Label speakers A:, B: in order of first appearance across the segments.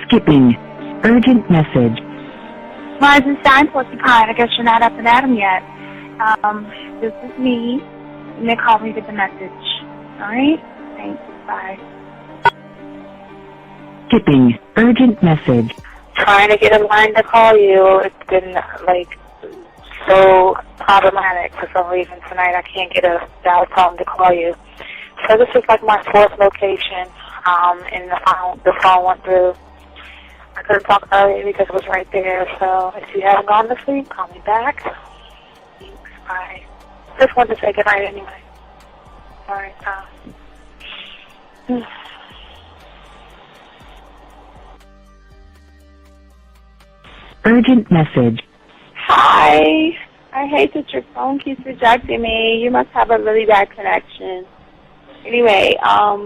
A: Skipping. Urgent message.
B: Rising Sign Porcupine, I guess you're not up and at 'em yet. This is me. And they call me with the message. Alright? Thanks. Bye.
A: Skipping. Urgent message.
B: Trying to get a line to call you. It's been, so problematic for some reason tonight. I can't get a dial tone to call you. So this is my fourth location, and the phone went through. I couldn't talk earlier because it was right there, so if you haven't gone to sleep, call me back. Thanks, bye. Just wanted to say goodnight anyway. Alright,
A: Urgent message.
B: Hi. I hate that your phone keeps rejecting me. You must have a really bad connection. Anyway, I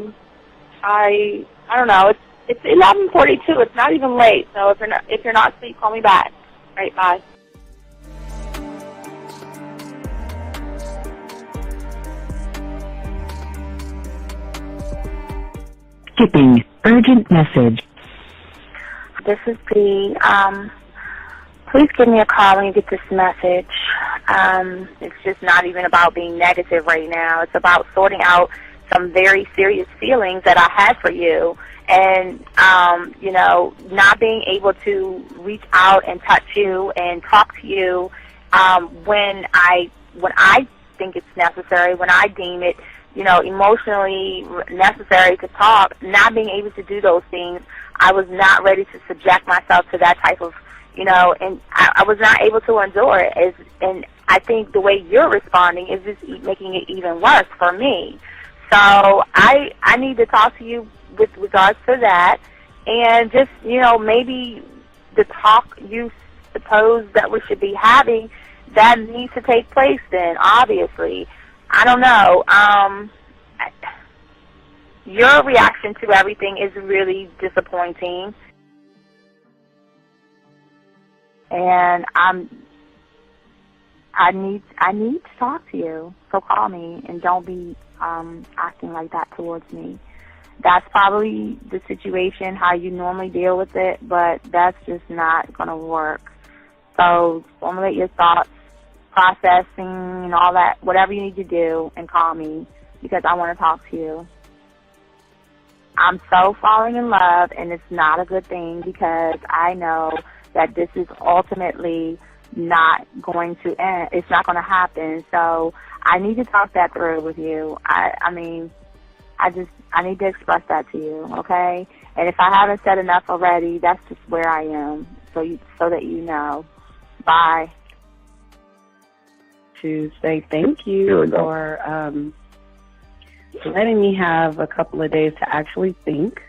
B: don't know. It's 11:42. It's not even late. So if you're not asleep, call me back. Right, bye.
A: Skipping. Urgent message.
B: This is Bree. Please give me a call when you get this message. It's just not even about being negative right now. It's about sorting out some very serious feelings that I had for you. And, not being able to reach out and touch you and talk to you when I think it's necessary, when I deem it, emotionally necessary to talk, not being able to do those things. I was not ready to subject myself to that type of, and I was not able to endure it. And I think the way you're responding is just making it even worse for me. So I need to talk to you with regards to that, and just, maybe the talk you suppose that we should be having, that needs to take place then, obviously. I don't know. Your reaction to everything is really disappointing. And I need to talk to you. So call me and don't be acting like that towards me. That's probably the situation, how you normally deal with it, but that's just not going to work. So formulate your thoughts, processing and all that, whatever you need to do, and call me because I want to talk to you. I'm so falling in love, and it's not a good thing because I know that this is ultimately not going to end. It's not going to happen. So I need to talk that through with you. I need to express that to you, okay? And if I haven't said enough already, that's just where I am, so that you know. Bye.
C: To say thank you for letting me have a couple of days to actually think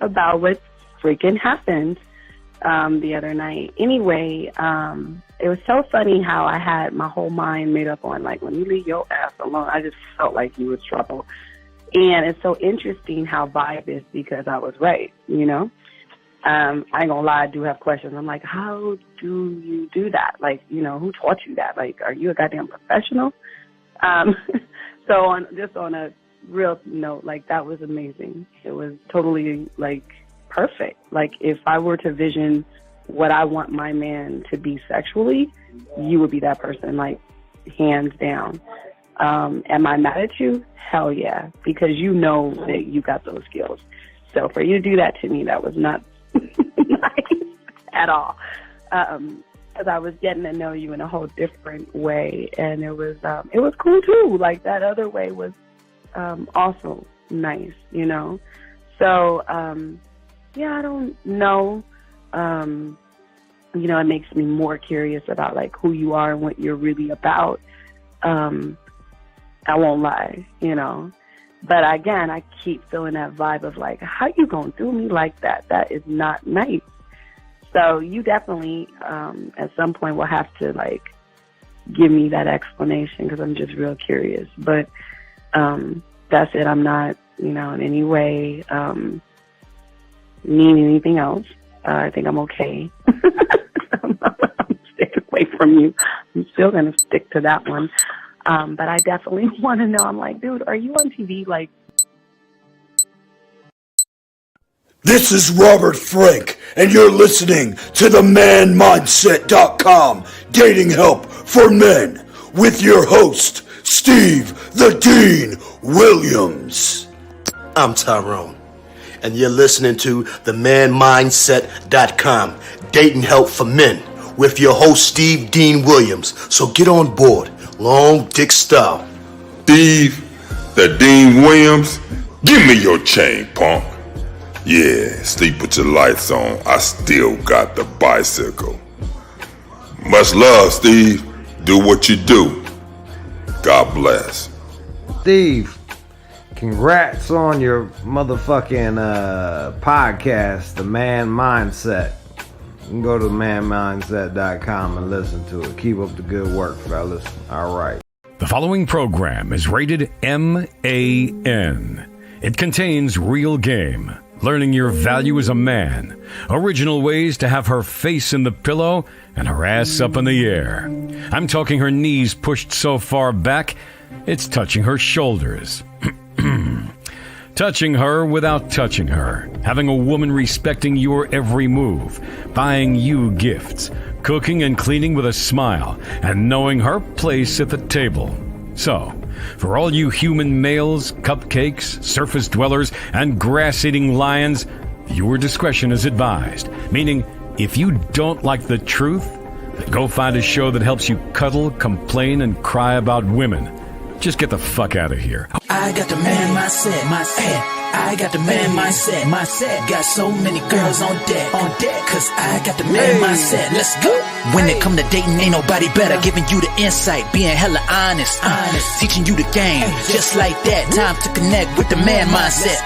C: about what freaking happened the other night. Anyway, it was so funny how I had my whole mind made up on, when you leave your ass alone, I just felt like you was trouble. And it's so interesting how vibe is because I was right, I ain't gonna lie, I do have questions. I'm like, how do you do that? Who taught you that? Are you a goddamn professional? So on a real note, that was amazing. It was totally, perfect. If I were to vision what I want my man to be sexually, you would be that person, hands down. Am I mad at you? Hell yeah, because you know that you got those skills. So for you to do that to me, that was not nice at all. Because I was getting to know you in a whole different way, and it was cool too. That other way was also nice, So I don't know. It makes me more curious about who you are and what you're really about. I won't lie, But again, I keep feeling that vibe of how you gonna do me like that? That is not nice. So you definitely, at some point, will have to give me that explanation because I'm just real curious. But that's it. I'm not, in any way mean anything else. I think I'm okay. I'm staying away from you. I'm still gonna stick to that one. But I definitely want to know. I'm dude, are you on TV?
D: This is Robert Frank, and you're listening to the ManMindset.com Dating Help for Men with your host, Steve the Dean Williams.
E: I'm Tyrone, and you're listening to the ManMindset.com Dating Help for Men with your host, Steve Dean Williams. So get on board, long dick style.
F: Steve the Dean Williams, give me your chain, punk. Yeah, sleep with your lights on. I still got the bicycle. Much love, Steve. Do what you do. God bless.
G: Steve, congrats on your motherfucking podcast, The Man Mindset. You can go to manmindset.com and listen to it. Keep up the good work, fellas. All right.
H: The following program is rated MAN. It contains real game, learning your value as a man, original ways to have her face in the pillow and her ass up in the air. I'm talking her knees pushed so far back, it's touching her shoulders. Touching her without touching her. Having a woman respecting your every move. Buying you gifts. Cooking and cleaning with a smile. And knowing her place at the table. So, for all you human males, cupcakes, surface dwellers, and grass-eating lions, your discretion is advised. Meaning, if you don't like the truth, then go find a show that helps you cuddle, complain, and cry about women. Just get the fuck out of here.
I: I got the man mindset, I got the man mindset, got so many girls on deck, cause I got the man mindset, let's go. When it come to dating, ain't nobody better, giving you the insight, being hella honest, teaching you the game, just like that, time to connect with the man mindset.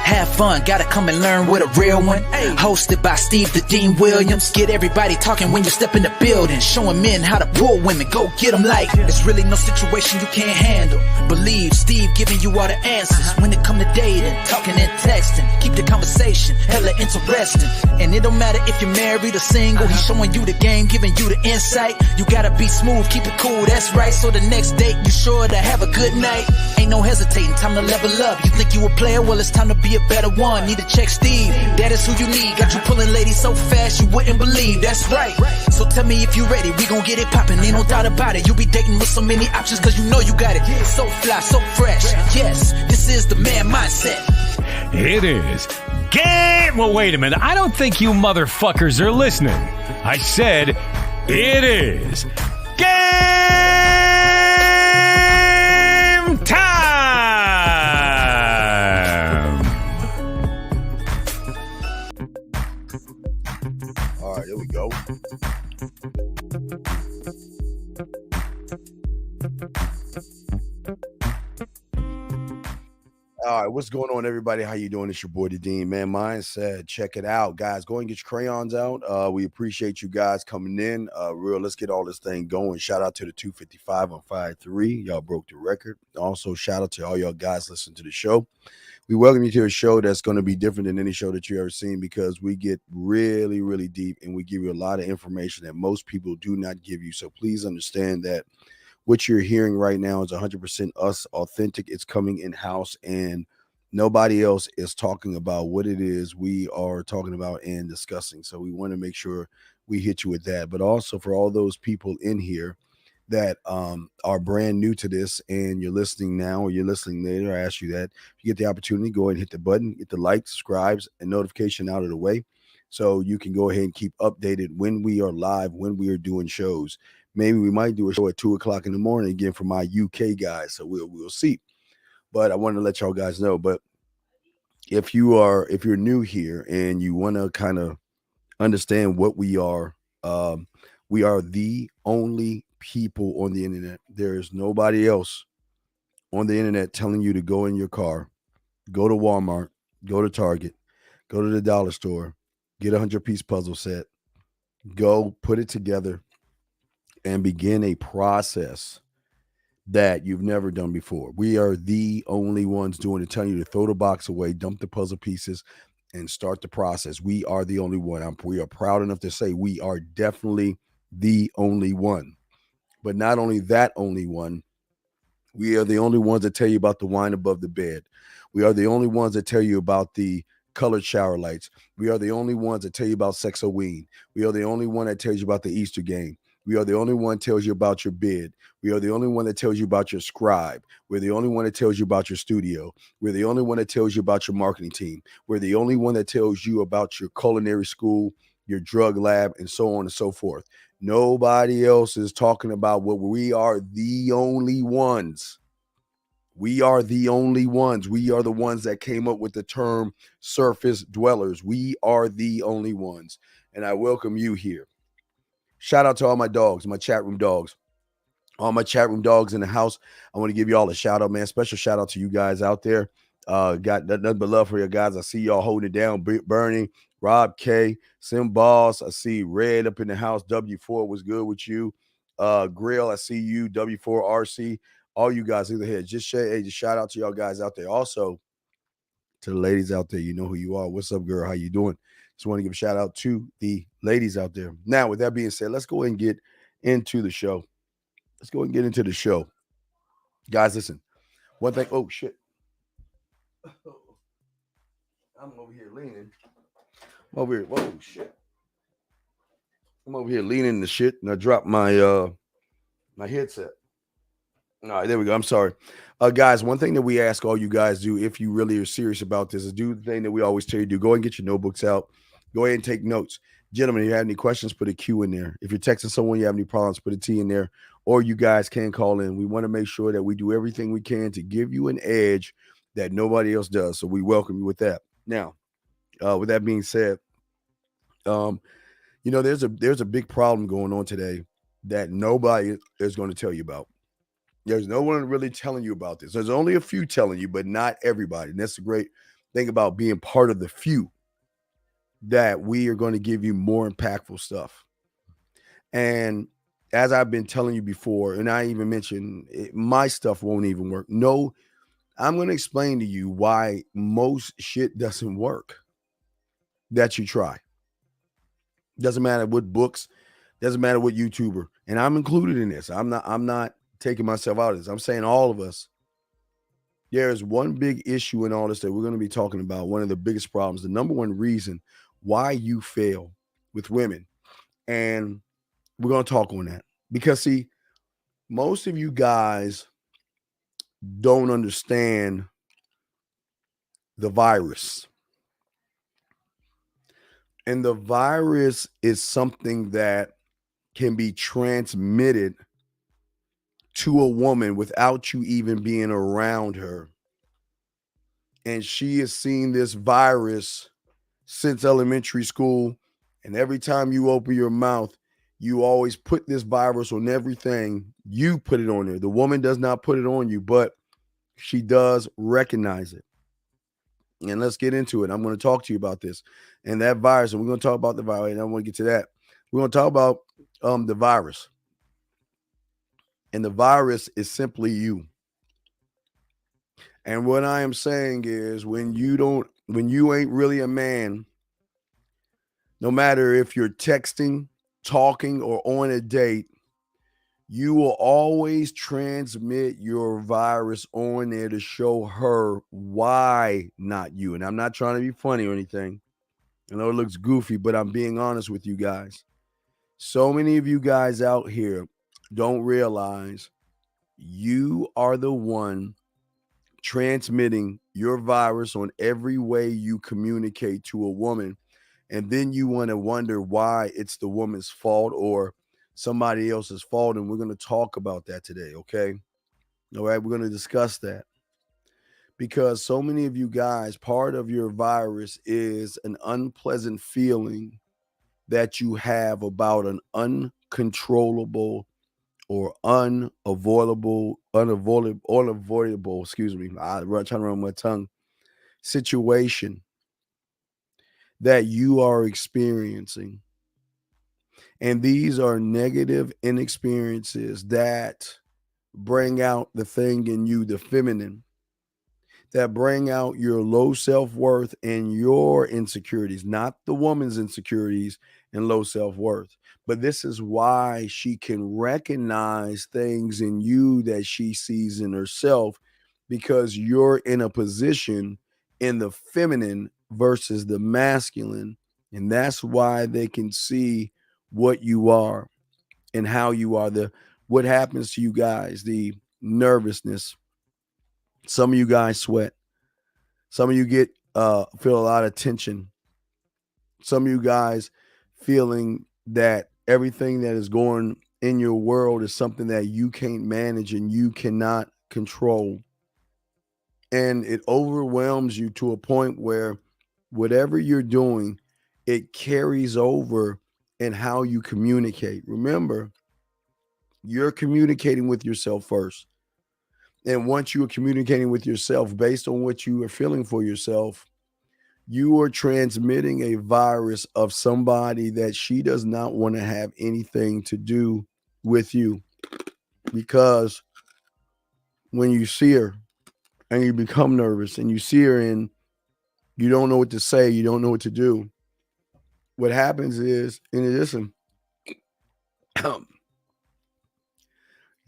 I: Have fun, gotta come and learn with a real one. Hosted by Steve the Dean Williams. Get everybody talking when you step in the building. Showing men how to pull women, go get them like there's really no situation you can't handle. Believe Steve giving you all the answers. When it come to dating, talking and texting, keep the conversation hella interesting. And it don't matter if you're married or single. He's showing you the game, giving you the insight. You gotta be smooth, keep it cool, that's right. So the next date, you sure to have a good night. Ain't no hesitating, time to level up. You think you a player? Well, it's time to be a better one. Need to check Steve, that is who you need. Got you pulling ladies so fast you wouldn't believe, that's right. So tell me if you ready, we gon' get it poppin'. Ain't no doubt about it, you be dating with so many options cause you know you got it. So fly, so fresh, yes, this is the man mindset.
H: It is game. Well, wait a minute. I don't think you motherfuckers are listening. I said it is game time.
E: All right, here we go. All right, what's going on, everybody? How you doing? It's your boy, the Dean Man Mindset. Check it out, guys. Go and get your crayons out. We appreciate you guys coming in. Let's get all this thing going. Shout out to the 255 on 5-3. Y'all broke the record. Also, shout out to all y'all guys listening to the show. We welcome you to a show that's going to be different than any show that you've ever seen because we get really, really deep and we give you a lot of information that most people do not give you. So please understand that what you're hearing right now is 100% us, authentic. It's coming in-house, and nobody else is talking about what it is we are talking about and discussing. So we want to make sure we hit you with that. But also for all those people in here that are brand new to this and you're listening now or you're listening later, I ask you that. If you get the opportunity, go ahead and hit the button, get the like, subscribes, and notification out of the way so you can go ahead and keep updated when we are live, when we are doing shows. Maybe we might do a show at 2 o'clock in the morning again for my UK guys. So we'll see. But I wanted to let y'all guys know. But if you're new here and you want to kind of understand what we are the only people on the internet. There is nobody else on the internet telling you to go in your car, go to Walmart, go to Target, go to the dollar store, get a 100-piece puzzle set, go put it together, and begin a process that you've never done before. We are the only ones doing it, telling you to throw the box away, dump the puzzle pieces, and start the process. We are the only one. We are proud enough to say we are definitely the only one. But not only that only one, we are the only ones that tell you about the wine above the bed. We are the only ones that tell you about the colored shower lights. We are the only ones that tell you about Sexoween. We are the only one that tells you about the Easter game. We are the only one that tells you about your bid. We are the only one that tells you about your scribe. We're the only one that tells you about your studio. We're the only one that tells you about your marketing team. We're the only one that tells you about your culinary school, your drug lab, and so on and so forth. Nobody else is talking about what we are the only ones. We are the only ones. We are the ones that came up with the term surface dwellers. We are the only ones. And I welcome you here. Shout out to all my dogs, my chat room dogs. All my chat room dogs in the house. I want to give you all a shout out, man. Special shout out to you guys out there. Got nothing but love for you guys. I see y'all holding it down. Bernie, Rob K, Sim Boss. I see Red up in the house. W4 was good with you. Grill, I see you. W4RC. All you guys either here. Just shout out to y'all guys out there. Also, to the ladies out there, you know who you are. What's up, girl? How you doing? Just want to give a shout out to the ladies out there. Now, with that being said, let's go ahead and get into the show. Let's go and get into the show. Guys, listen. One thing. Oh, shit. I'm over here leaning. I'm over here. Whoa, shit. I'm over here leaning in the shit, and I dropped my my headset. All right, there we go. I'm sorry. Guys, one thing that we ask all you guys do, if you really are serious about this, is do the thing that we always tell you to do. Go ahead and get your notebooks out. Go ahead and take notes. Gentlemen, if you have any questions, put a Q in there. If you're texting someone, you have any problems, put a T in there. Or you guys can call in. We want to make sure that we do everything we can to give you an edge that nobody else does. So we welcome you with that. Now, with that being said, there's a big problem going on today that nobody is going to tell you about. There's no one really telling you about this. There's only a few telling you, but not everybody. And that's the great thing about being part of the few, that we are going to give you more impactful stuff. And as I've been telling you before, and I even mentioned my stuff won't even work. No, I'm going to explain to you why most shit doesn't work that you try. Doesn't matter what books, doesn't matter what YouTuber. And I'm included in this. I'm not taking myself out of this. I'm saying all of us. There's one big issue in all this that we're going to be talking about. One of the biggest problems, the number one reason why you fail with women. And we're going to talk on that. Because, see, most of you guys don't understand the virus. And the virus is something that can be transmitted to a woman without you even being around her. And she has seen this virus since elementary school. And every time you open your mouth, you always put this virus on everything. You put it on there. The woman does not put it on you, but she does recognize it. And let's get into it. I'm going to talk to you about this and that virus. And we're going to talk about the virus. And I want to get to that. We're going to talk about the virus. And the virus is simply you. And what I am saying is when you ain't really a man, no matter if you're texting, talking, or on a date, you will always transmit your virus on there to show her why not you. And I'm not trying to be funny or anything. I know it looks goofy, but I'm being honest with you guys. So many of you guys out here don't realize you are the one transmitting your virus on every way you communicate to a woman. And then you want to wonder why it's the woman's fault or somebody else's fault. And we're going to talk about that today. Okay. All right. We're going to discuss that because so many of you guys, part of your virus is an unpleasant feeling that you have about an uncontrollable or unavoidable, excuse me, I'm trying to run my tongue, situation that you are experiencing. And these are negative inexperiences that bring out the thing in you, the feminine, that bring out your low self-worth and your insecurities, not the woman's insecurities and low self-worth. But this is why she can recognize things in you that she sees in herself, because you're in a position in the feminine versus the masculine. And that's why they can see what you are and how you are, what happens to you guys, the nervousness. Some of you guys sweat. Some of you get feel a lot of tension. Some of you guys feeling that everything that is going in your world is something that you can't manage and you cannot control. And it overwhelms you to a point where whatever you're doing, it carries over in how you communicate. Remember, you're communicating with yourself first. And once you are communicating with yourself based on what you are feeling for yourself, you are transmitting a virus of somebody that she does not want to have anything to do with you. Because when you see her and you become nervous and you see her and you don't know what to say, you don't know what to do, what happens is, in addition,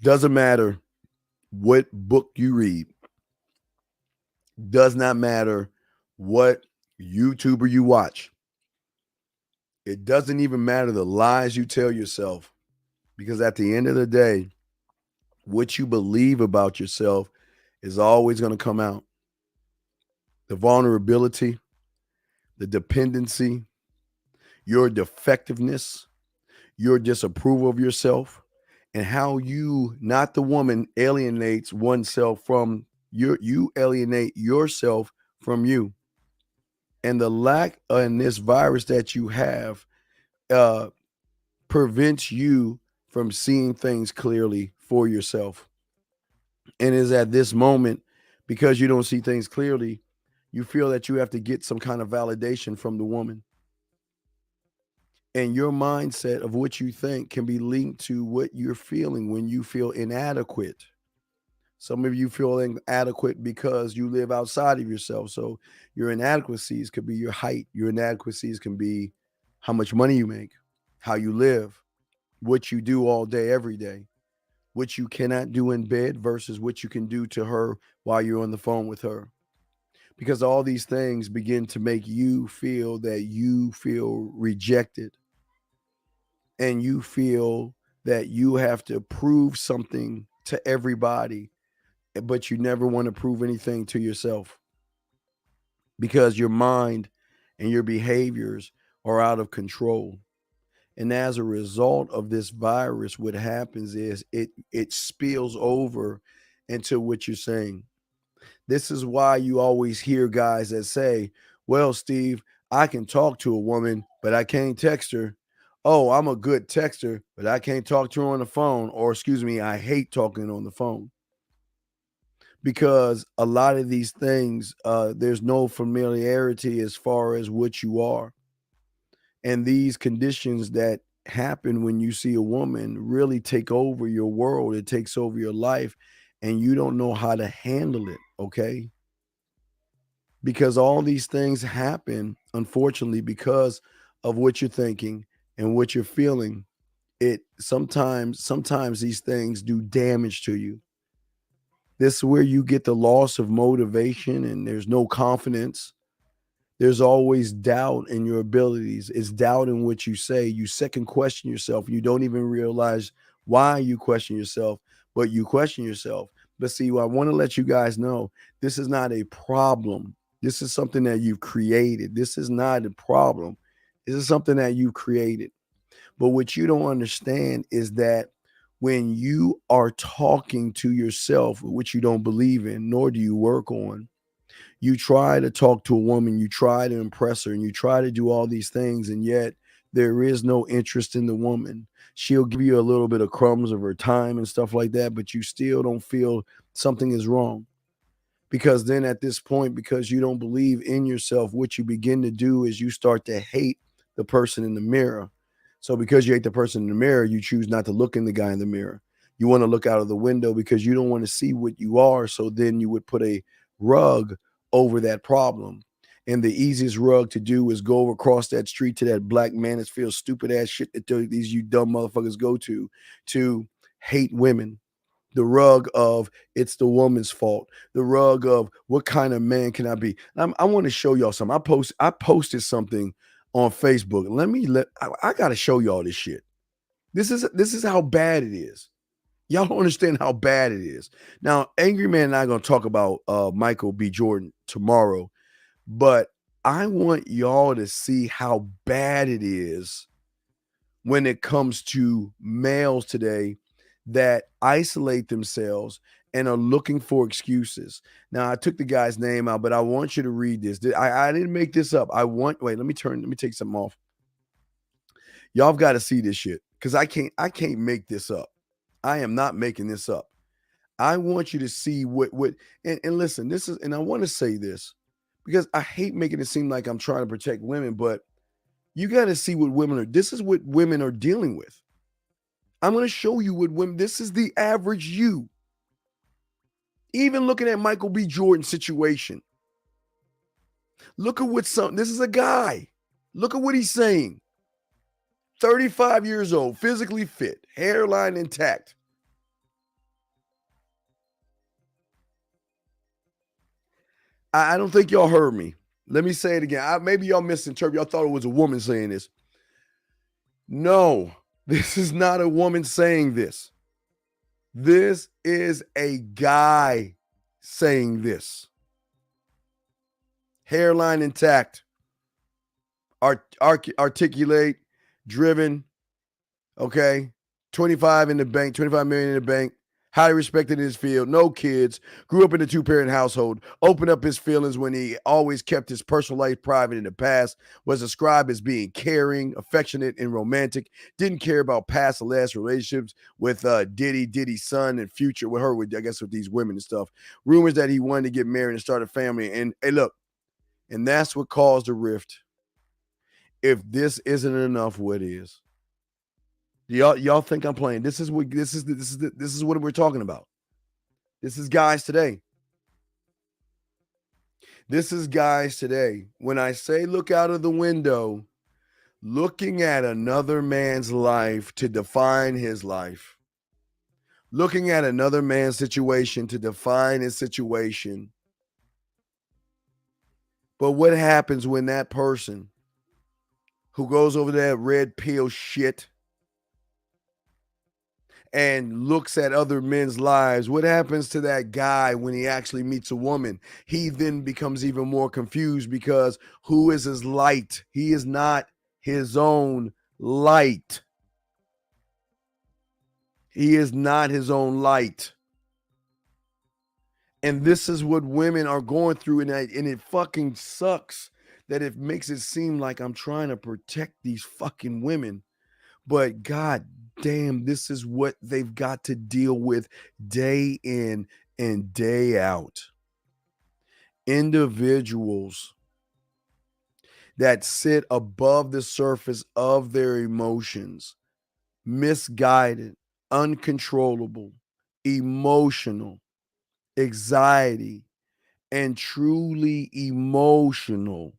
E: doesn't matter what book you read, does not matter what YouTuber you watch. It doesn't even matter the lies you tell yourself, because at the end of the day, what you believe about yourself is always going to come out. The vulnerability, the dependency, your defectiveness, your disapproval of yourself, and how you, not the woman, alienates oneself from you alienate yourself from you. And the lack in this virus that you have prevents you from seeing things clearly for yourself. And is at this moment, because you don't see things clearly, you feel that you have to get some kind of validation from the woman. And your mindset of what you think can be linked to what you're feeling when you feel inadequate. Some of you feel inadequate because you live outside of yourself. So your inadequacies could be your height. Your inadequacies can be how much money you make, how you live, what you do all day, every day, what you cannot do in bed versus what you can do to her while you're on the phone with her. Because all these things begin to make you feel that you feel rejected. And you feel that you have to prove something to everybody, but you never want to prove anything to yourself, because your mind and your behaviors are out of control. And as a result of this virus, what happens is it spills over into what you're saying. This is why you always hear guys that say, well, Steve, I can talk to a woman, but I can't text her. Oh, I'm a good texter, but I can't talk to her on the phone. Or excuse me, I hate talking on the phone. Because a lot of these things, there's no familiarity as far as what you are. And these conditions that happen when you see a woman really take over your world. It takes over your life, and you don't know how to handle it, okay? Because all these things happen, unfortunately, because of what you're thinking and what you're feeling. It sometimes these things do damage to you. This is where you get the loss of motivation, and there's no confidence. There's always doubt in your abilities. It's doubt in what you say. You second question yourself. You don't even realize why you question yourself, but you question yourself. But see, I want to let you guys know, this is not a problem. This is something that you've created. This is not a problem. This is something that you created. But what you don't understand is that when you are talking to yourself, which you don't believe in, nor do you work on, you try to talk to a woman, you try to impress her, and you try to do all these things, and yet there is no interest in the woman. She'll give you a little bit of crumbs of her time and stuff like that, but you still don't feel something is wrong. Because then at this point, because you don't believe in yourself, what you begin to do is you start to hate the person in the mirror. So because you hate the person in the mirror, you choose not to look in the guy in the mirror. You want to look out of the window because you don't want to see what you are. So then you would put a rug over that problem. And the easiest rug to do is go across that street to that Black Mansfield stupid ass shit that these you dumb motherfuckers go to hate women. The rug of it's the woman's fault. The rug of what kind of man can I be? I want to show y'all something. I posted something on Facebook. I got to show y'all this shit. This is how bad it is. Y'all don't understand how bad it is. Now, Angry Man and I are going to talk about Michael B. Jordan tomorrow, but I want y'all to see how bad it is when it comes to males today that isolate themselves and are looking for excuses. Now, I took the guy's name out, but I want you to read this. I didn't make this up. Let me take something off. Y'all have got to see this shit because I can't make this up. I am not making this up. I want you to see and listen, this is, and I want to say this because I hate making it seem like I'm trying to protect women, but you got to see what this is what women are dealing with. I'm going to show you what women, this is the average you. Even looking at Michael B. Jordan's situation. Look at this is a guy. Look at what he's saying. 35 years old, physically fit, hairline intact. I don't think y'all heard me. Let me say it again. Maybe y'all misinterpreted. Y'all thought it was a woman saying this. No, this is not a woman saying this. This is a guy saying this. Hairline intact. Articulate. Driven. Okay. 25 in the bank. 25 million in the bank. Highly respected in his field, no kids, grew up in a two-parent household, opened up his feelings when he always kept his personal life private in the past, was described as being caring, affectionate, and romantic, didn't care about past or last relationships with Diddy's son and future with her, with these women and stuff. Rumors that he wanted to get married and start a family. And hey, look, and that's what caused the rift. If this isn't enough, what is? Y'all think I'm playing? This is what we're talking about. This is guys today. This is guys today. When I say look out of the window, looking at another man's life to define his life. Looking at another man's situation to define his situation. But what happens when that person who goes over that red pill shit and looks at other men's lives, what happens to that guy when he actually meets a woman? He then becomes even more confused because who is his light? He is not his own light. He is not his own light. And this is what women are going through, and it fucking sucks that it makes it seem like I'm trying to protect these fucking women. But God damn, this is what they've got to deal with day in and day out. Individuals that sit above the surface of their emotions, misguided, uncontrollable, emotional, anxiety, and truly emotional.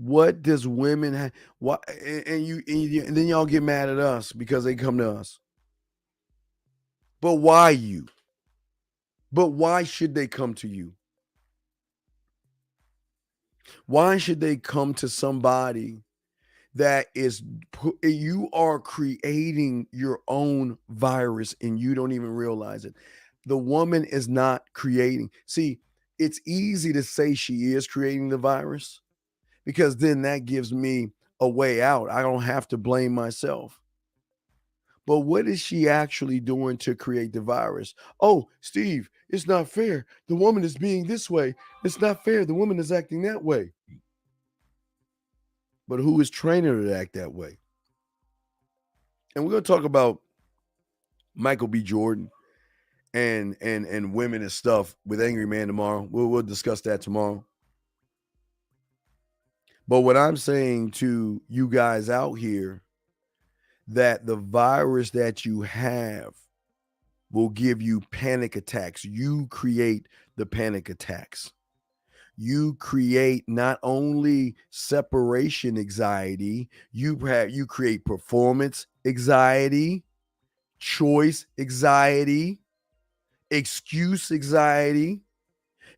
E: What does women have? What and then y'all get mad at us because they come to us. But why you? But why should they come to you? Why should they come to somebody that is, you are creating your own virus and you don't even realize it? The woman is not creating. See, it's easy to say she is creating the virus, because then that gives me a way out. I don't have to blame myself. But what is she actually doing to create the virus? Oh, Steve, it's not fair. The woman is being this way. It's not fair. The woman is acting that way. But who is training her to act that way? And we're going to talk about Michael B. Jordan and women and stuff with Angry Man tomorrow. We'll discuss that tomorrow. But what I'm saying to you guys out here, that the virus that you have will give you panic attacks. You create the panic attacks. You create not only separation anxiety, you create performance anxiety, choice anxiety, excuse anxiety,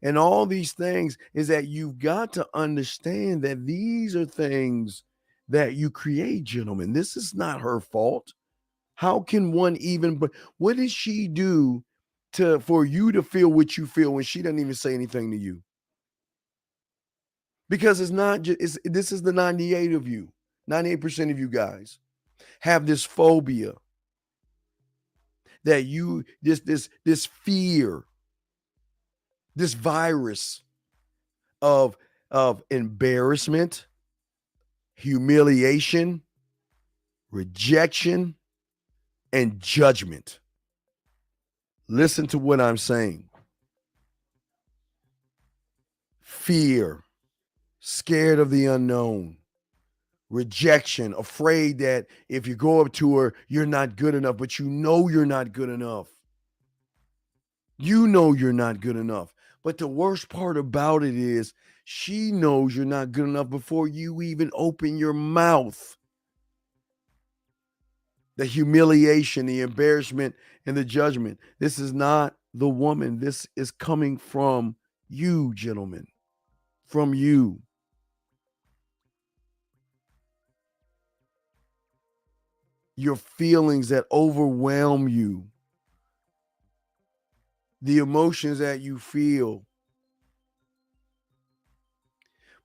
E: and all these things, is that you've got to understand that these are things that you create, gentlemen. This is not her fault. How can one even, but what did she do for you to feel what you feel when she doesn't even say anything to you? Because it's not just, this is the 98 of you. 98% of you guys have this phobia that you, this fear, this virus of embarrassment, humiliation, rejection, and judgment. Listen to what I'm saying. Fear, scared of the unknown, rejection, afraid that if you go up to her, you're not good enough, but you know you're not good enough. You know you're not good enough. But the worst part about it is she knows you're not good enough before you even open your mouth. The humiliation, the embarrassment, and the judgment. This is not the woman. This is coming from you, gentlemen. From you. Your feelings that overwhelm you. The emotions that you feel.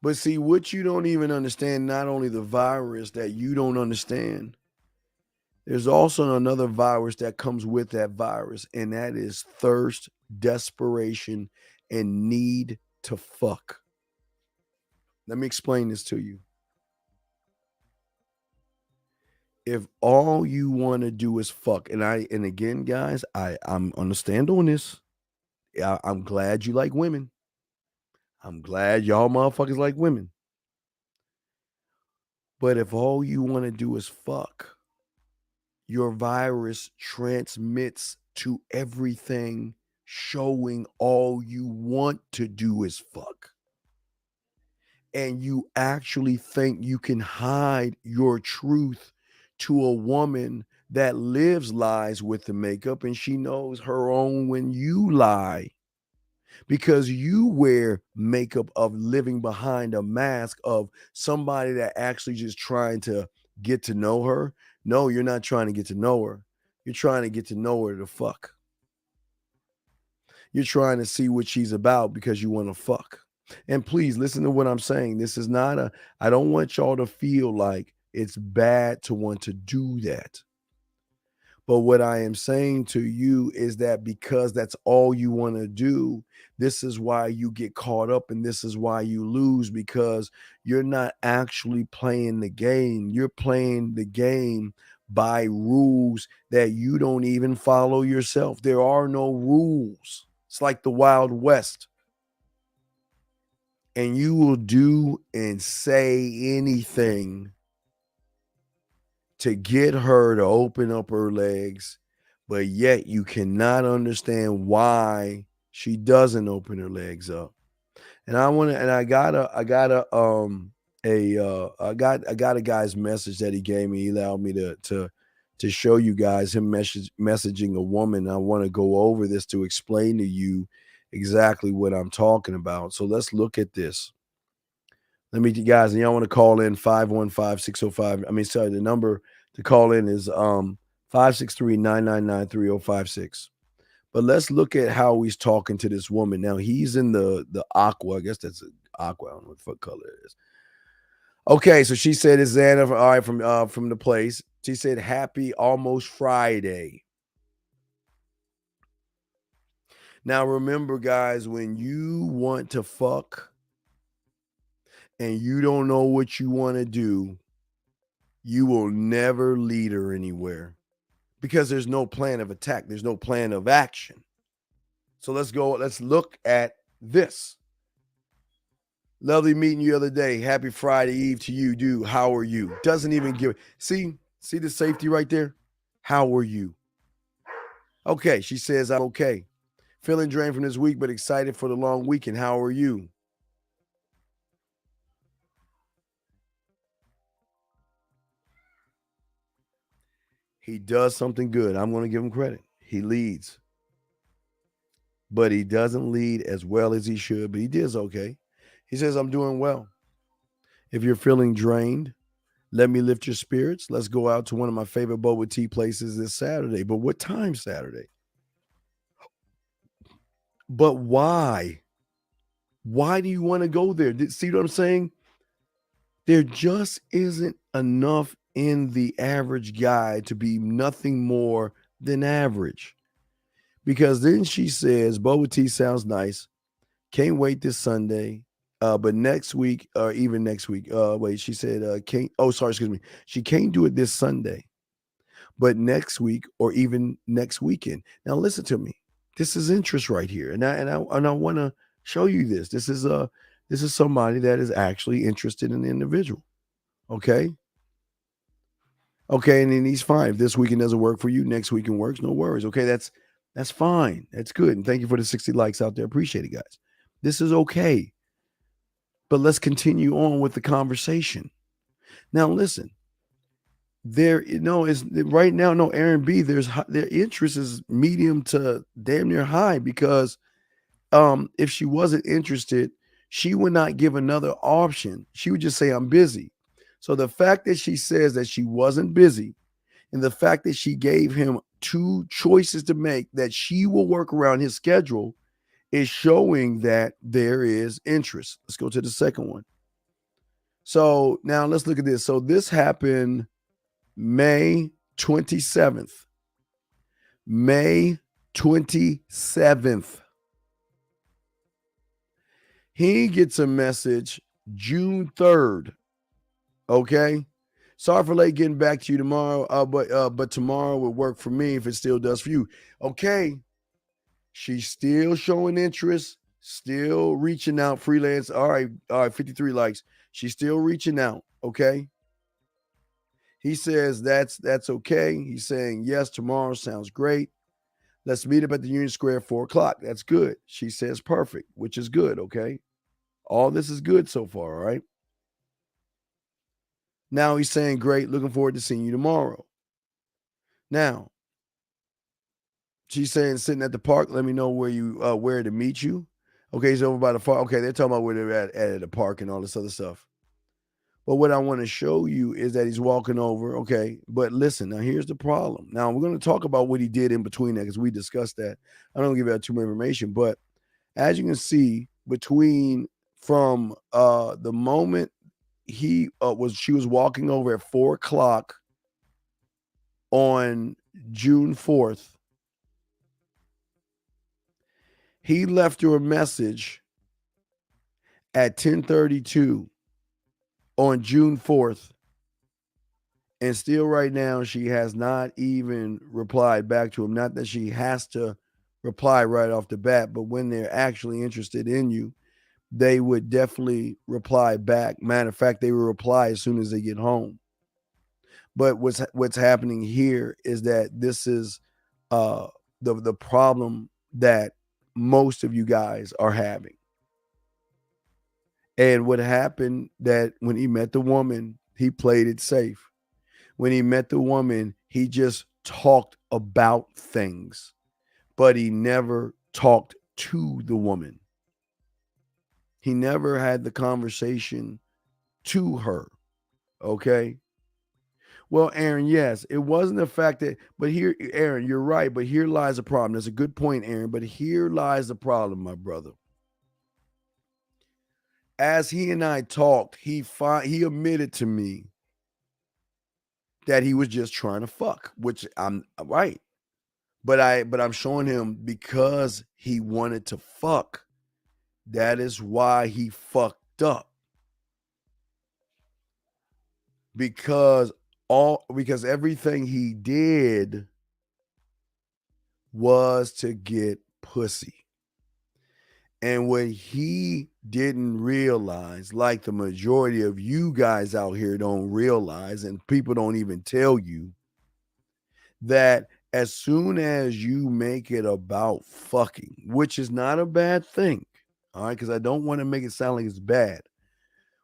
E: But see, what you don't even understand, not only the virus that you don't understand, there's also another virus that comes with that virus, and that is thirst, desperation, and need to fuck. Let me explain this to you. If all you want to do is fuck, and again, guys, I'm understand on this. I'm glad you like women. I'm glad y'all motherfuckers like women. But if all you want to do is fuck, your virus transmits to everything, showing all you want to do is fuck. And you actually think you can hide your truth to a woman that lives lies with the makeup, and she knows her own when you lie. Because you wear makeup of living behind a mask of somebody that actually just trying to get to know her. No, you're not trying to get to know her. You're trying to get to know her to fuck. You're trying to see what she's about because you want to fuck. And please listen to what I'm saying. This is not I don't want y'all to feel like it's bad to want to do that. But what I am saying to you is that because that's all you want to do, this is why you get caught up and this is why you lose, because you're not actually playing the game. You're playing the game by rules that you don't even follow yourself. There are no rules. It's like the Wild West. And you will do and say anything to get her to open up her legs, but yet you cannot understand why she doesn't open her legs up. And I got a guy's message that he gave me. He allowed me to show you guys him messaging a woman. I want to go over this to explain to you exactly what I'm talking about. So let's look at this. Let me, guys, and y'all want to call in 515-605. The number to call in is 563-999-3056. But let's look at how he's talking to this woman. Now, he's in the aqua. I guess that's aqua. I don't know what the fuck color it is. Okay, so she said it's Xana, all right, from the place. She said, happy almost Friday. Now, remember, guys, when you want to fuck and you don't know what you want to do, you will never lead her anywhere because there's no plan of attack. There's no plan of action. So let's look at this. Lovely meeting you the other day. Happy Friday Eve to you, dude. How are you? Doesn't even give it. See the safety right there? How are you? Okay, she says, I'm okay. Feeling drained from this week, but excited for the long weekend. How are you? He does something good. I'm going to give him credit. He leads. But he doesn't lead as well as he should, but he does okay. He says, I'm doing well. If you're feeling drained, let me lift your spirits. Let's go out to one of my favorite boba tea places this Saturday. But what time Saturday? But why? Why do you want to go there? See what I'm saying? There just isn't enough in the average guy to be nothing more than average. Because then she says, boba tea sounds nice. Can't wait this Sunday. But next week, or even next week, she said, she can't do it this Sunday, but next week or even next weekend. Now, listen to me. This is interest right here. And I want to show you this. This is somebody that is actually interested in the individual. Okay. Okay. And then he's fine. If this weekend doesn't work for you, next weekend works. No worries. Okay. That's fine. That's good. And thank you for the 60 likes out there. Appreciate it, guys. This is okay. But let's continue on with the conversation. Now, listen, is right now, Aaron B, their interest is medium to damn near high because if she wasn't interested, she would not give another option. She would just say, I'm busy. So the fact that she says that she wasn't busy and the fact that she gave him two choices to make that she will work around his schedule is showing that there is interest. Let's go to the second one. So now let's look at this. So this happened May 27th. May 27th. He gets a message June 3rd. Okay. Sorry for late getting back to you tomorrow, but tomorrow would work for me if it still does for you. Okay. She's still showing interest, still reaching out, freelance. All right, 53 likes. She's still reaching out, okay? He says that's okay. He's saying, yes, tomorrow sounds great. Let's meet up at the Union Square at 4:00. That's good. She says perfect, which is good, okay? All this is good so far, all right? Now he's saying, great, looking forward to seeing you tomorrow. Now, she's saying, sitting at the park, let me know where to meet you. Okay, he's over by the park. Okay, they're talking about where they're at the park and all this other stuff. But what I want to show you is that he's walking over. Okay, but listen, now here's the problem. Now we're going to talk about what he did in between that because we discussed that. I don't give out too much information, but as you can see, from the moment she was walking over at 4:00 on June 4th, he left her a message at 10:32 on June 4th. And still right now, she has not even replied back to him. Not that she has to reply right off the bat, but when they're actually interested in you, they would definitely reply back. Matter of fact, they will reply as soon as they get home. But what's happening here is that this is the problem that most of you guys are having. And what happened that when he met the woman, he played it safe. When he met the woman, he just talked about things, but he never talked to the woman. He never had the conversation to her. Okay. Well, Aaron, yes, it wasn't the fact that, but here, Aaron, you're right, but here lies the problem. That's a good point, Aaron, but here lies the problem, my brother. As he and I talked, he admitted to me that he was just trying to fuck, which I'm right. But I'm showing him because he wanted to fuck. That is why he fucked up. Because everything he did was to get pussy. And what he didn't realize, like the majority of you guys out here don't realize, and people don't even tell you, that as soon as you make it about fucking, which is not a bad thing, all right, because I don't want to make it sound like it's bad,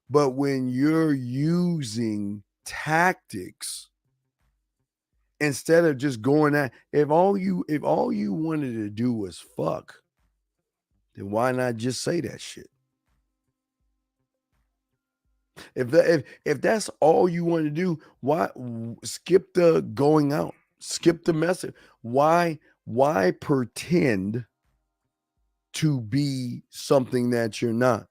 E: but when you're using tactics Instead of just going at, if all you wanted to do was fuck, then why not just say that shit? If that's all you want to do, why skip the going out? Skip the message. Why pretend to be something that you're not?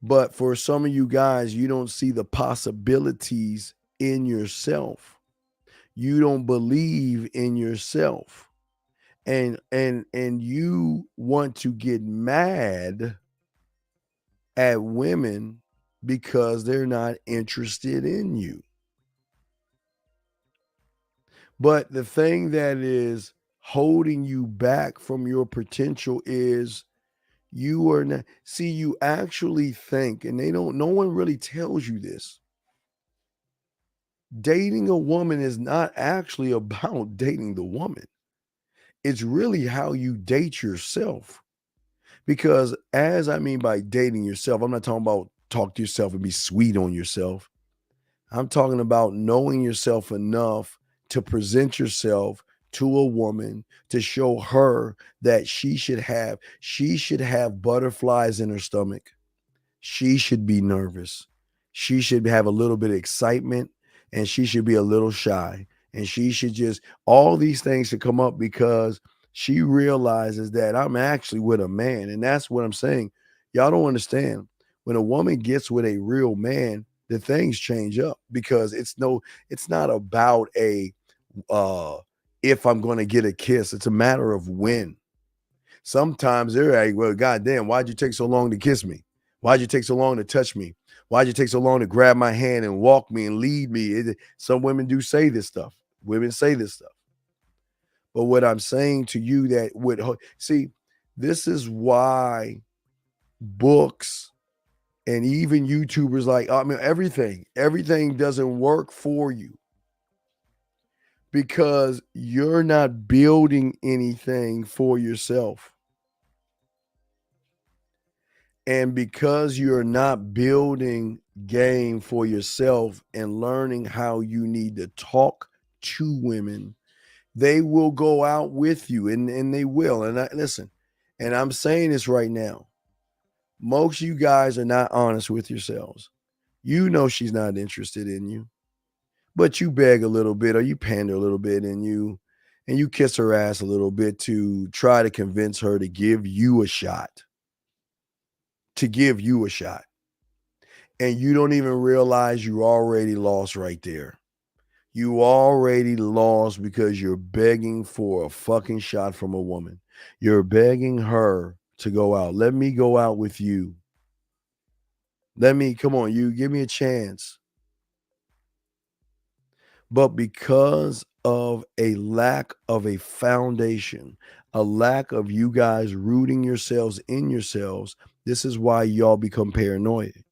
E: But for some of you guys, you don't see the possibilities in yourself. You don't believe in yourself. And you want to get mad at women because they're not interested in you. But the thing that is holding you back from your potential is you are not. See, you actually think, and no one really tells you this. Dating a woman is not actually about dating the woman. It's really how you date yourself. Because as I mean by dating yourself, I'm not talking about talk to yourself and be sweet on yourself. I'm talking about knowing yourself enough to present yourself to a woman to show her that she should have butterflies in her stomach. She should be nervous. She should have a little bit of excitement, and she should be a little shy. And she should just, all these things should come up because she realizes that I'm actually with a man. And that's what I'm saying. Y'all don't understand. When a woman gets with a real man, the things change up because it's not about if I'm going to get a kiss. It's a matter of when. Sometimes they're like, well, goddamn, why'd you take so long to kiss me? Why'd you take so long to touch me? Why'd you take so long to grab my hand and walk me and lead me? Some women do say this stuff. Women say this stuff. But what I'm saying to you that would see, this is why books and even YouTubers, like, I mean, everything doesn't work for you because you're not building anything for yourself. And because you're not building game for yourself and learning how you need to talk to women, they will go out with you, and they will. And listen, and I'm saying this right now. Most of you guys are not honest with yourselves. You know she's not interested in you, but you beg a little bit or you pander a little bit and you kiss her ass a little bit to try to convince her to give you a shot. And you don't even realize you already lost right there. You already lost because you're begging for a fucking shot from a woman. You're begging her to go out. Let me go out with you. Come on, you give me a chance. But because of a lack of a foundation, a lack of you guys rooting yourselves in yourselves, this is why y'all become paranoid.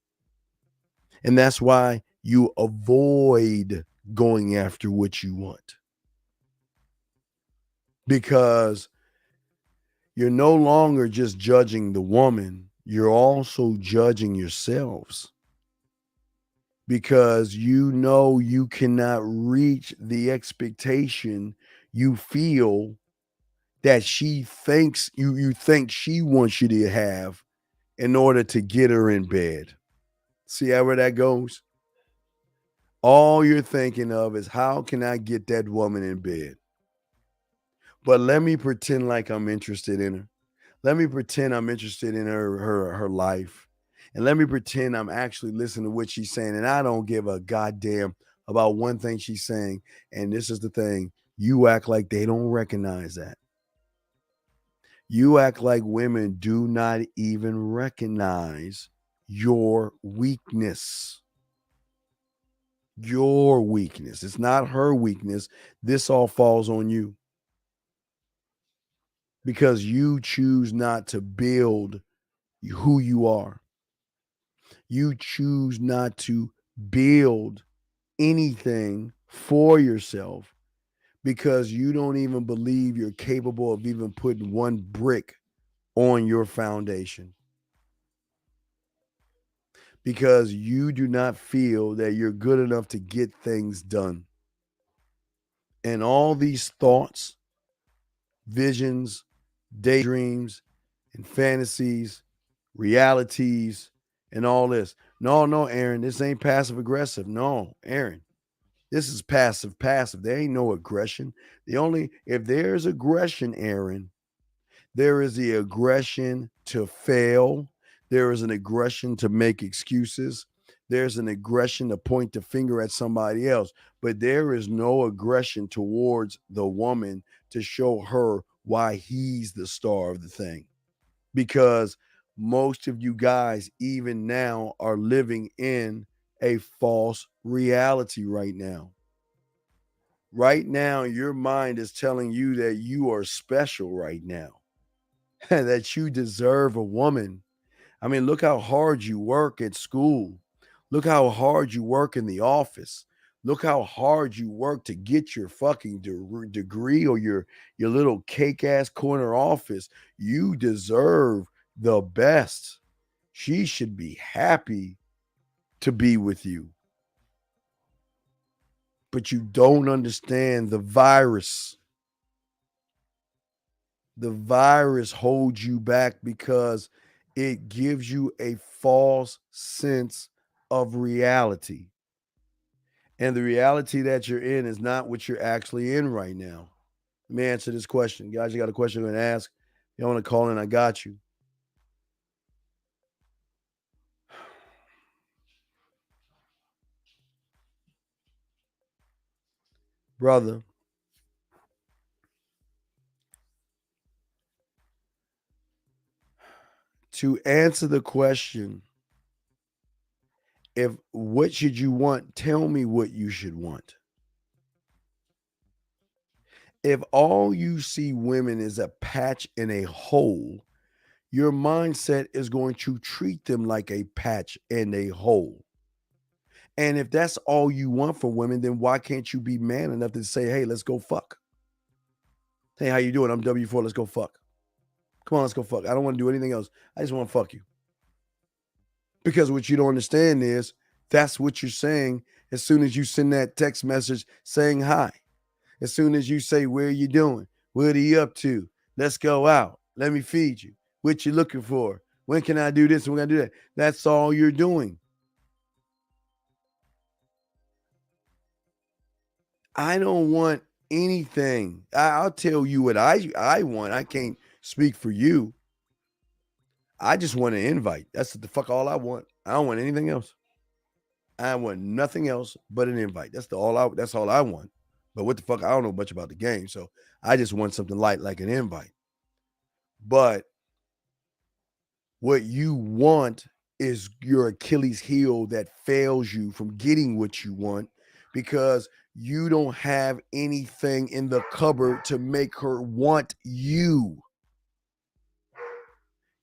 E: And that's why you avoid going after what you want. Because you're no longer just judging the woman, you're also judging yourselves. Because you know you cannot reach the expectation you feel that she thinks you think she wants you to have in order to get her in bed. See how where that goes? All you're thinking of is how can I get that woman in bed? But let me pretend like I'm interested in her. Let me pretend I'm interested in her life. And let me pretend I'm actually listening to what she's saying. And I don't give a goddamn about one thing she's saying. And this is the thing. You act like they don't recognize that. You act like women do not even recognize your weakness. Your weakness. It's not her weakness. This all falls on you. Because you choose not to build who you are. You choose not to build anything for yourself because you don't even believe you're capable of even putting one brick on your foundation. because you do not feel that you're good enough to get things done. And all these thoughts, visions, daydreams, and fantasies, realities, and all this. No, Aaron, this ain't passive aggressive. No, Aaron, this is passive. There ain't no aggression. If there's aggression, Aaron, there is the aggression to fail. There is an aggression to make excuses. There's an aggression to point the finger at somebody else. But there is no aggression towards the woman to show her why he's the star of the thing. Because most of you guys, even now, are living in a false reality right now. Right now, your mind is telling you that you are special right now. That you deserve a woman. I mean, look how hard you work at school. Look how hard you work in the office. Look how hard you work to get your fucking degree or your little cake ass corner office. You deserve the best. She should be happy to be with you. But you don't understand the virus. The virus holds you back because it gives you a false sense of reality. And the reality that you're in is not what you're actually in right now. Let me answer this question. Guys, you got a question I'm going to ask? You want to call in? I got you. Brother, to answer the question, what should you want? Tell me what you should want. If all you see women is a patch in a hole, your mindset is going to treat them like a patch in a hole. And if that's all you want for women, then why can't you be man enough to say, hey, let's go fuck? Hey, how you doing? I'm W4. Let's go fuck. Come on, let's go fuck. I don't want to do anything else. I just want to fuck you. Because what you don't understand is that's what you're saying as soon as you send that text message saying hi. As soon as you say, where are you doing? What are you up to? Let's go out. Let me feed you. What you looking for? When can I do this? When can I do that? That's all you're doing. I don't want anything. I'll tell you what I want. I can't speak for you. I just want an invite. That's the fuck all I want. I don't want anything else. I want nothing else but an invite. That's all I want. But what the fuck? I don't know much about the game. So I just want something light like an invite. But what you want is your Achilles heel that fails you from getting what you want because you don't have anything in the cupboard to make her want you.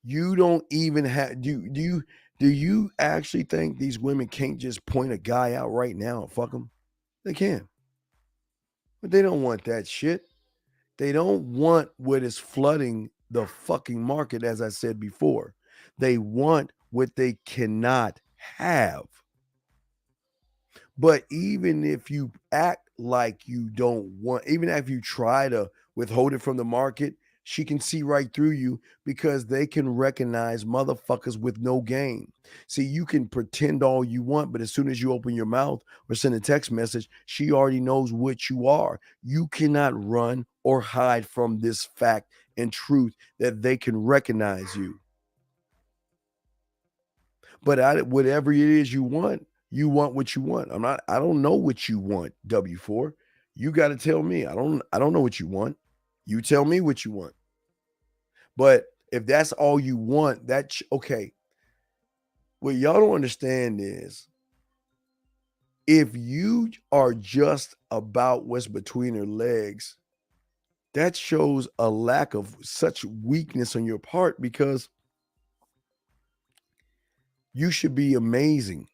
E: You don't even have, do you actually think these women can't just point a guy out right now and fuck him? They can. But they don't want that shit. They don't want what is flooding the fucking market, as I said before. They want what they cannot have. But even if you act like you don't want, even if you try to withhold it from the market, she can see right through you because they can recognize motherfuckers with no game. See, you can pretend all you want, but as soon as you open your mouth or send a text message, she already knows what you are. You cannot run or hide from this fact and truth that they can recognize you. But whatever it is you want what you want. I don't know what you want, W4. You got to tell me. I don't know what you want. You tell me what you want. But if that's all you want, okay. What y'all don't understand is if you are just about what's between her legs, that shows a lack of such weakness on your part because you should be amazing.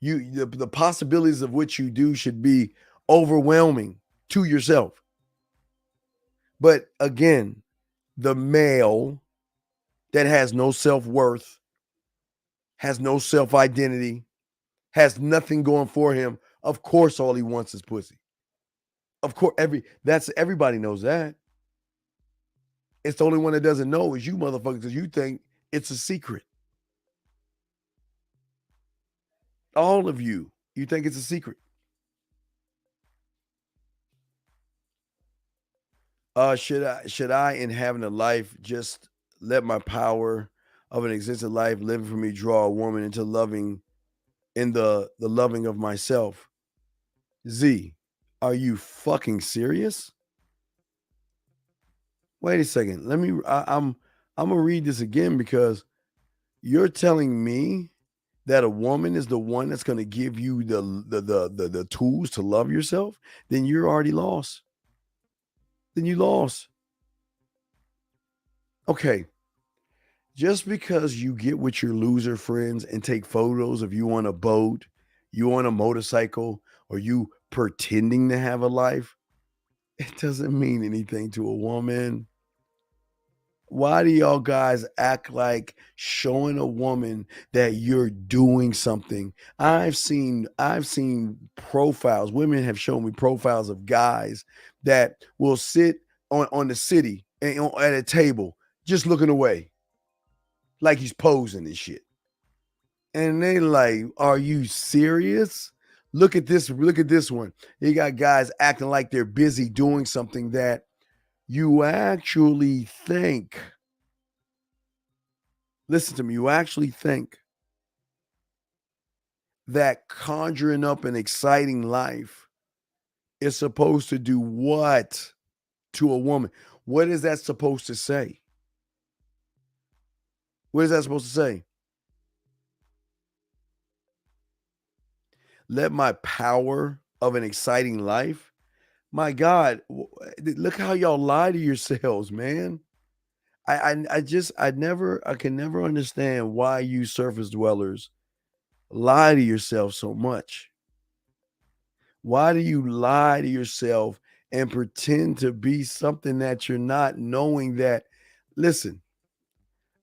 E: The possibilities of what you do should be overwhelming to yourself. But again, the male that has no self-worth has no self-identity, has nothing going for him. Of course, all he wants is pussy. Of course, everybody knows that. It's the only one that doesn't know is you motherfuckers, because you think it's a secret. All of you think it's a secret. Should I in having a life just let my power of an existing life living for me draw a woman into loving in the loving of myself? Z, are you fucking serious? Wait a second. I'm gonna read this again, because you're telling me that a woman is the one that's going to give you the tools to love yourself. Then you're already lost. Then you lost. Okay. Just because you get with your loser friends and take photos of you on a boat, you on a motorcycle, or you pretending to have a life, it doesn't mean anything to a woman. Why do y'all guys act like showing a woman that you're doing something? I've seen profiles. Women have shown me profiles of guys that will sit on the city and at a table just looking away, like he's posing and shit. And they like, are you serious? Look at this one. You got guys acting like they're busy doing something that you actually think, listen to me, you actually think that conjuring up an exciting life is supposed to do what to a woman? What is that supposed to say? What is that supposed to say? Let my power of an exciting life? My God, look how y'all lie to yourselves, man. I can never understand why you surface dwellers lie to yourself so much. Why do you lie to yourself and pretend to be something that you're not, knowing that, listen,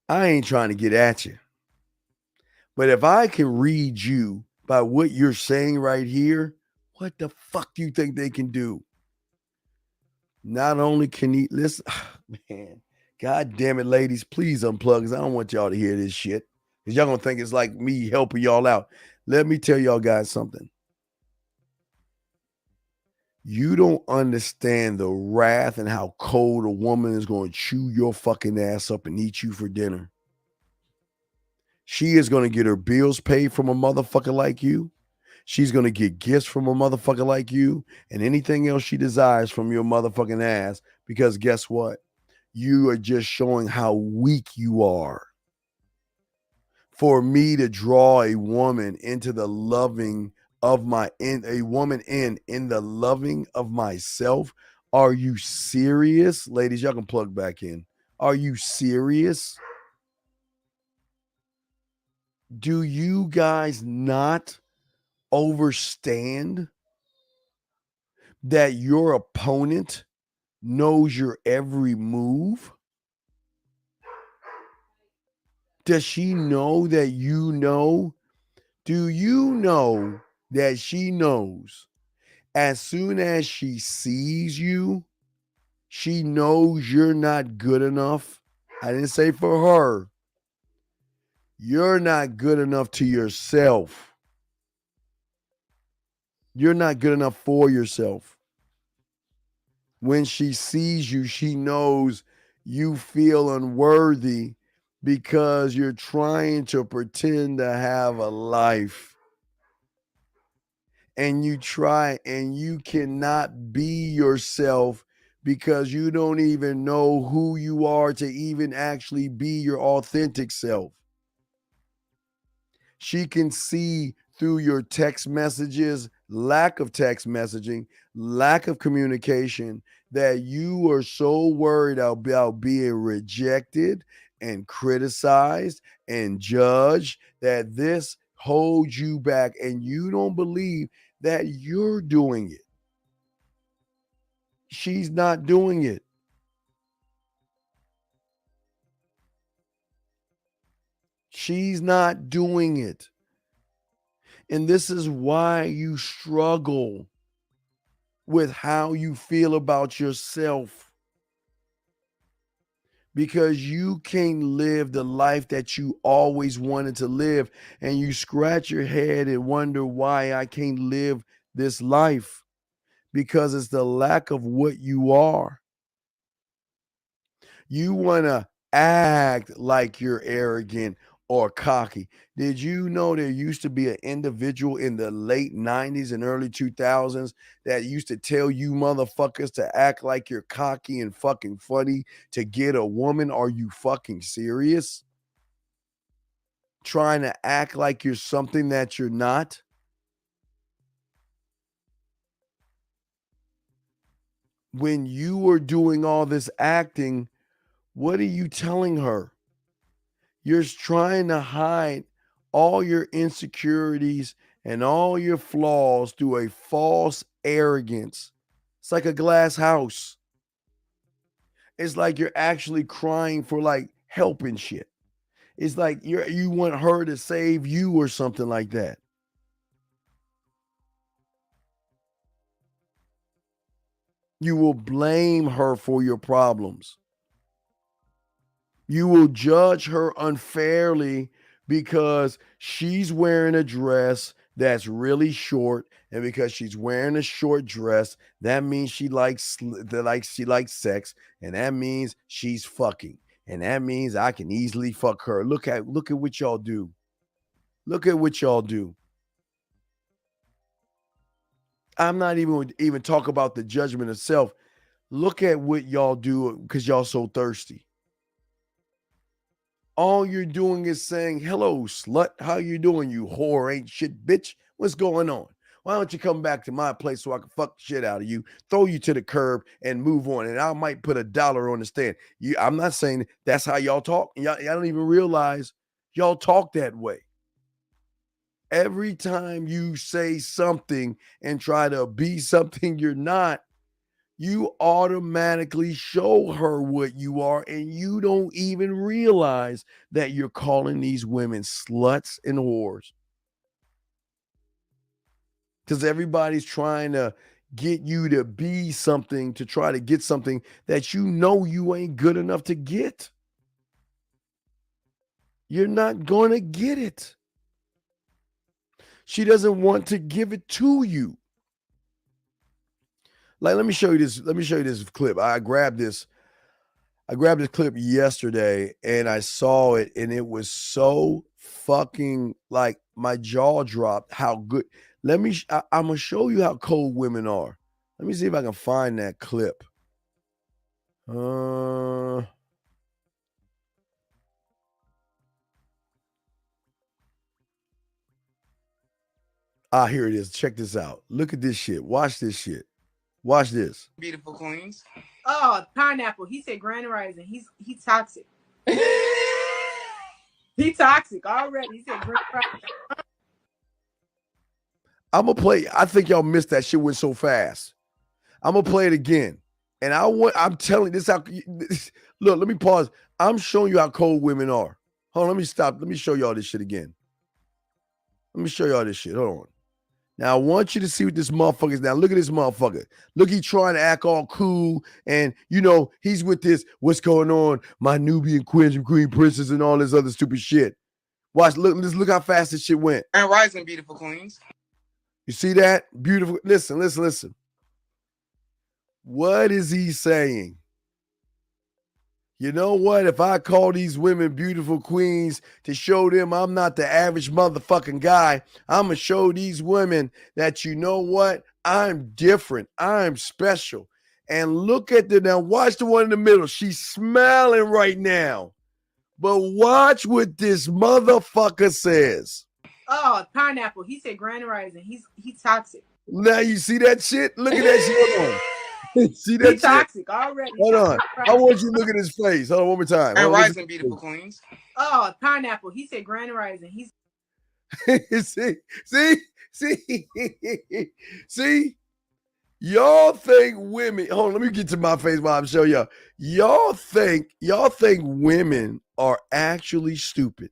E: I ain't trying to get at you, but if I can read you by what you're saying right here, what the fuck do you think they can do? Not only can he listen, man, God damn it, ladies, please unplug, because I don't want y'all to hear this shit, because y'all gonna think it's like me helping y'all out. Let me tell y'all guys something. You don't understand the wrath and how cold a woman is going to chew your fucking ass up and eat you for dinner. She is going to get her bills paid from a motherfucker like you. She's going to get gifts from a motherfucker like you, and anything else she desires from your motherfucking ass, because guess what? You are just showing how weak you are. For me to draw a woman into the loving of in the loving of myself. Are you serious? Ladies, y'all can plug back in. Are you serious? Do you guys not understand that your opponent knows your every move? Does she know that you know? Do you know that she knows as soon as she sees you, she knows you're not good enough? I didn't say for her. You're not good enough to yourself. You're not good enough for yourself. When she sees you, she knows you feel unworthy because you're trying to pretend to have a life. And you try and you cannot be yourself because you don't even know who you are to even actually be your authentic self. She can see through your text messages, lack of text messaging, lack of communication, that you are so worried about being rejected and criticized and judged that this holds you back, and you don't believe that you're doing it. She's not doing it. She's not doing it. And this is why you struggle with how you feel about yourself. Because you can't live the life that you always wanted to live. And you scratch your head and wonder why I can't live this life. Because it's the lack of what you are. You want to act like you're arrogant or cocky. Did you know there used to be an individual in the late 90s and early 2000s that used to tell you motherfuckers to act like you're cocky and fucking funny to get a woman? Are you fucking serious? Trying to act like you're something that you're not? When you were doing all this acting, what are you telling her? You're trying to hide all your insecurities and all your flaws through a false arrogance. It's like a glass house. It's like you're actually crying for like help and shit. It's like you want her to save you or something like that. You will blame her for your problems. You will judge her unfairly because she's wearing a dress that's really short, and because she's wearing a short dress, that means she likes sex, and that means she's fucking, and that means I can easily fuck her. Look at what y'all do. Look at what y'all do. I'm not even talk about the judgment itself. Look at what y'all do because y'all so thirsty. All you're doing is saying, hello, slut. How you doing, you whore ain't shit bitch? What's going on? Why don't you come back to my place so I can fuck the shit out of you, throw you to the curb, and move on? And I might put $1 on the stand. I'm not saying that's how y'all talk. Y'all don't even realize y'all talk that way. Every time you say something and try to be something you're not, you automatically show her what you are, and you don't even realize that you're calling these women sluts and whores. Because everybody's trying to get you to be something, to try to get something that you know you ain't good enough to get. You're not going to get it. She doesn't want to give it to you. Like, let me show you this clip. I grabbed this clip yesterday and I saw it, and it was so fucking, like, my jaw dropped how good. I'm going to show you how cold women are. Let me see if I can find that clip. Here it is. Check this out. Look at this shit. Watch this shit. Watch this.
J: Beautiful queens.
K: Oh, Pineapple. He said Grand Rising. He's toxic. He toxic already. He said Grand Rising.
E: I'm going to play. I think y'all missed that shit went so fast. I'm going to play it again. And I'm telling you this how. Look, let me pause. I'm showing you how cold women are. Hold on, let me stop. Let me show y'all this shit again. Let me show y'all this shit. Hold on. Now, I want you to see what this motherfucker is. Now, look at this motherfucker. Look, he's trying to act all cool. And, he's with this, what's going on? My Nubian queen princess and all this other stupid shit. Watch, look how fast this shit went.
J: And rising, beautiful queens.
E: You see that? Beautiful. Listen. What is he saying? You know what? If I call these women beautiful queens to show them I'm not the average motherfucking guy, I'm going to show these women that, you know what? I'm different. I'm special. And look at now watch the one in the middle. She's smiling right now. But watch what this motherfucker says.
K: Oh, Pineapple. He said Grand Rising. He's toxic.
E: Now you see that shit? Look at that shit. Hold on. See that? He's
K: toxic already.
E: Hold on. I want you to look at his face. Hold on one more time.
J: And rising, beautiful queens.
K: Oh, Pineapple. He said Grand Rising.
E: See? Y'all think women. Hold on, let me get to my face while I'm showing y'all. Y'all think women are actually stupid.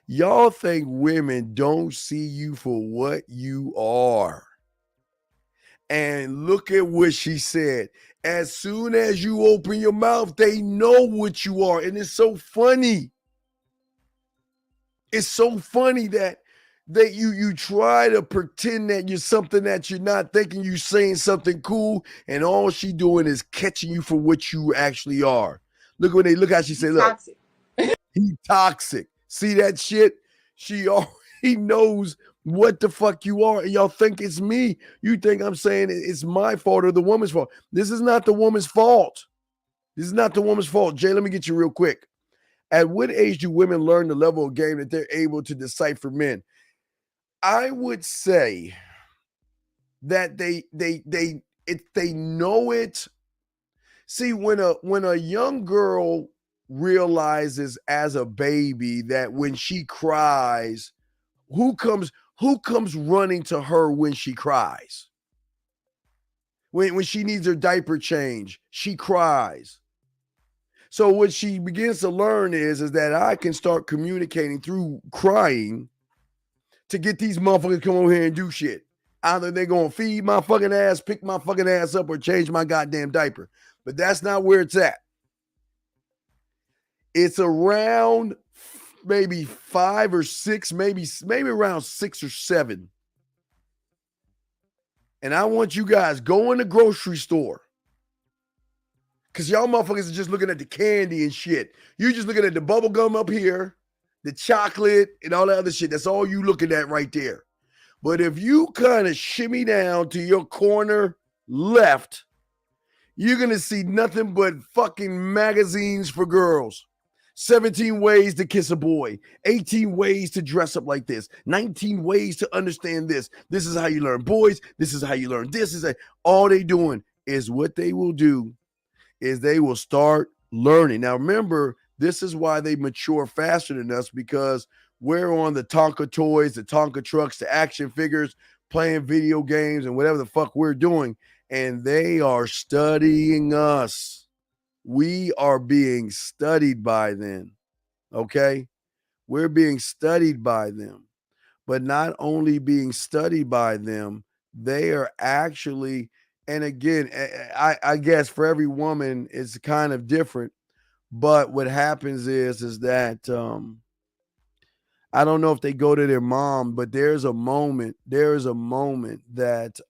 E: Y'all think women don't see you for what you are. And look at what she said. As soon as you open your mouth, they know what you are. And it's so funny. It's so funny that you try to pretend that you're something that you're not, thinking you're saying something cool, and all she doing is catching you for what you actually are. Look how she said, look,
K: Toxic.
E: he toxic. See that shit? She already knows what the fuck you are, and y'all think it's me. You think I'm saying it's my fault or the woman's fault. This is not the woman's fault. This is not the woman's fault. Jay, let me get you real quick. At what age do women learn the level of game that they're able to decipher men? I would say that they know it. See, when a young girl realizes as a baby that when she cries, who comes running to her when she cries? When she needs her diaper change, she cries. So what she begins to learn is that I can start communicating through crying to get these motherfuckers to come over here and do shit. Either they're going to feed my fucking ass, pick my fucking ass up, or change my goddamn diaper. But that's not where it's at. It's around maybe 5 or 6, maybe around 6 or 7. And I want you guys, go in the grocery store. Because y'all motherfuckers are just looking at the candy and shit. You're just looking at the bubble gum up here, the chocolate, and all that other shit. That's all you looking at right there. But if you kind of shimmy down to your corner left, you're going to see nothing but fucking magazines for girls. 17 ways to kiss a boy, 18 ways to dress up like this, 19 ways to understand this. This is how you learn boys. This is how you learn this. All they doing is what they will do is they will start learning. Now, remember, this is why they mature faster than us, because we're on the Tonka toys, the Tonka trucks, the action figures, playing video games and whatever the fuck we're doing. And they are studying us. We are being studied by them. Okay? We're being studied by them. But not only being studied by them, they are actually, and again, I guess for every woman, it's kind of different. But what happens is that I don't know if they go to their mom, but there's a moment that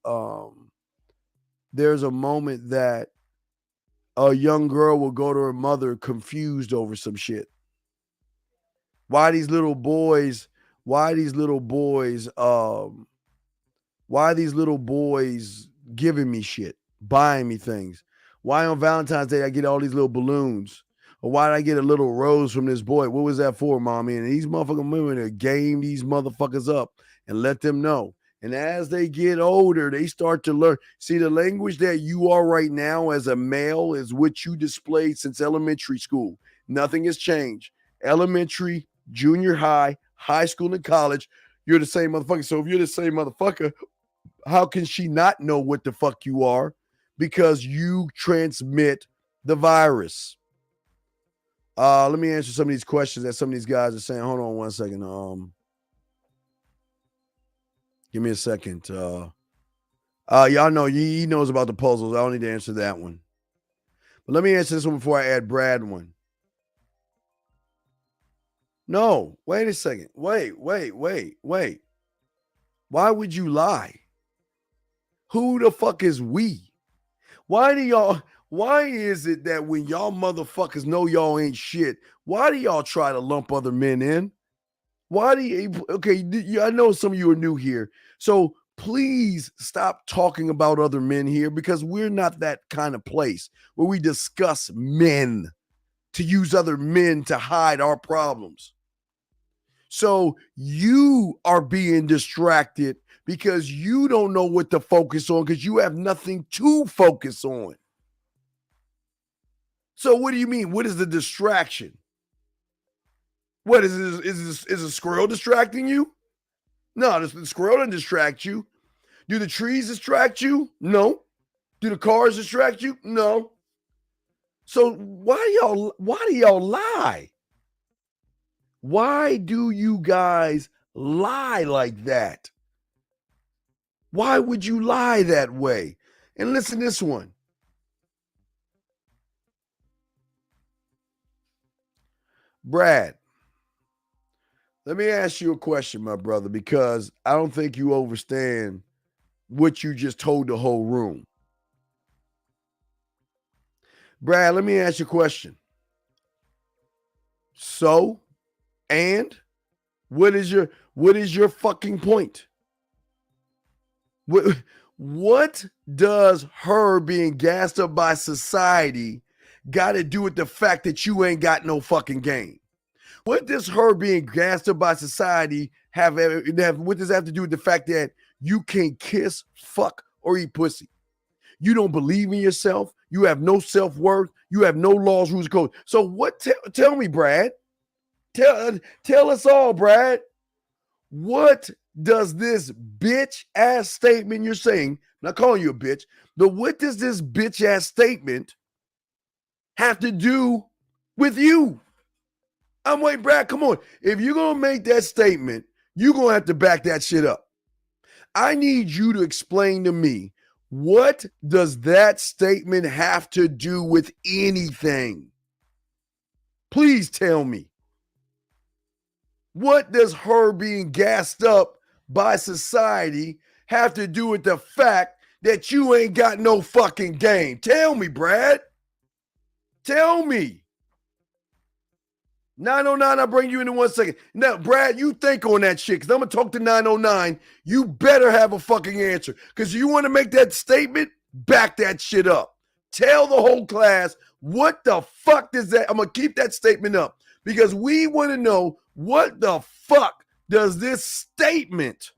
E: a young girl will go to her mother confused over some shit. Why these little boys giving me shit, buying me things? Why on Valentine's Day I get all these little balloons? Or why did I get a little rose from this boy? What was that for, mommy? And these motherfucking women are game these motherfuckers up and let them know. And as they get older, they start to learn. See, the language that you are right now as a male is what you displayed since elementary school. Nothing has changed. Elementary, junior high, high school, and college, you're the same motherfucker. So if you're the same motherfucker, how can she not know what the fuck you are? Because you transmit the virus. Let me answer some of these questions that some of these guys are saying. Hold on one second. Give me a second. Y'all know he knows about the puzzles. I don't need to answer that one. But let me answer this one before I add Brad one. No, wait a second. Wait. Why would you lie? Who the fuck is we? Why is it that when y'all motherfuckers know y'all ain't shit, why do y'all try to lump other men in? I know some of you are new here. So please stop talking about other men here, because we're not that kind of place where we discuss men to use other men to hide our problems. So you are being distracted because you don't know what to focus on, because you have nothing to focus on. So what do you mean? What is the distraction? What is a squirrel distracting you? No, the squirrel doesn't distract you. Do the trees distract you? No. Do the cars distract you? No. So why do y'all lie? Why do you guys lie like that? Why would you lie that way? And listen to this one. Brad, let me ask you a question, my brother, because I don't think you understand what you just told the whole room. Brad, let me ask you a question. So, and what is your fucking point? What does her being gassed up by society got to do with the fact that you ain't got no fucking game? What does her being gassed up by society what does that have to do with the fact that you can't kiss, fuck, or eat pussy? You don't believe in yourself. You have no self-worth. You have no laws, rules, and codes. So what? Tell me, Brad. Tell us all, Brad. What does this bitch ass statement you're saying? I'm not calling you a bitch, but what does this bitch ass statement have to do with you? I'm waiting, Brad. Come on. If you're gonna make that statement, you're gonna have to back that shit up. I need you to explain to me, what does that statement have to do with anything? Please tell me. What does her being gassed up by society have to do with the fact that you ain't got no fucking game? Tell me, Brad. Tell me. 909, I'll bring you in 1 second. Now, Brad, you think on that shit, because I'm going to talk to 909. You better have a fucking answer. Because you want to make that statement, back that shit up. Tell the whole class, what the fuck does that? I'm going to keep that statement up. Because we want to know, what the fuck does this statement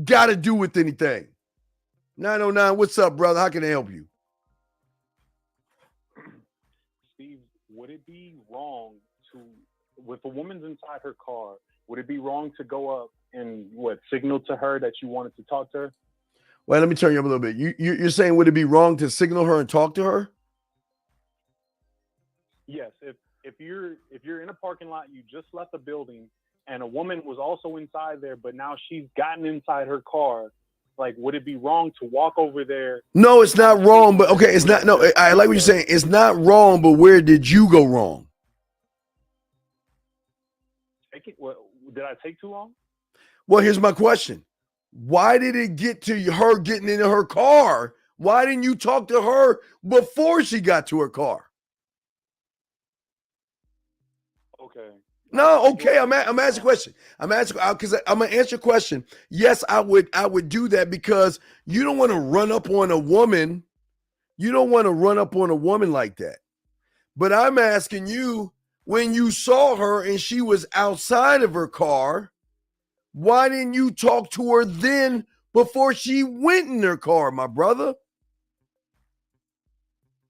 E: got to do with anything? 909, what's up, brother? How can I help you?
L: Steve, would it be wrong to, with a woman's inside her car, would it be wrong to go up and signal to her that you wanted to talk to her?
E: Well, let me turn you up a little bit. You're saying, would it be wrong to signal her and talk to her?
L: Yes. If you're in a parking lot, you just left the building, and a woman was also inside there, but now she's gotten inside her car, would it be wrong to walk over there?
E: No, it's not wrong, but okay, it's not. No, I like what you're saying. It's not wrong, but where did you go wrong?
L: Did I take too long?
E: Well, here's my question. Why did it get to her getting into her car? Why didn't you talk to her before she got to her car?
L: Okay.
E: No, okay. I'm asking a question. I'm asking because I'm gonna answer your question. Yes, I would do that because you don't want to run up on a woman. You don't want to run up on a woman like that. But I'm asking you, when you saw her and she was outside of her car, why didn't you talk to her then before she went in her car, my brother?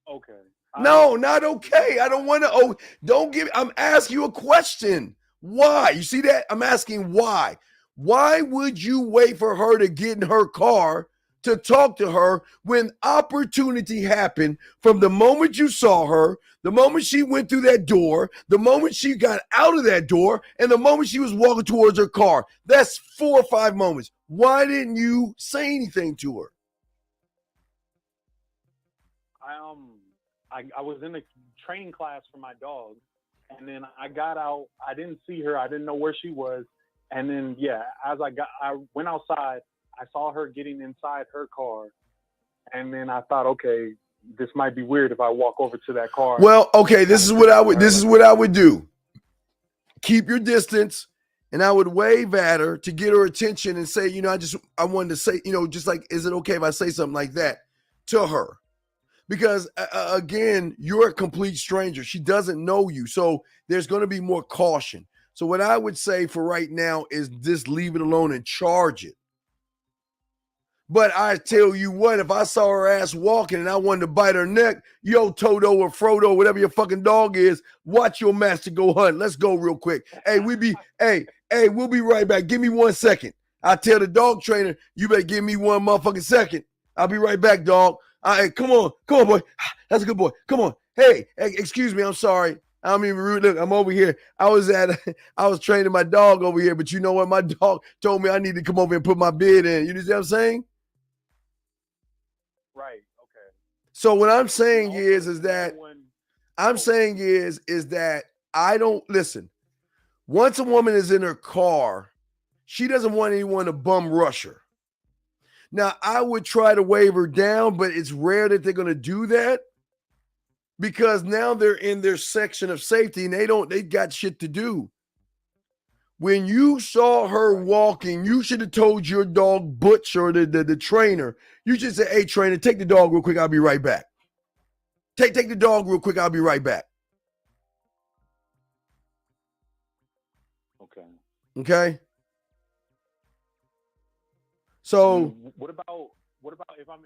L: Okay.
E: No, not okay. I don't want to. Oh, don't give. I'm asking you a question. Why? You see that? I'm asking why. Why would you wait for her to get in her car to talk to her when opportunity happened from the moment you saw her, the moment she went through that door, the moment she got out of that door, and the moment she was walking towards her car? That's 4 or 5 moments. Why didn't you say anything to her?
L: I was in a training class for my dog, and then I got out. I didn't see her. I didn't know where she was. And then, as I went outside, I saw her getting inside her car. And then I thought, okay, this might be weird if I walk over to that car.
E: Well, okay, this is what I would do. Keep your distance, and I would wave at her to get her attention and say, I wanted to say, just like, is it okay if I say something like that to her? Because, again, you're a complete stranger. She doesn't know you. So there's going to be more caution. So what I would say for right now is just leave it alone and charge it. But I tell you what, if I saw her ass walking and I wanted to bite her neck, yo, Toto or Frodo, whatever your fucking dog is, watch your master go hunt. Let's go real quick. Hey, we'll be right back. Give me 1 second. I tell the dog trainer, you better give me 1 motherfucking second. I'll be right back, dog. Hey, come on, boy. That's a good boy. Come on. Hey, excuse me. I'm sorry. I don't mean rude. Look, I'm over here. I was training my dog over here, but you know what? My dog told me I need to come over and put my bid in. You know what I'm saying?
L: Right. Okay.
E: So what I'm saying is that I don't listen. Once a woman is in her car, she doesn't want anyone to bum rush her. Now, I would try to wave her down, but it's rare that they're going to do that because now they're in their section of safety and they got shit to do. When you saw her walking, you should have told your dog Butch or the trainer. You should say, hey, trainer, take the dog real quick. I'll be right back. Take the dog real quick. I'll be right back.
L: Okay.
E: Okay. So
L: what about if I'm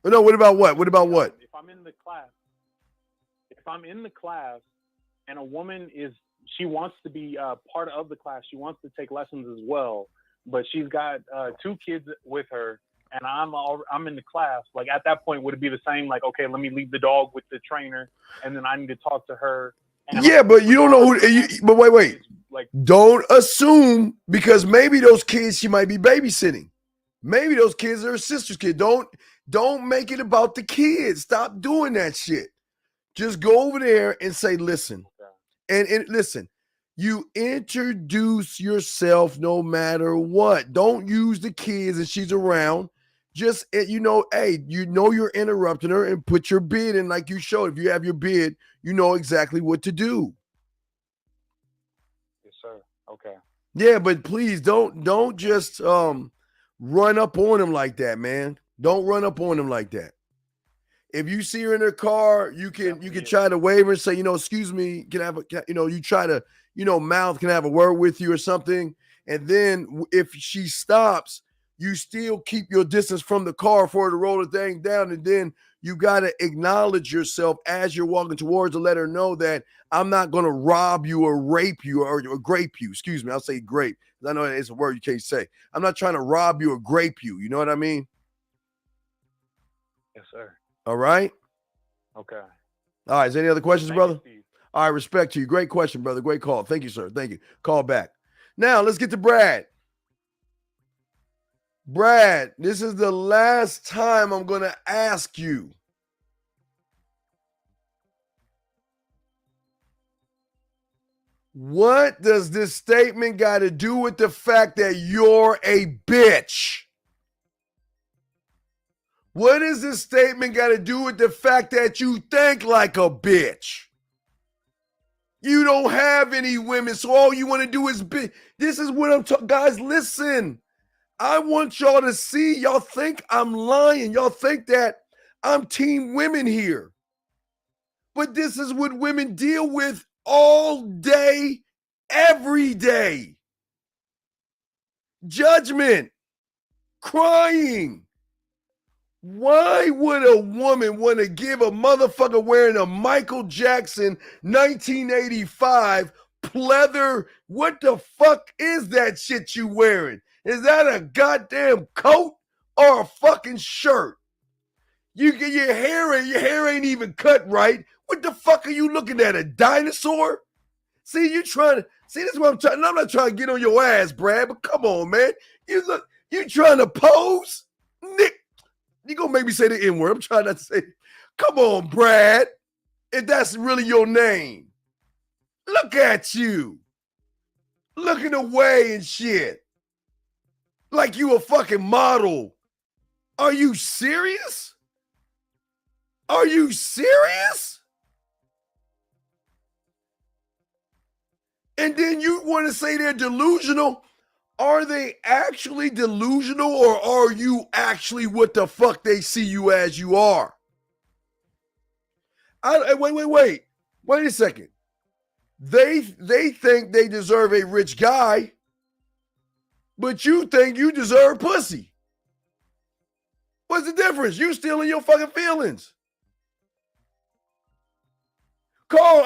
E: no, what about what? What about what?
L: If I'm in the class and a woman she wants to be part of the class, she wants to take lessons as well, but she's got 2 kids with her and I'm in the class, like at that point would it be the same, like, okay, let me leave the dog with the trainer and then I need to talk to her?
E: Yeah, but you don't know who but wait. Like, don't assume because maybe those kids she might be babysitting. Maybe those kids are her sister's kid. Don't make it about the kids. Stop doing that shit. Just go over there and say, listen. And listen, you introduce yourself no matter what. Don't use the kids and she's around. Just, hey, you're interrupting her and put your bid in like you showed. If you have your bid, you know exactly what to do.
L: Yes, sir. Okay.
E: Yeah, but please don't just run up on them like that, man. Don't run up on them like that. If you see her in her car, you can try to wave her and say, excuse me, you try to, mouth, can I have a word with you or something. And then if she stops, you still keep your distance from the car for her to roll the thing down. And then you got to acknowledge yourself as you're walking towards to let her know that I'm not going to rob you or rape you or grape you. Excuse me. I'll say grape. I know it's a word you can't say. I'm not trying to rob you or grape you. You know what I mean?
L: Yes, sir.
E: All right.
L: Okay.
E: All right. Is there any other questions,
L: Thank
E: brother?
L: you,
E: All right. Respect to you. Great question, brother. Great call. Thank you, sir. Thank you. Call back. Now let's get to Brad. Brad, this is the last time I'm going to ask you. What does this statement got to do with the fact that you're a bitch? What does this statement got to do with the fact that you think like a bitch? You don't have any women, so all you want to do is be. This is what I'm talking. Guys, listen. I want y'all to see. Y'all think I'm lying. Y'all think that I'm team women here. But this is what women deal with all day, every day. Judgment, crying. Why would a woman want to give a motherfucker wearing a Michael Jackson 1985 pleather? What the fuck is that shit you wearing? Is that a goddamn coat or a fucking shirt? You get your hair ain't even cut right. What the fuck are you looking at? A dinosaur? See, this is what I'm trying. I'm not trying to get on your ass, Brad, but come on, man. You trying to pose? Nick, you gonna make me say the N-word. I'm trying not to say, come on, Brad. If that's really your name. Look at you. Looking away and shit. Like you a fucking model. Are you serious? Are you serious? And then you want to say they're delusional? Are they actually delusional or are you actually what the fuck they see you as you are? Wait a second. They think they deserve a rich guy, but you think you deserve pussy. What's the difference? You still in your fucking feelings. Carl,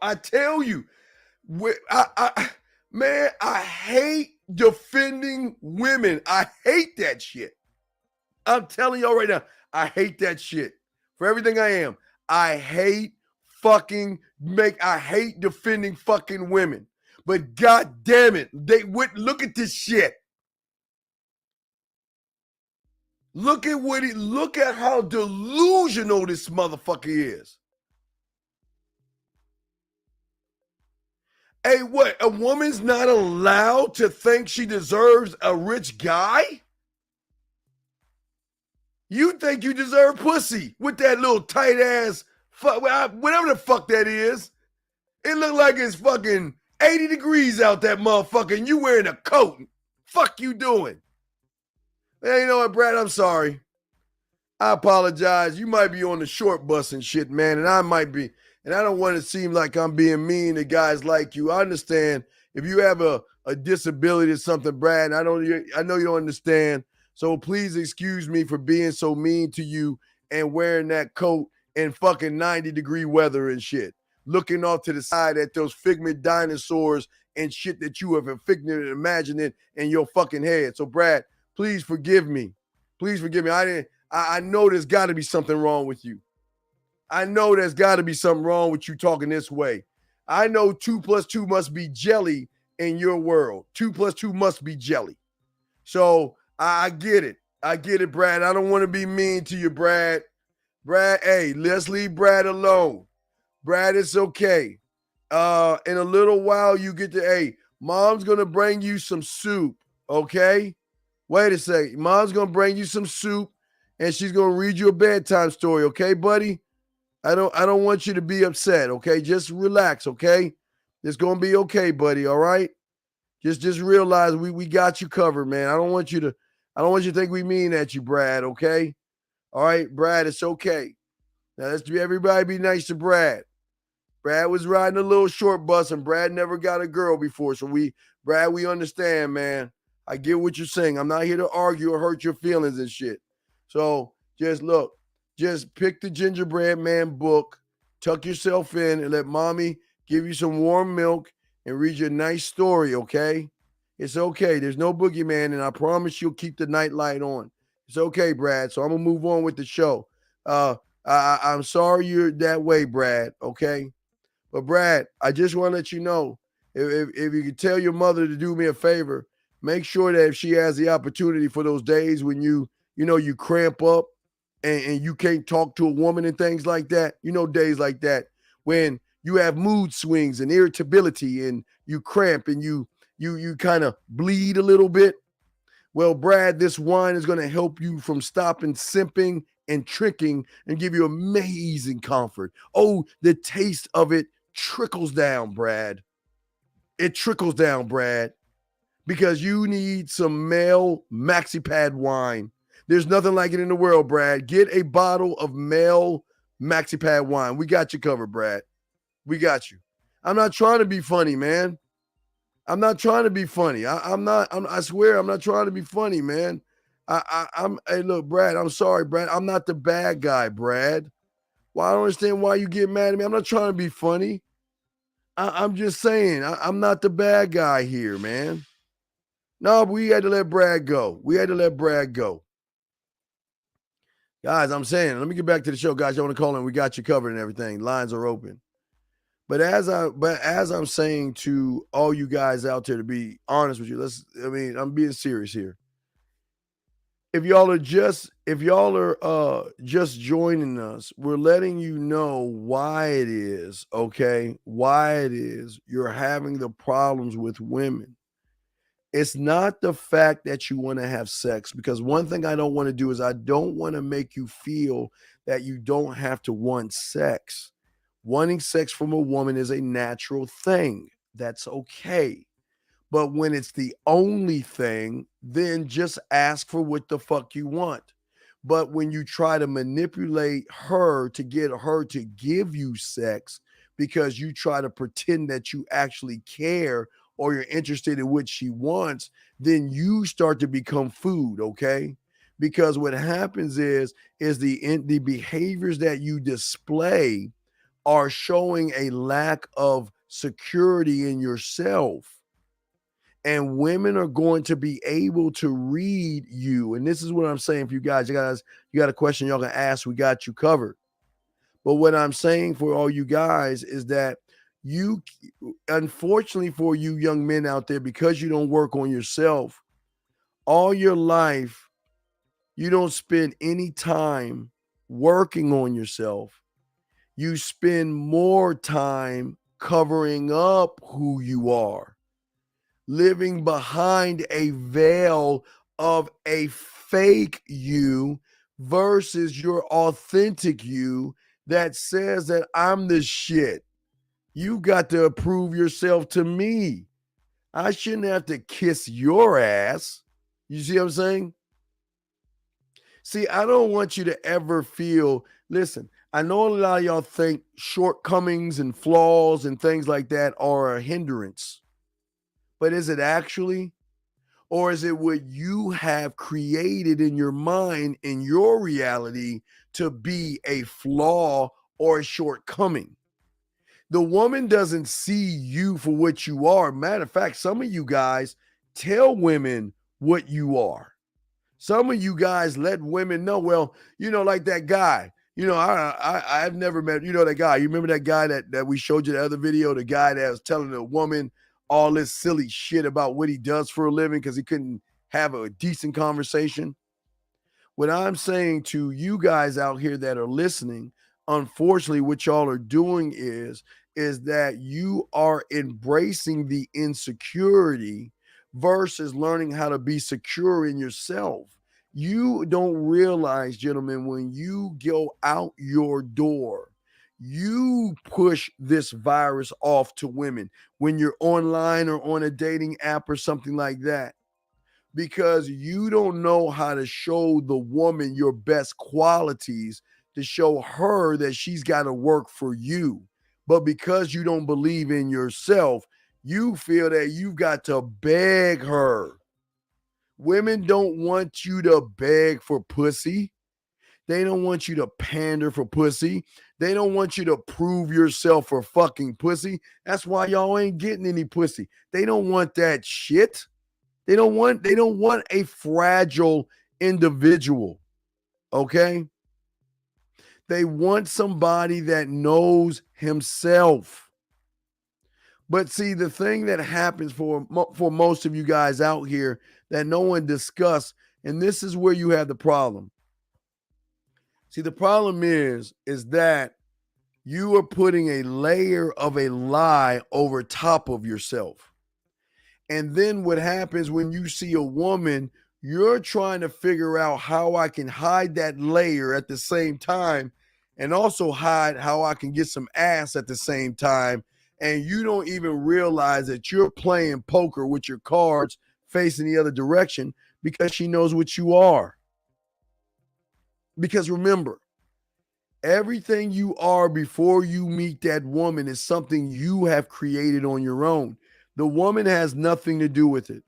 E: I tell you, man, I hate defending women. I hate that shit. I'm telling y'all right now, I hate that shit. For everything I am, I hate I hate defending fucking women. But god damn it, look at this shit. Look at how delusional this motherfucker is. Hey, what? A woman's not allowed to think she deserves a rich guy? You think you deserve pussy with that little tight ass, whatever the fuck that is. It look like it's fucking 80 degrees out that motherfucker and you wearing a coat. Fuck you doing? Hey, you know what, Brad? I'm sorry. I apologize. You might be on the short bus and shit, man, and I might be. And I don't want to seem like I'm being mean to guys like you. I understand if you have a disability or something, Brad. I know you don't understand. So please excuse me for being so mean to you and wearing that coat in fucking 90-degree weather and shit. Looking off to the side at those figment dinosaurs and shit that you have figment imagining in your fucking head. So, Brad, please forgive me. Please forgive me. I know there's got to be something wrong with you. I know there's got to be something wrong with you talking this way. I know 2 + 2 must be jelly in your world. 2 + 2 must be jelly. So I get it. I get it, Brad. I don't want to be mean to you, Brad. Brad, hey, let's leave Brad alone. Brad, it's okay. In a little while, you get to, hey, Mom's going to bring you some soup, okay? Wait a second. Mom's going to bring you some soup, and she's going to read you a bedtime story, okay, buddy? I don't want you to be upset, okay? Just relax, okay? It's going to be okay, buddy, all right? Just realize we got you covered, man. I don't want you to think we mean at you, Brad, okay? All right, Brad, it's okay. Now let's everybody be nice to Brad. Brad was riding a little short bus and Brad never got a girl before. So Brad, we understand, man. I get what you're saying. I'm not here to argue or hurt your feelings and shit. So just pick the Gingerbread Man book, tuck yourself in, and let mommy give you some warm milk and read you a nice story, okay? It's okay. There's no boogeyman, and I promise you'll keep the night light on. It's okay, Brad. So I'm going to move on with the show. I'm sorry you're that way, Brad, okay? But, Brad, I just want to let you know, if you could tell your mother to do me a favor, make sure that if she has the opportunity for those days when you cramp up and you can't talk to a woman and things like that, days like that, when you have mood swings and irritability and you cramp and you kind of bleed a little bit. Well, Brad, this wine is going to help you from stopping simping and tricking and give you amazing comfort. Oh, the taste of it trickles down, Brad. It trickles down, Brad, because you need some male MaxiPad wine. There's nothing like it in the world, Brad. Get a bottle of male MaxiPad wine. We got you covered, Brad. We got you. I'm not trying to be funny, man. I'm not trying to be funny. I swear I'm not trying to be funny, man. Hey, look, Brad, I'm sorry, Brad. I'm not the bad guy, Brad. Well, I don't understand why you get mad at me. I'm not trying to be funny. I'm just saying, I'm not the bad guy here, man. No, but we had to let Brad go. Guys, I'm saying, let me get back to the show. Guys, you want to call in? We got you covered and everything. Lines are open. But as I'm saying to all you guys out there, to be honest with you, I'm being serious here. If y'all are just joining us, we're letting you know why it is, okay? Why it is you're having the problems with women. It's not the fact that you want to have sex, because one thing I don't want to do is I don't want to make you feel that you don't have to want sex. Wanting sex from a woman is a natural thing. That's okay. But when it's the only thing, then just ask for what the fuck you want. But when you try to manipulate her to get her to give you sex because you try to pretend that you actually care or you're interested in what she wants, then you start to become food, okay? Because what happens is the behaviors that you display are showing a lack of security in yourself. And women are going to be able to read you. And this is what I'm saying for you guys. You got a question y'all can ask. We got you covered. But what I'm saying for all you guys is that you, unfortunately for you young men out there, because you don't work on yourself all your life, you don't spend any time working on yourself. You spend more time covering up who you are, living behind a veil of a fake you versus your authentic you that says that I'm the shit. You got to approve yourself to me. I shouldn't have to kiss your ass. You see what I'm saying? See, I don't want you to ever feel, listen, I know a lot of y'all think shortcomings and flaws and things like that are a hindrance. But is it actually? Or is it what you have created in your mind, in your reality, to be a flaw or a shortcoming? The woman doesn't see you for what you are. Matter of fact, some of you guys tell women what you are. Some of you guys let women know, well, you know, like that guy. You know, I've never met, you know, that guy. You remember that guy that we showed you the other video, the guy that was telling a woman all this silly shit about what he does for a living because he couldn't have a decent conversation? What I'm saying to you guys out here that are listening, unfortunately, what y'all are doing is that you are embracing the insecurity versus learning how to be secure in yourself. You don't realize, gentlemen, when you go out your door, you push this virus off to women when you're online or on a dating app or something like that, because you don't know how to show the woman your best qualities to show her that she's got to work for you. But because you don't believe in yourself, you feel that you've got to beg her. Women don't want you to beg for pussy. They don't want you to pander for pussy. They don't want you to prove yourself for fucking pussy. That's why y'all ain't getting any pussy. They don't want that shit. They don't want a fragile individual. Okay? They want somebody that knows himself. But see, the thing that happens for most of you guys out here that no one discuss, and this is where you have the problem. See, the problem is that you are putting a layer of a lie over top of yourself. And then what happens when you see a woman, you're trying to figure out how I can hide that layer at the same time and also hide how I can get some ass at the same time. And you don't even realize that you're playing poker with your cards facing the other direction because she knows what you are. Because remember, everything you are before you meet that woman is something you have created on your own. The woman has nothing to do with it.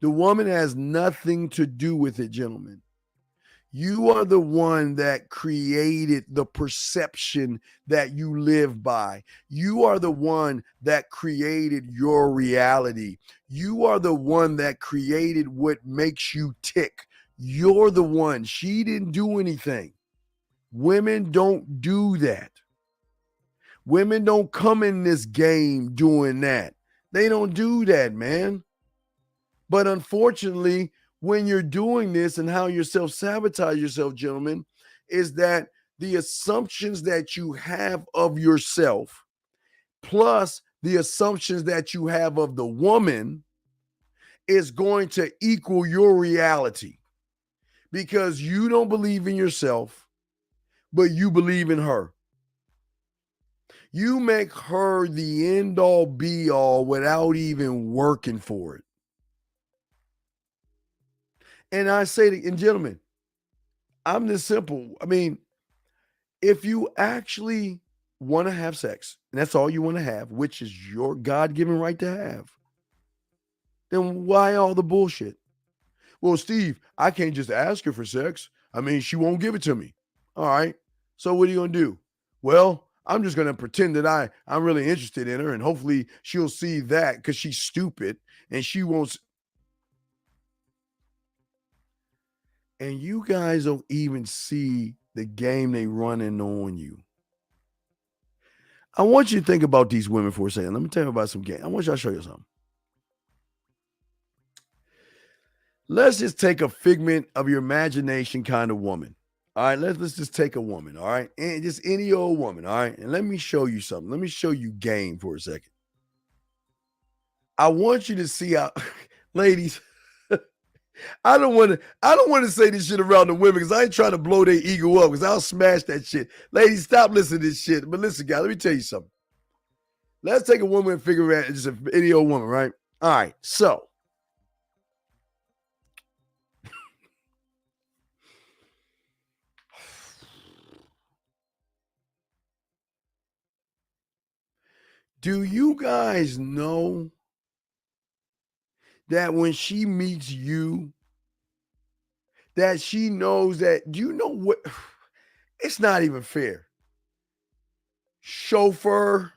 E: The woman has nothing to do with it, gentlemen. You are the one that created the perception that you live by. You are the one that created your reality. You are the one that created what makes you tick. You're the one. She didn't do anything. Women don't do that. Women don't come in this game doing that. They don't do that, man. But unfortunately, when you're doing this and how you self-sabotage yourself, gentlemen, is that the assumptions that you have of yourself plus the assumptions that you have of the woman is going to equal your reality, because you don't believe in yourself, but you believe in her. You make her the end all be all without even working for it. And I say to, and gentlemen, I'm this simple. I mean, if you actually want to have sex, and that's all you want to have, which is your God-given right to have, then why all the bullshit? Well, Steve, I can't just ask her for sex. I mean, she won't give it to me. All right. So what are you going to do? Well, I'm just going to pretend that I'm really interested in her, and hopefully she'll see that because she's stupid and she won't. And you guys don't even see the game they running on you. I want you to think about these women for a second. Let me tell you about some game. I want y'all to show you something. Let's just take a figment of your imagination kind of woman. All right, let's just take a woman, all right? And just any old woman, all right? And let me show you something. Let me show you game for a second. I want you to see how, ladies, I don't want to say this shit around the women because I ain't trying to blow their ego up because I'll smash that shit. Ladies, stop listening to this shit. But listen, guys, let me tell you something. Let's take a woman and figure out just any old woman, right? All right, so. Do you guys know that when she meets you, that she knows that, do you know what? It's not even fair. Chauffeur,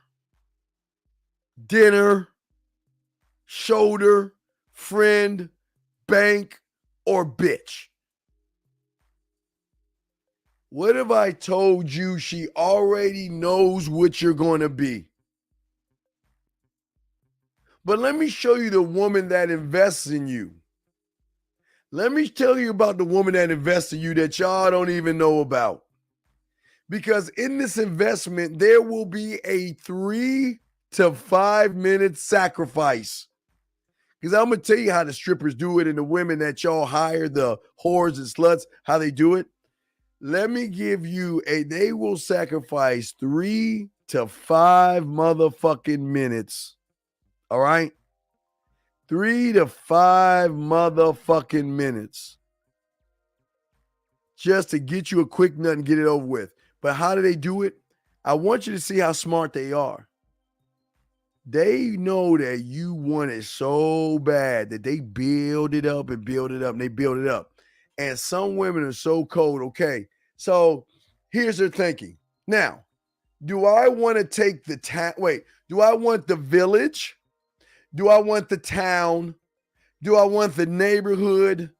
E: dinner, shoulder, friend, bank, or bitch. What if I told you she already knows what you're going to be? But let me show you the woman that invests in you. Let me tell you about the woman that invests in you that y'all don't even know about. Because in this investment, there will be a 3 to 5 minute sacrifice. Because I'm going to tell you how the strippers do it and the women that y'all hire, the whores and sluts, how they do it. Let me give you they will sacrifice 3 to 5 motherfucking minutes. All right? 3 to 5 motherfucking minutes just to get you a quick nut and get it over with. But how do they do it? I want you to see how smart they are. They know that you want it so bad that they build it up and build it up and they build it up. And some women are so cold. Okay, so here's their thinking. Now, do I want to take the town? Do I want the village? Do I want the town? Do I want the neighborhood?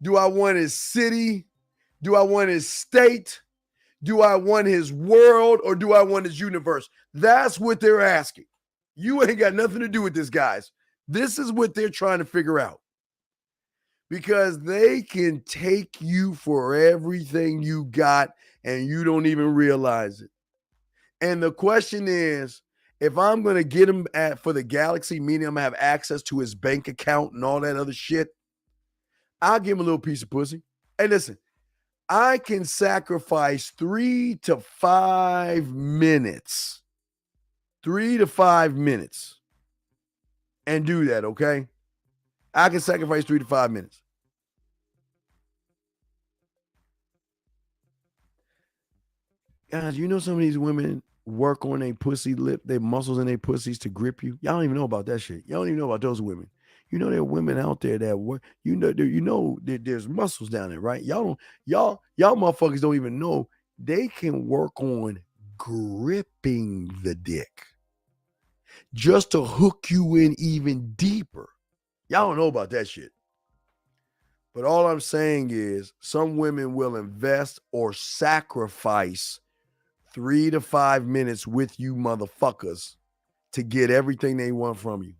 E: Do I want his city? Do I want his state? Do I want his world or do I want his universe? That's what they're asking. You ain't got nothing to do with this, guys. This is what they're trying to figure out. Because they can take you for everything you got and you don't even realize it. And the question is, if I'm going to get him for the galaxy, meaning I'm going to have access to his bank account and all that other shit, I'll give him a little piece of pussy. Hey, listen, I can sacrifice 3 to 5 minutes. 3 to 5 minutes. And do that, okay? I can sacrifice 3 to 5 minutes. Guys, you know some of these women work on their pussy lip, their muscles in their pussies to grip you. Y'all don't even know about that shit. Y'all don't even know about those women. You know there are women out there that work. You know there's muscles down there, right? Y'all motherfuckers don't even know they can work on gripping the dick just to hook you in even deeper. Y'all don't know about that shit. But all I'm saying is some women will invest or sacrifice 3 to 5 minutes with you motherfuckers to get everything they want from you.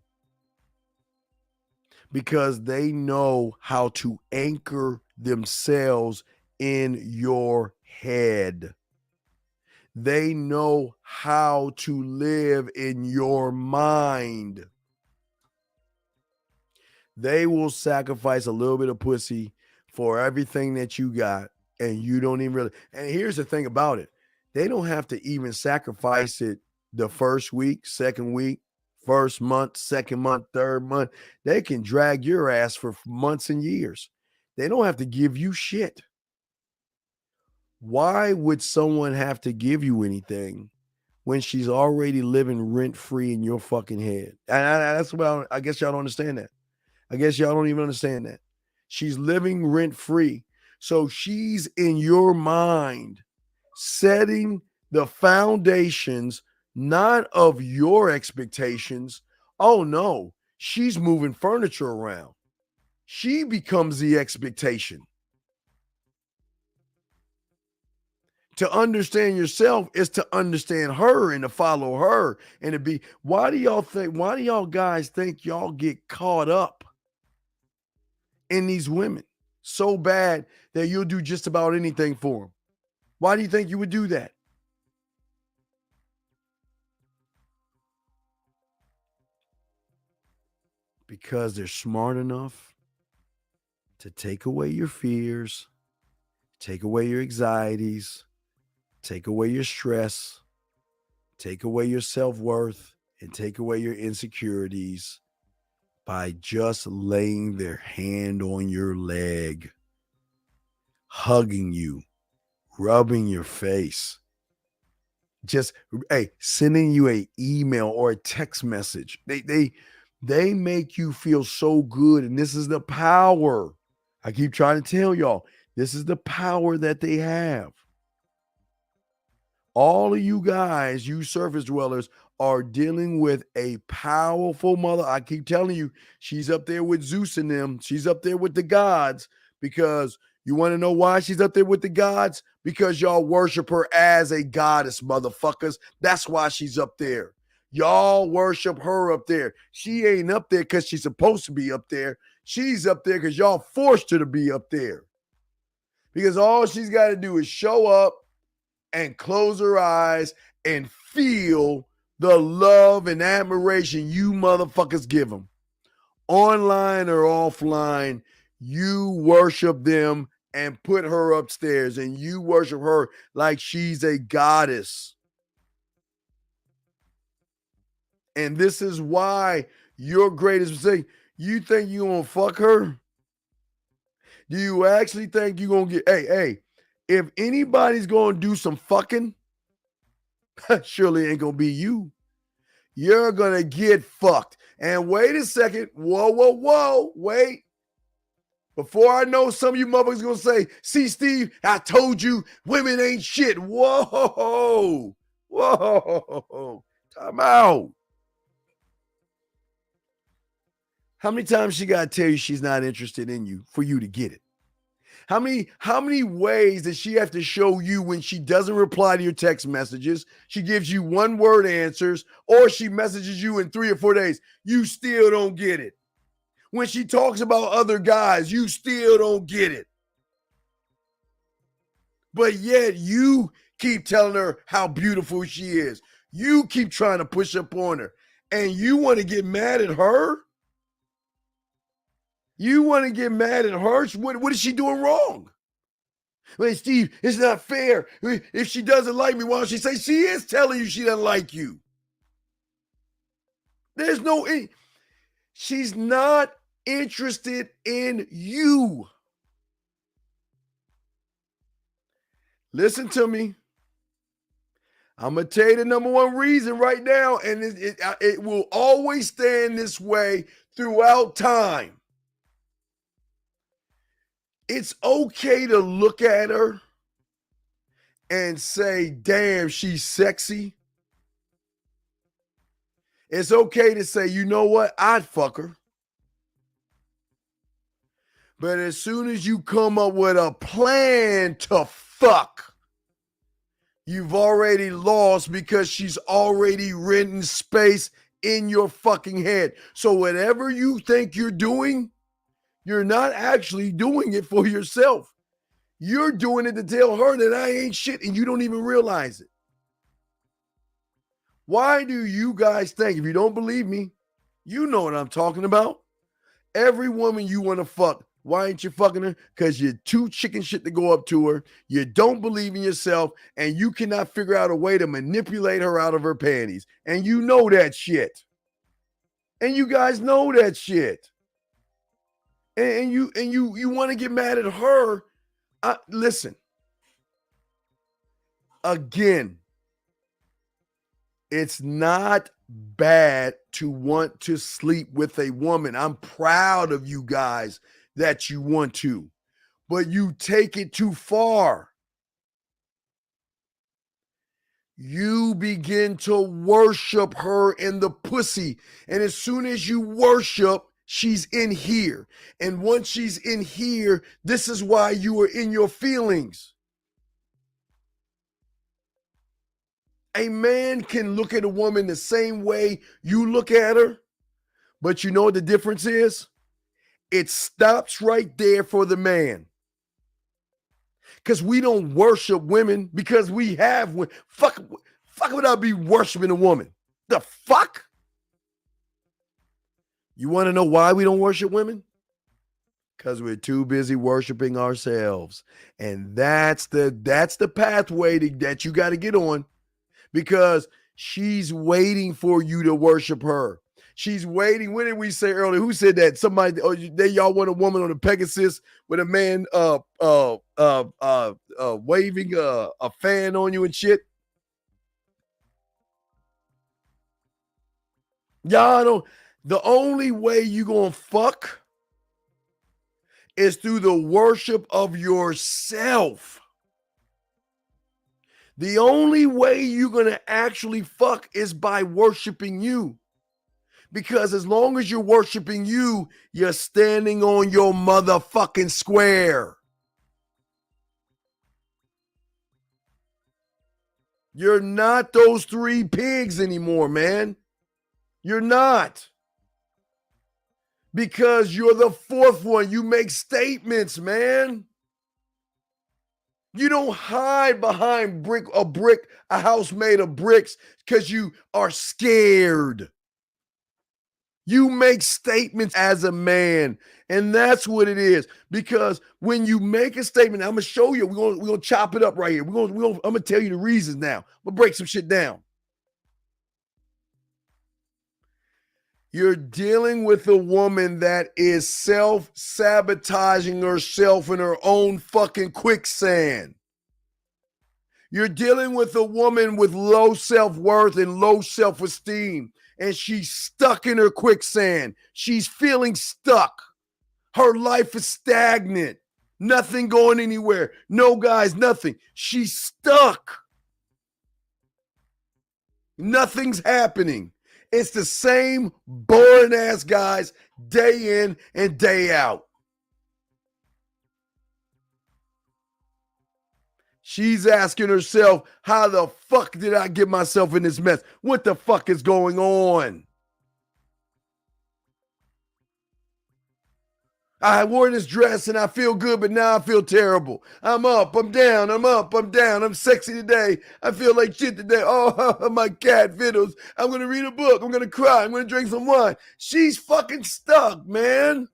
E: Because they know how to anchor themselves in your head. They know how to live in your mind. They will sacrifice a little bit of pussy for everything that you got, and you don't even really. And here's the thing about it. They don't have to even sacrifice it the first week, second week, first month, second month, third month. They can drag your ass for months and years. They don't have to give you shit. Why would someone have to give you anything when she's already living rent-free in your fucking head? And that's what I guess y'all don't understand that. I guess y'all don't even understand that. She's living rent-free. So she's in your mind, setting the foundations, not of your expectations. Oh no, she's moving furniture around. She becomes the expectation. To understand yourself is to understand her and to follow her and to be. Why do y'all guys think y'all get caught up in these women so bad that you'll do just about anything for them? Why do you think you would do that? Because they're smart enough to take away your fears, take away your anxieties, take away your stress, take away your self-worth, and take away your insecurities by just laying their hand on your leg, hugging you, rubbing your face, just sending you an email or a text message. They make you feel so good, and this is the power. I keep trying to tell y'all, this is the power that they have. All of you guys, you surface dwellers, are dealing with a powerful mother. I keep telling you, she's up there with Zeus and them. She's up there with the gods, because you want to know why she's up there with the gods? Because y'all worship her as a goddess, motherfuckers. That's why she's up there. Y'all worship her up there. She ain't up there because she's supposed to be up there. She's up there because y'all forced her to be up there. Because all she's got to do is show up and close her eyes and feel the love and admiration you motherfuckers give them. Online or offline, you worship them and put her upstairs, and you worship her like she's a goddess. And this is why your greatest mistake, you think you're going to fuck her? Do you actually think you're going to get, if anybody's going to do some fucking, surely it ain't going to be you. You're going to get fucked. And wait a second. Whoa. Wait. Before I know some of you motherfuckers going to say, see, Steve, I told you women ain't shit. Whoa. Time out. How many times she got to tell you she's not interested in you for you to get it? How many ways does she have to show you when she doesn't reply to your text messages? She gives you one-word answers, or she messages you in 3 or 4 days. You still don't get it. When she talks about other guys, you still don't get it. But yet you keep telling her how beautiful she is. You keep trying to push up on her. And you want to get mad at her? You want to get mad at her? What is she doing wrong? Wait, Steve, it's not fair. If she doesn't like me, why don't she say she is telling you she doesn't like you? She's not interested in you. Listen to me. I'm going to tell you the number one reason right now, and it will always stand this way throughout time. It's okay to look at her and say, damn, she's sexy. It's okay to say, you know what? I'd fuck her. But as soon as you come up with a plan to fuck, you've already lost, because she's already renting space in your fucking head. So whatever you think you're doing, you're not actually doing it for yourself. You're doing it to tell her that I ain't shit, and you don't even realize it. Why do you guys think, if you don't believe me, you know what I'm talking about? Every woman you want to fuck, why ain't you fucking her? Because you're too chicken shit to go up to her. You don't believe in yourself, and you cannot figure out a way to manipulate her out of her panties. And you know that shit. And you guys know that shit. And you want to get mad at her. Listen. Again, it's not bad to want to sleep with a woman. I'm proud of you guys that you want to, but you take it too far. You begin to worship her in the pussy. And as soon as you worship, she's in here. And once she's in here, this is why you are in your feelings. A man can look at a woman the same way you look at her, but you know what the difference is? It stops right there for the man. Because we don't worship women because we have fuck would I be worshiping a woman? The fuck? You want to know why we don't worship women? Because we're too busy worshiping ourselves. And that's the pathway that you got to get on, because she's waiting for you to worship her. She's waiting. What did we say earlier? Who said that? Somebody, y'all want a woman on a Pegasus with a man waving a fan on you and shit? Y'all don't. The only way you gonna fuck is through the worship of yourself. The only way you're gonna actually fuck is by worshiping you. Because as long as you're worshiping you, you're standing on your motherfucking square. You're not those three pigs anymore, man. You're not. Because you're the fourth one. You make statements, man. You don't hide behind a house made of bricks because you are scared. You make statements as a man, and that's what it is. Because when you make a statement, I'm gonna show you. We're gonna chop it up right here. I'm gonna tell you the reasons now. I'm gonna break some shit down. You're dealing with a woman that is self-sabotaging herself in her own fucking quicksand. You're dealing with a woman with low self-worth and low self-esteem, and she's stuck in her quicksand. She's feeling stuck. Her life is stagnant. Nothing going anywhere. No guys, nothing. She's stuck. Nothing's happening. It's the same boring ass guys day in and day out. She's asking herself, how the fuck did I get myself in this mess? What the fuck is going on? I wore this dress and I feel good, but now I feel terrible. I'm up, I'm down, I'm up, I'm down. I'm sexy today. I feel like shit today. Oh, my cat fiddles. I'm going to read a book. I'm going to cry. I'm going to drink some wine. She's fucking stuck, man.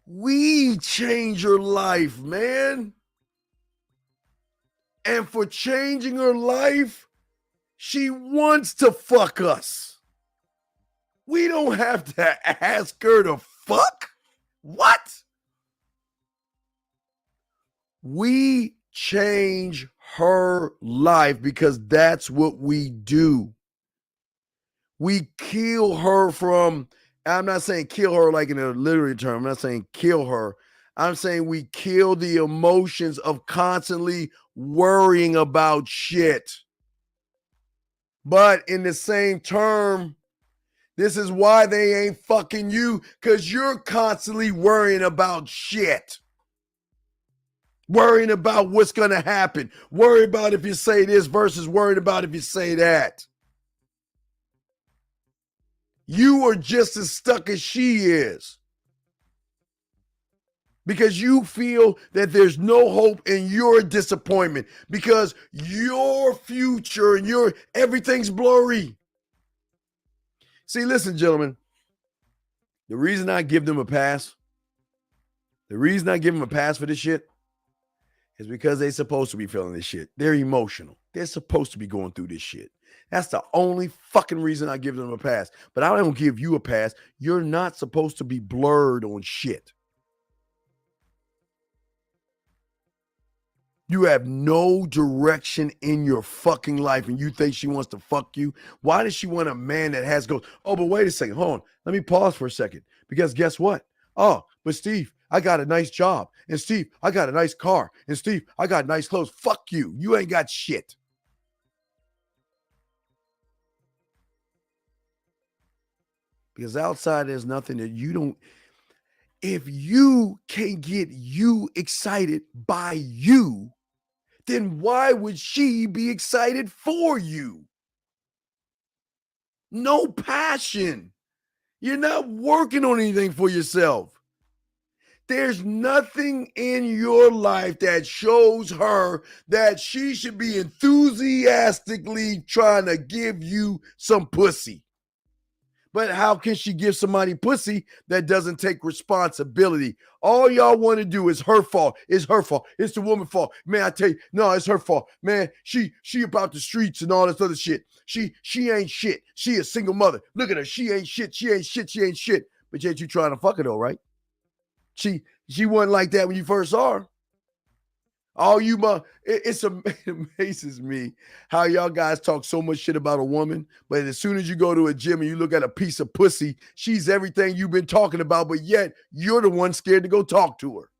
E: We change her life, man. And for changing her life, she wants to fuck us. We don't have to ask her to fuck. What? We change her life because that's what we do. We kill her from, I'm not saying kill her like in a literary term. I'm not saying kill her. I'm saying we kill the emotions of constantly worrying about shit. But in the same term, this is why they ain't fucking you, because you're constantly worrying about shit. Worrying about what's going to happen. Worry about if you say this versus worried about if you say that. You are just as stuck as she is. Because you feel that there's no hope in your disappointment. Because your future and everything's blurry. See, listen, gentlemen, the reason I give them a pass for this shit is because they're supposed to be feeling this shit. They're emotional. They're supposed to be going through this shit. That's the only fucking reason I give them a pass. But I don't give you a pass. You're not supposed to be blurred on shit. You have no direction in your fucking life and you think she wants to fuck you. Why does she want a man that has goals? Oh, but wait a second. Hold on. Let me pause for a second. Because guess what? Oh, but Steve, I got a nice job. And Steve, I got a nice car. And Steve, I got nice clothes. Fuck you. You ain't got shit. Because outside there's nothing that you don't. If you can't get you excited by you, then why would she be excited for you? No passion. You're not working on anything for yourself. There's nothing in your life that shows her that she should be enthusiastically trying to give you some pussy. But how can she give somebody pussy that doesn't take responsibility? All y'all want to do is her fault. It's her fault. It's the woman's fault. Man, I tell you, no, it's her fault. Man, she about the streets and all this other shit. She ain't shit. She a single mother. Look at her. She ain't shit. She ain't shit. She ain't shit. But yet you trying to fuck her though, right? She wasn't like that when you first saw her. It amazes me how y'all guys talk so much shit about a woman, but as soon as you go to a gym and you look at a piece of pussy, she's everything you've been talking about, but yet you're the one scared to go talk to her.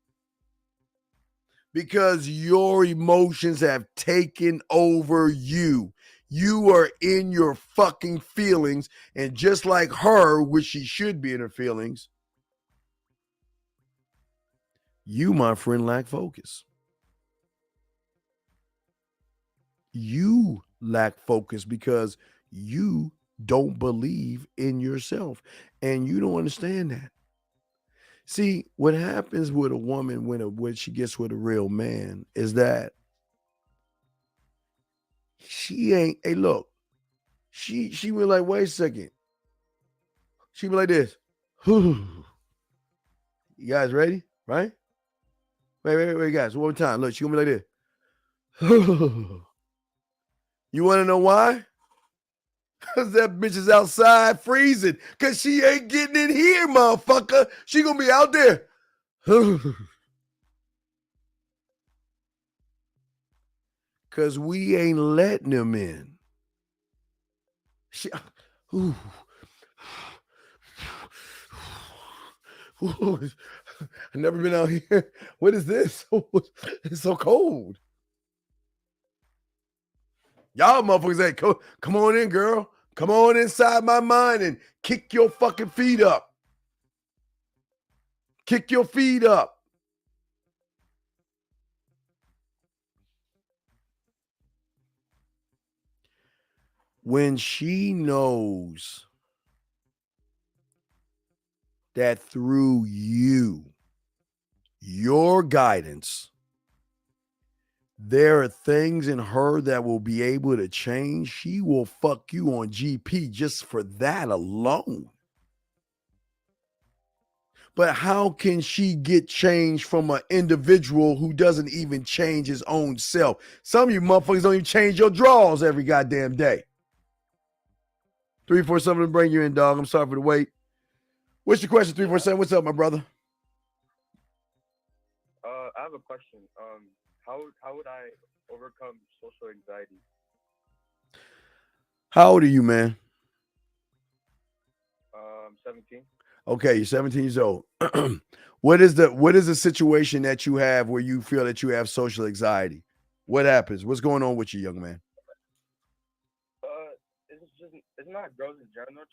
E: Because your emotions have taken over you. You are in your fucking feelings, and just like her, which she should be in her feelings, you, my friend, lack focus. You lack focus because you don't believe in yourself, and you don't understand that. See, what happens with a woman when she gets with a real man is that she ain't, hey, look, she be like, wait a second. She be like this. You guys ready? Right? Wait, guys. One more time. Look, she gonna be like this. You want to know why? Because that bitch is outside freezing. Because she ain't getting in here, motherfucker. She going to be out there. Because we ain't letting them in. I've never been out here. What is this? It's so cold. Y'all motherfuckers ain't come on in, girl. Come on inside my mind and kick your fucking feet up. Kick your feet up. When she knows that through you, your guidance, there are things in her that will be able to change, she will fuck you on GP just for that alone. But how can she get change from an individual who doesn't even change his own self? Some of you motherfuckers don't even change your drawers every goddamn day. 347 to bring you in, dog. I'm sorry for the wait. What's your question, 347? What's up, my brother?
M: I have a question. How would I overcome social anxiety?
E: How old are you, man?
M: 17.
E: Okay, you're 17 years old. What is the situation that you have where you feel that you have social anxiety? What happens? What's going on with you, young man?
M: It's not girls in general.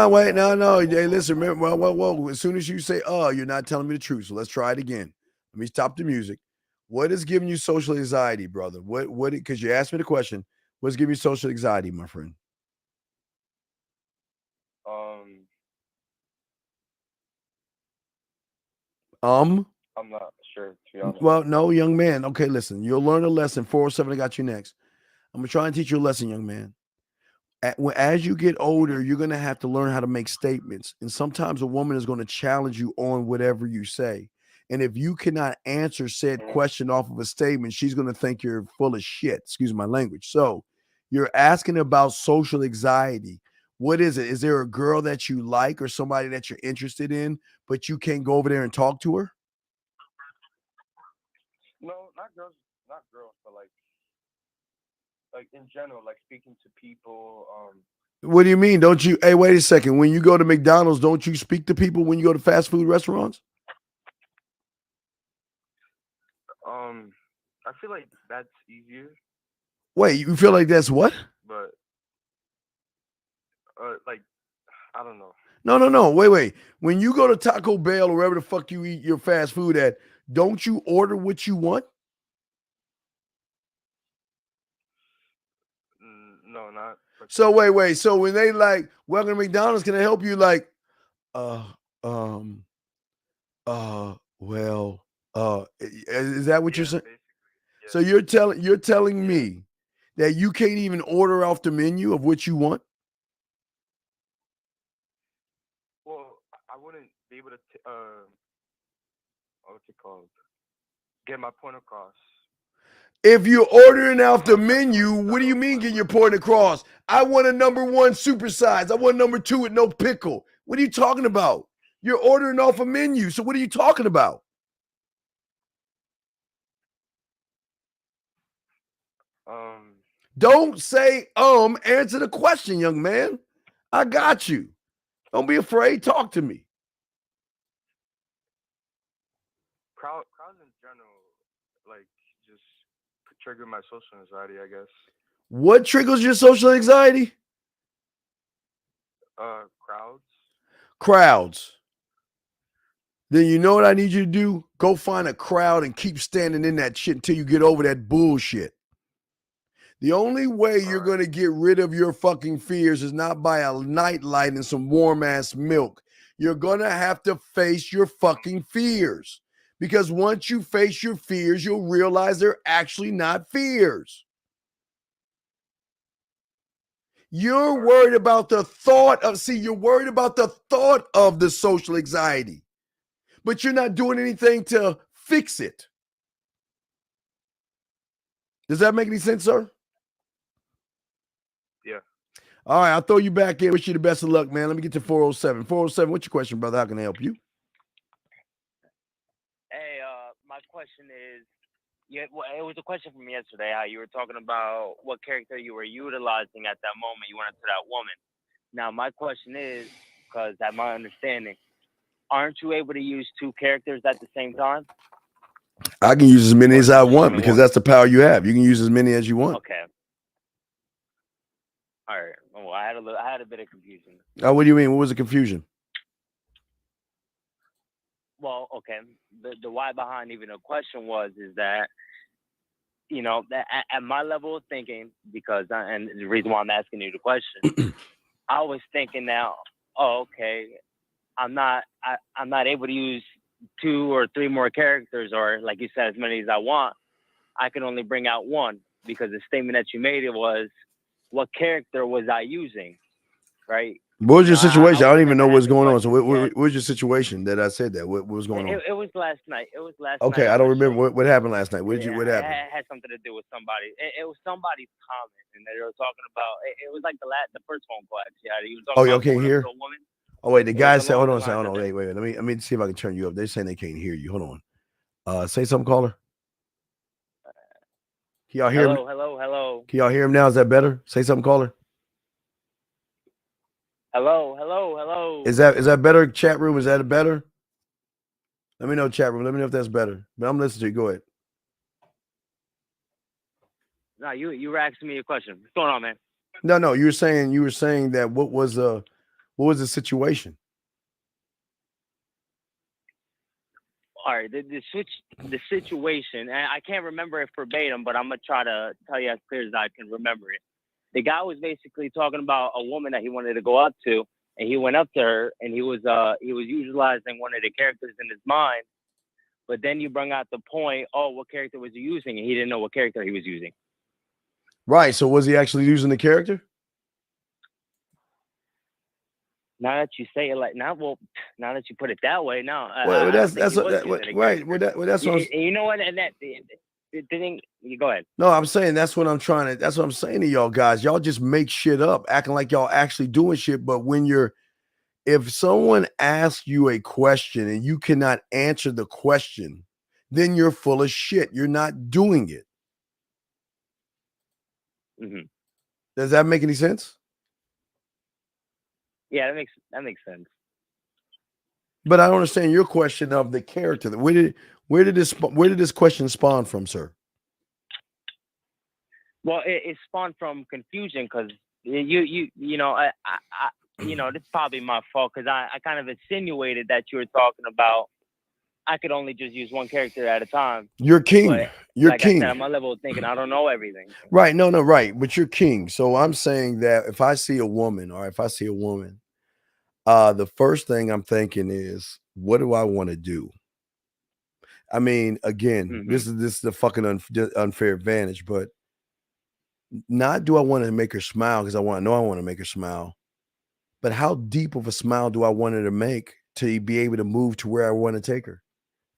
E: Wait, no. Hey, listen, remember, whoa. As soon as you say, you're not telling me the truth. So let's try it again. Let me stop the music. What is giving you social anxiety, brother? Because you asked me the question. What's giving you social anxiety, my friend?
M: I'm not sure, to be honest.
E: Well, no, young man. Okay, listen. You'll learn a lesson. 407, I got you next. I'm going to try and teach you a lesson, young man. As you get older, you're going to have to learn how to make statements. And sometimes a woman is going to challenge you on whatever you say. And if you cannot answer said question off of a statement, she's going to think you're full of shit. Excuse my language. So you're asking about social anxiety. What is it? Is there a girl that you like or somebody that you're interested in, but you can't go over there and talk to her?
M: No, not girls, but like in general, like speaking to people.
E: What do you mean? Don't you? Hey, wait a second. When you go to McDonald's, don't you speak to people when you go to fast food restaurants?
M: I feel like that's easier.
E: Wait, you feel like that's what?
M: But like, I don't know.
E: No. Wait. When you go to Taco Bell or wherever the fuck you eat your fast food at, don't you order what you want? So wait. So when they like, welcome to McDonald's, can I help you? Like, is that what you're saying? So you're telling me that you can't even order off the menu of what you want?
M: Well, I wouldn't be able to, what's it called? Get my point across.
E: If you're ordering off the menu, what do you mean get your point across? I want a number 1 supersize. I want number 2 with no pickle. What are you talking about? You're ordering off a menu. So what are you talking about? Don't say answer the question, young man. I got you. Don't be afraid. Talk to me.
M: Crowds in general, like, just trigger my social anxiety, I guess.
E: What triggers your social anxiety? Crowds. Then you know what I need you to do? Go find a crowd and keep standing in that shit until you get over that bullshit. The only way you're going to get rid of your fucking fears is not by a nightlight and some warm ass milk. You're going to have to face your fucking fears. Because once you face your fears, you'll realize they're actually not fears. You're worried about the thought of, you're worried about the thought of the social anxiety, but you're not doing anything to fix it. Does that make any sense, sir?
M: Yeah.
E: All right, I'll throw you back in. Wish you the best of luck, man. Let me get to 407. 407, what's your question, brother? How can I help you?
N: Hey, my question is, it was a question from yesterday, how you were talking about what character you were utilizing at that moment you went into that woman. Now, my question is, because at my understanding, aren't you able to use 2 characters at the same time?
E: I can use as many as I want because that's the power you have. You can use as many as you want.
N: Okay. All right. Well, I had a bit of confusion.
E: What do you mean? What was the confusion?
N: Well, okay. The why behind even the question is that, you know, that at my level of thinking, and the reason why I'm asking you the question, I was thinking now, okay, I'm not able to use 2 or 3 more characters, or like you said, as many as I want. I can only bring out 1 because the statement that you made was, what character was I using, right?
E: What was your situation? I don't even know what's going on. So what was your situation that I said that? What was going on?
N: It was last night.
E: Okay, I don't remember what happened last night. What happened?
N: It had something to do with somebody. It was somebody's comment, and they were talking about. It was like the first phone call. Actually, he was talking about
E: can't hear.
N: a woman.
E: Oh wait, the guy said, hold on. Wait. Let me see if I can turn you up. They're saying they can't hear you. Hold on. Say something, caller. Can y'all hear him?
N: Hello.
E: Can y'all hear him now? Is that better? Say something, caller.
N: Hello.
E: Is that better? Chat room, is that better? Let me know, chat room. Let me know if that's better. But I'm listening to you. Go ahead.
N: No, you were asking me a question. What's going on, man?
E: No. You were saying that what was the situation?
N: All right, the situation, and I can't remember it verbatim, but I'm gonna try to tell you as clear as I can remember it. The guy was basically talking about a woman that he wanted to go up to, and he went up to her, and he was utilizing one of the characters in his mind. But then you bring out the point, what character was he using? And he didn't know what character he was using.
E: Right. So was he actually using the character?
N: Now that you say it now that you put it that way, no.
E: Well, that's right. Well, that's what
N: you know what, and that the thing. You go ahead.
E: No, I'm saying that's what I'm saying to y'all guys. Y'all just make shit up, acting like y'all actually doing shit. But if someone asks you a question and you cannot answer the question, then you're full of shit. You're not doing it.
N: Mm-hmm.
E: Does that make any sense?
N: Yeah, that makes sense.
E: But I don't understand your question of the character. Where did this question spawn from, sir?
N: Well, it spawned from confusion because you know I you know, this is probably my fault because I kind of insinuated that you were talking about I could only just use one character at a time.
E: You're king.
N: But
E: You're
N: like
E: king.
N: I said, at my level of thinking, I don't know everything.
E: Right. No, right. But you're king. So I'm saying that if I see a woman, the first thing I'm thinking is, what do I want to do? I mean, again, this is the fucking unfair advantage, but not do I want to make her smile because I want to make her smile, but how deep of a smile do I want her to make to be able to move to where I want to take her?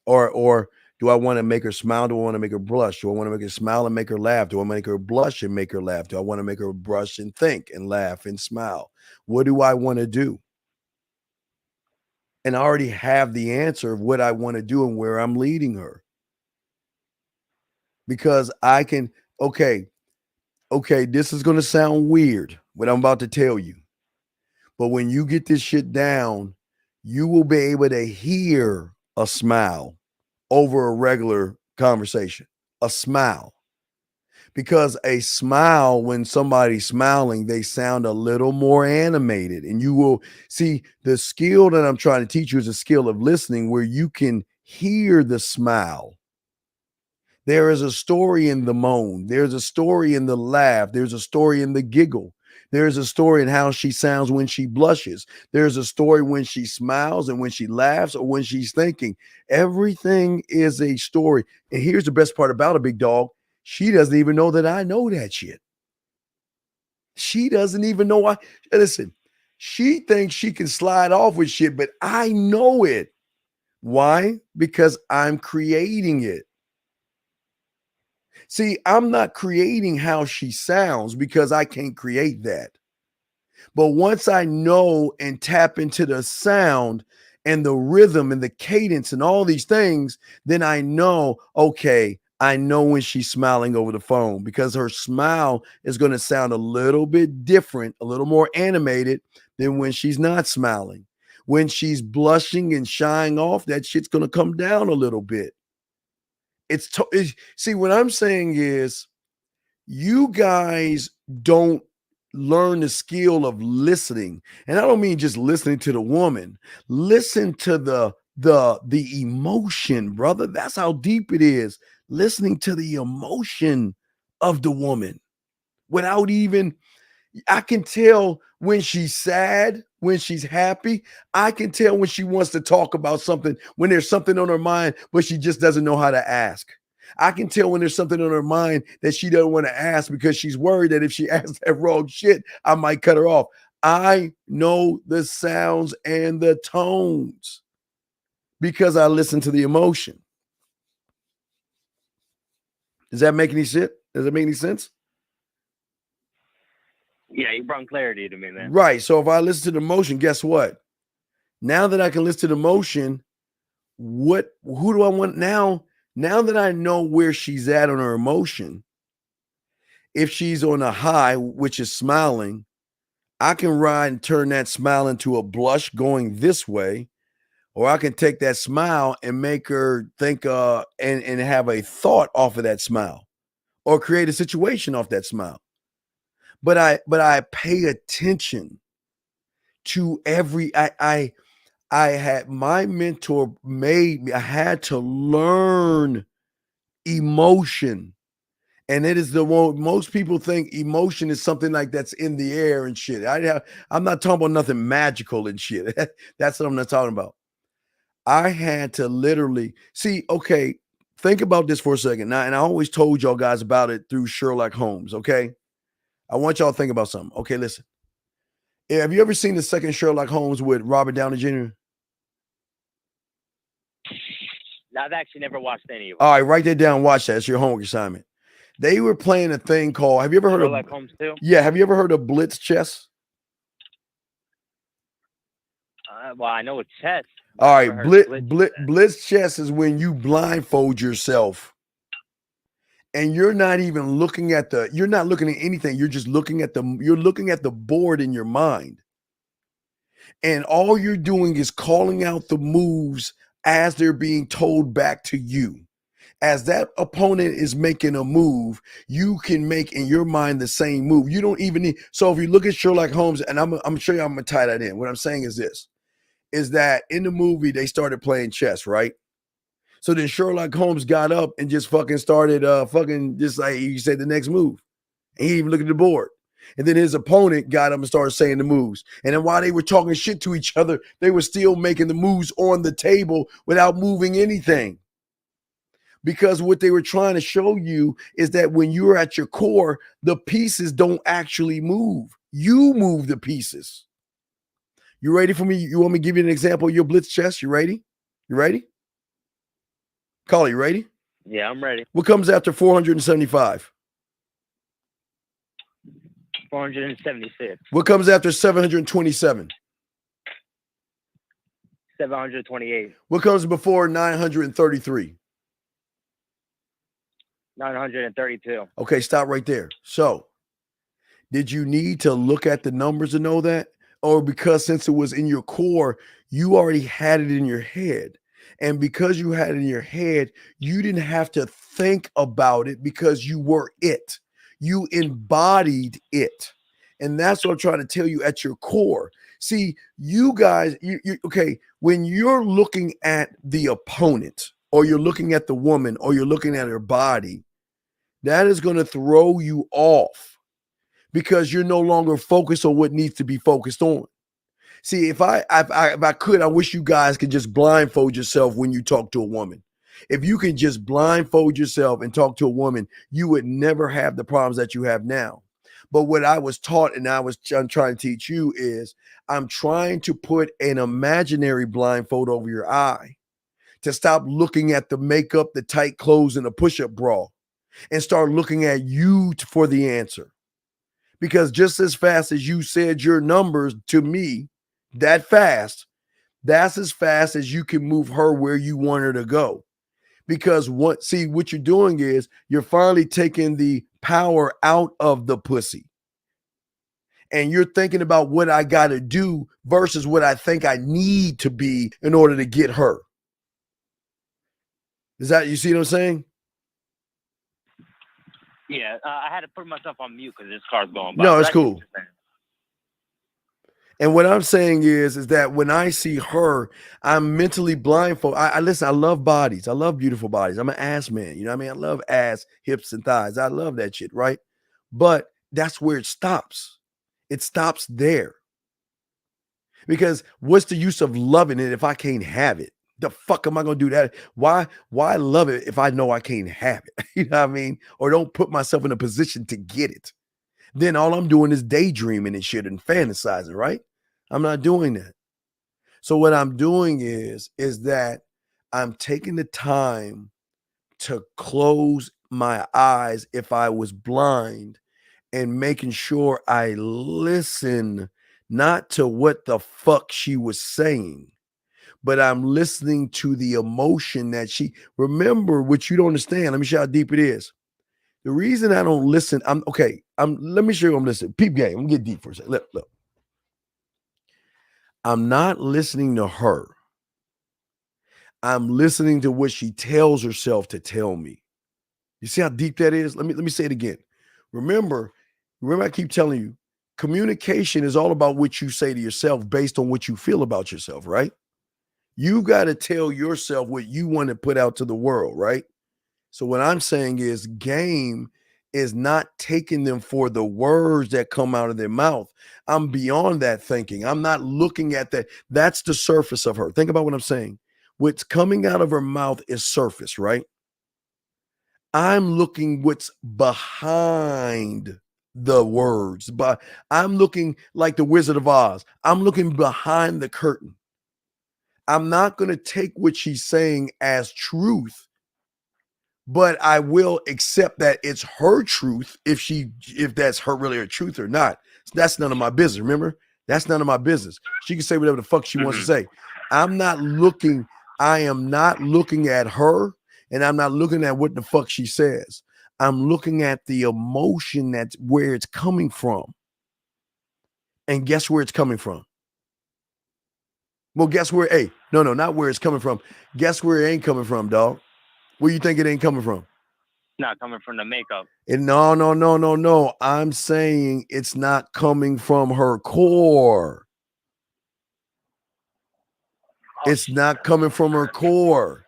E: Or do I want to make her smile? Do I want to make her blush? Do I want to make her smile and make her laugh? Do I make her blush and make her laugh? Do I want to make her blush and think and laugh and smile? What do I want to do? And I already have the answer of what I want to do and where I'm leading her. Because I can, okay, this is going to sound weird, what I'm about to tell you. But when you get this shit down, you will be able to hear a smile over a regular conversation, a smile. Because a smile, when somebody's smiling, they sound a little more animated. And you will see the skill that I'm trying to teach you is a skill of listening where you can hear the smile. There is a story in the moan. There's a story in the laugh. There's a story in the giggle. There's a story in how she sounds when she blushes. There's a story when she smiles and when she laughs or when she's thinking. Everything is a story. And here's the best part about a big dog. She doesn't even know that I know that shit. She doesn't even know why. Listen, she thinks she can slide off with shit, but I know it. Why? Because I'm creating it. See, I'm not creating how she sounds because I can't create that. But once I know and tap into the sound and the rhythm and the cadence and all these things, then I know, okay, I know when she's smiling over the phone because her smile is going to sound a little bit different, a little more animated than when she's not smiling. When she's blushing and shying off, that shit's going to come down a little bit. See, what I'm saying is you guys don't learn the skill of listening. And I don't mean just listening to the woman. Listen to the emotion, brother. That's how deep it is. Listening to the emotion of the woman without even, I can tell when she's sad, when she's happy. I can tell when she wants to talk about something, when there's something on her mind, but she just doesn't know how to ask. I can tell when there's something on her mind that she doesn't want to ask because she's worried that if she asks that wrong shit, I might cut her off. I know the sounds and the tones because I listen to the emotion. Does that make any shit? Does it make any sense?
N: Yeah, you brought clarity to me, man.
E: Right. So if I listen to the emotion, guess what? Now that I can listen to the emotion, who do I want now? Now that I know where she's at on her emotion, if she's on a high, which is smiling, I can ride and turn that smile into a blush going this way, or I can take that smile and make her think and have a thought off of that smile, or create a situation off that smile. But I pay attention to every I had my mentor made me, I had to learn emotion. And it is the one most people think emotion is something like that's in the air and shit. I'm not talking about nothing magical and shit. That's what I'm not talking about. I had to literally see, okay, think about this for a second. Now, and I always told y'all guys about it through Sherlock Holmes, okay? I want y'all to think about something. Okay, listen. Have you ever seen the second Sherlock Holmes with Robert Downey Jr.?
N: I've actually never watched any of them.
E: All right, write that down. Watch that. It's your homework assignment. They were playing a thing called, have you ever heard
N: Sherlock
E: of
N: Holmes too?
E: Yeah, have you ever heard of Blitz chess?
N: Well, I know it's chess.
E: All right, Blitz chess is when you blindfold yourself and you're not even looking at you're not looking at anything. You're just looking at you're looking at the board in your mind. And all you're doing is calling out the moves as they're being told back to you. As that opponent is making a move, you can make in your mind the same move. You don't even need. So if you look at Sherlock Holmes, and I'm sure I'm gonna tie that in. What I'm saying is this, is that in the movie they started playing chess, right? So then Sherlock Holmes got up and just fucking started fucking just like you said the next move. And he didn't even look at the board. And then his opponent got up and started saying the moves. And then while they were talking shit to each other, they were still making the moves on the table without moving anything. Because what they were trying to show you is that when you're at your core, the pieces don't actually move. You move the pieces. You ready for me? You want me to give you an example of your blitz chess? You ready? You ready? Carly, you ready?
N: Yeah, I'm ready.
E: What comes after 475?
N: 476.
E: What comes after 727?
N: 728.
E: What comes before 933?
N: 932.
E: Okay, stop right there. So, did you need to look at the numbers to know that? Or because since it was in your core, you already had it in your head? And because you had it in your head, you didn't have to think about it because you were it. You embodied it. And that's what I'm trying to tell you at your core. See, you guys, okay, when you're looking at the opponent or you're looking at the woman or you're looking at her body, that is going to throw you off because you're no longer focused on what needs to be focused on. See, if I could, I wish you guys could just blindfold yourself when you talk to a woman. If you can just blindfold yourself and talk to a woman, you would never have the problems that you have now. But what I was taught and I'm trying to teach you is I'm trying to put an imaginary blindfold over your eye to stop looking at the makeup, the tight clothes, and the push-up bra and start looking at you for the answer. Because just as fast as you said your numbers to me, that fast, that's as fast as you can move her where you want her to go. Because what you're doing is you're finally taking the power out of the pussy. And you're thinking about what I got to do versus what I think I need to be in order to get her. Is that, you see what I'm saying?
N: Yeah, I had to put myself on mute because this car's going by.
E: No, it's cool. And what I'm saying is that when I see her, I'm mentally blindfolded. I listen, I love bodies. I love beautiful bodies. I'm an ass man. You know what I mean? I love ass, hips, and thighs. I love that shit, right? But that's where it stops. It stops there. Because what's the use of loving it if I can't have it? The fuck am I going to do that? Why love it if I know I can't have it? You know what I mean? Or don't put myself in a position to get it. Then all I'm doing is daydreaming and shit and fantasizing, right? I'm not doing that. So what I'm doing is that I'm taking the time to close my eyes if I was blind and making sure I listen not to what the fuck she was saying, but I'm listening to the emotion that remember what you don't understand. Let me show you how deep it is. The reason I don't listen, let me show you I'm listening. Peep game. I'm gonna get deep for a second. Look. I'm not listening to her. I'm listening to what she tells herself to tell me. You see how deep that is? Let me say it again. Remember, I keep telling you, communication is all about what you say to yourself based on what you feel about yourself, right? You got to tell yourself what you want to put out to the world, right? So what I'm saying is game is not taking them for the words that come out of their mouth. I'm beyond that thinking. I'm not looking at that. That's the surface of her. Think about what I'm saying. What's coming out of her mouth is surface, right? I'm looking what's behind the words, but I'm looking like the Wizard of Oz. I'm looking behind the curtain. I'm not going to take what she's saying as truth, but I will accept that it's her truth if that's her really her truth or not. That's none of my business. Remember, that's none of my business. She can say whatever the fuck she wants to say. I am not looking at her, and I'm not looking at what the fuck she says. I'm looking at the emotion that's where it's coming from. And guess where it's coming from? Well, guess where? Hey, no, not where it's coming from. Guess where it ain't coming from, dog? Where you think it ain't coming from?
N: Not coming from the makeup.
E: No. I'm saying it's not coming from her core. It's not coming from her core.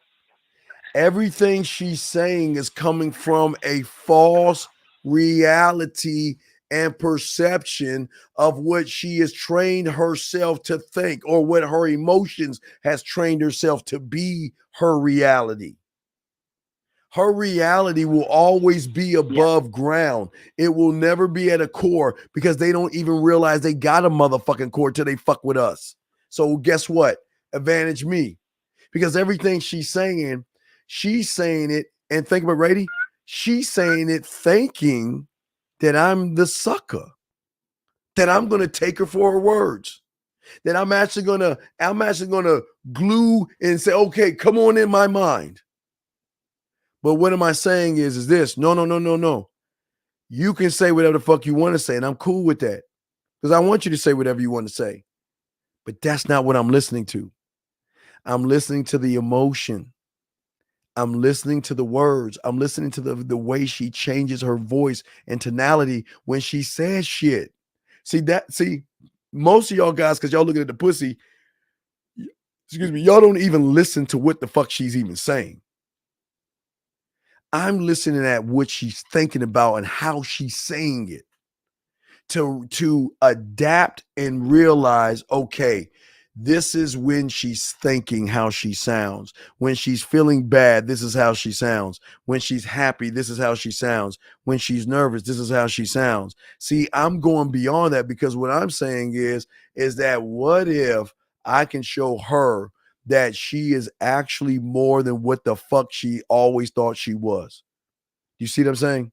E: Everything she's saying is coming from a false reality and perception of what she has trained herself to think, or what her emotions has trained herself to be her reality. Her reality will always be above ground. It will never be at a core, because they don't even realize they got a motherfucking core till they fuck with us. So guess what? Advantage me. Because everything she's saying it, and think about Brady, she's saying it thinking that I'm the sucker, that I'm going to take her for her words, that I'm actually going to glue and say, okay, come on in my mind. But what am I saying is this? No. You can say whatever the fuck you want to say, and I'm cool with that, because I want you to say whatever you want to say. But that's not what I'm listening to. I'm listening to the emotion. I'm listening to the words. I'm listening to the way she changes her voice and tonality when she says shit. See, most of y'all guys, because y'all looking at the pussy, excuse me, y'all don't even listen to what the fuck she's even saying. I'm listening at what she's thinking about and how she's saying it to adapt and realize, okay, this is when she's thinking how she sounds. When she's feeling bad, this is how she sounds. When she's happy, this is how she sounds. When she's nervous, this is how she sounds. See, I'm going beyond that, because what I'm saying is that what if I can show her that she is actually more than what the fuck she always thought she was? You see what I'm saying?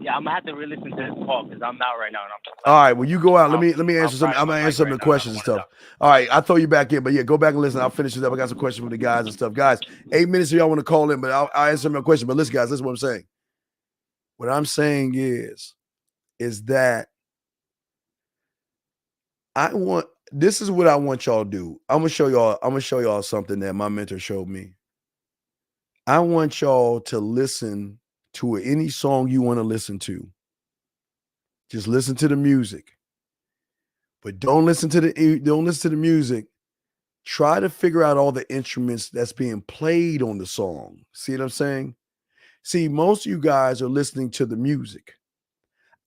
N: Yeah, I'm gonna have to re-listen to this call because I'm out right now. And
E: all right, well, you go out. Let me answer some. I'm gonna answer some of the questions and stuff. All right, I'll throw you back in, but yeah, go back and listen. I'll finish this up. I got some questions for the guys and stuff. Guys, 8 minutes if y'all want to call in, but I'll answer some of your questions. But listen, guys, this is what I'm saying. What I'm saying is that this is what I want y'all to do. I'm gonna show y'all something that my mentor showed me. I want y'all to listen to any song you want to listen to. Just listen to the music. But don't listen to the music. Try to figure out all the instruments that's being played on the song. See what I'm saying? See, most of you guys are listening to the music.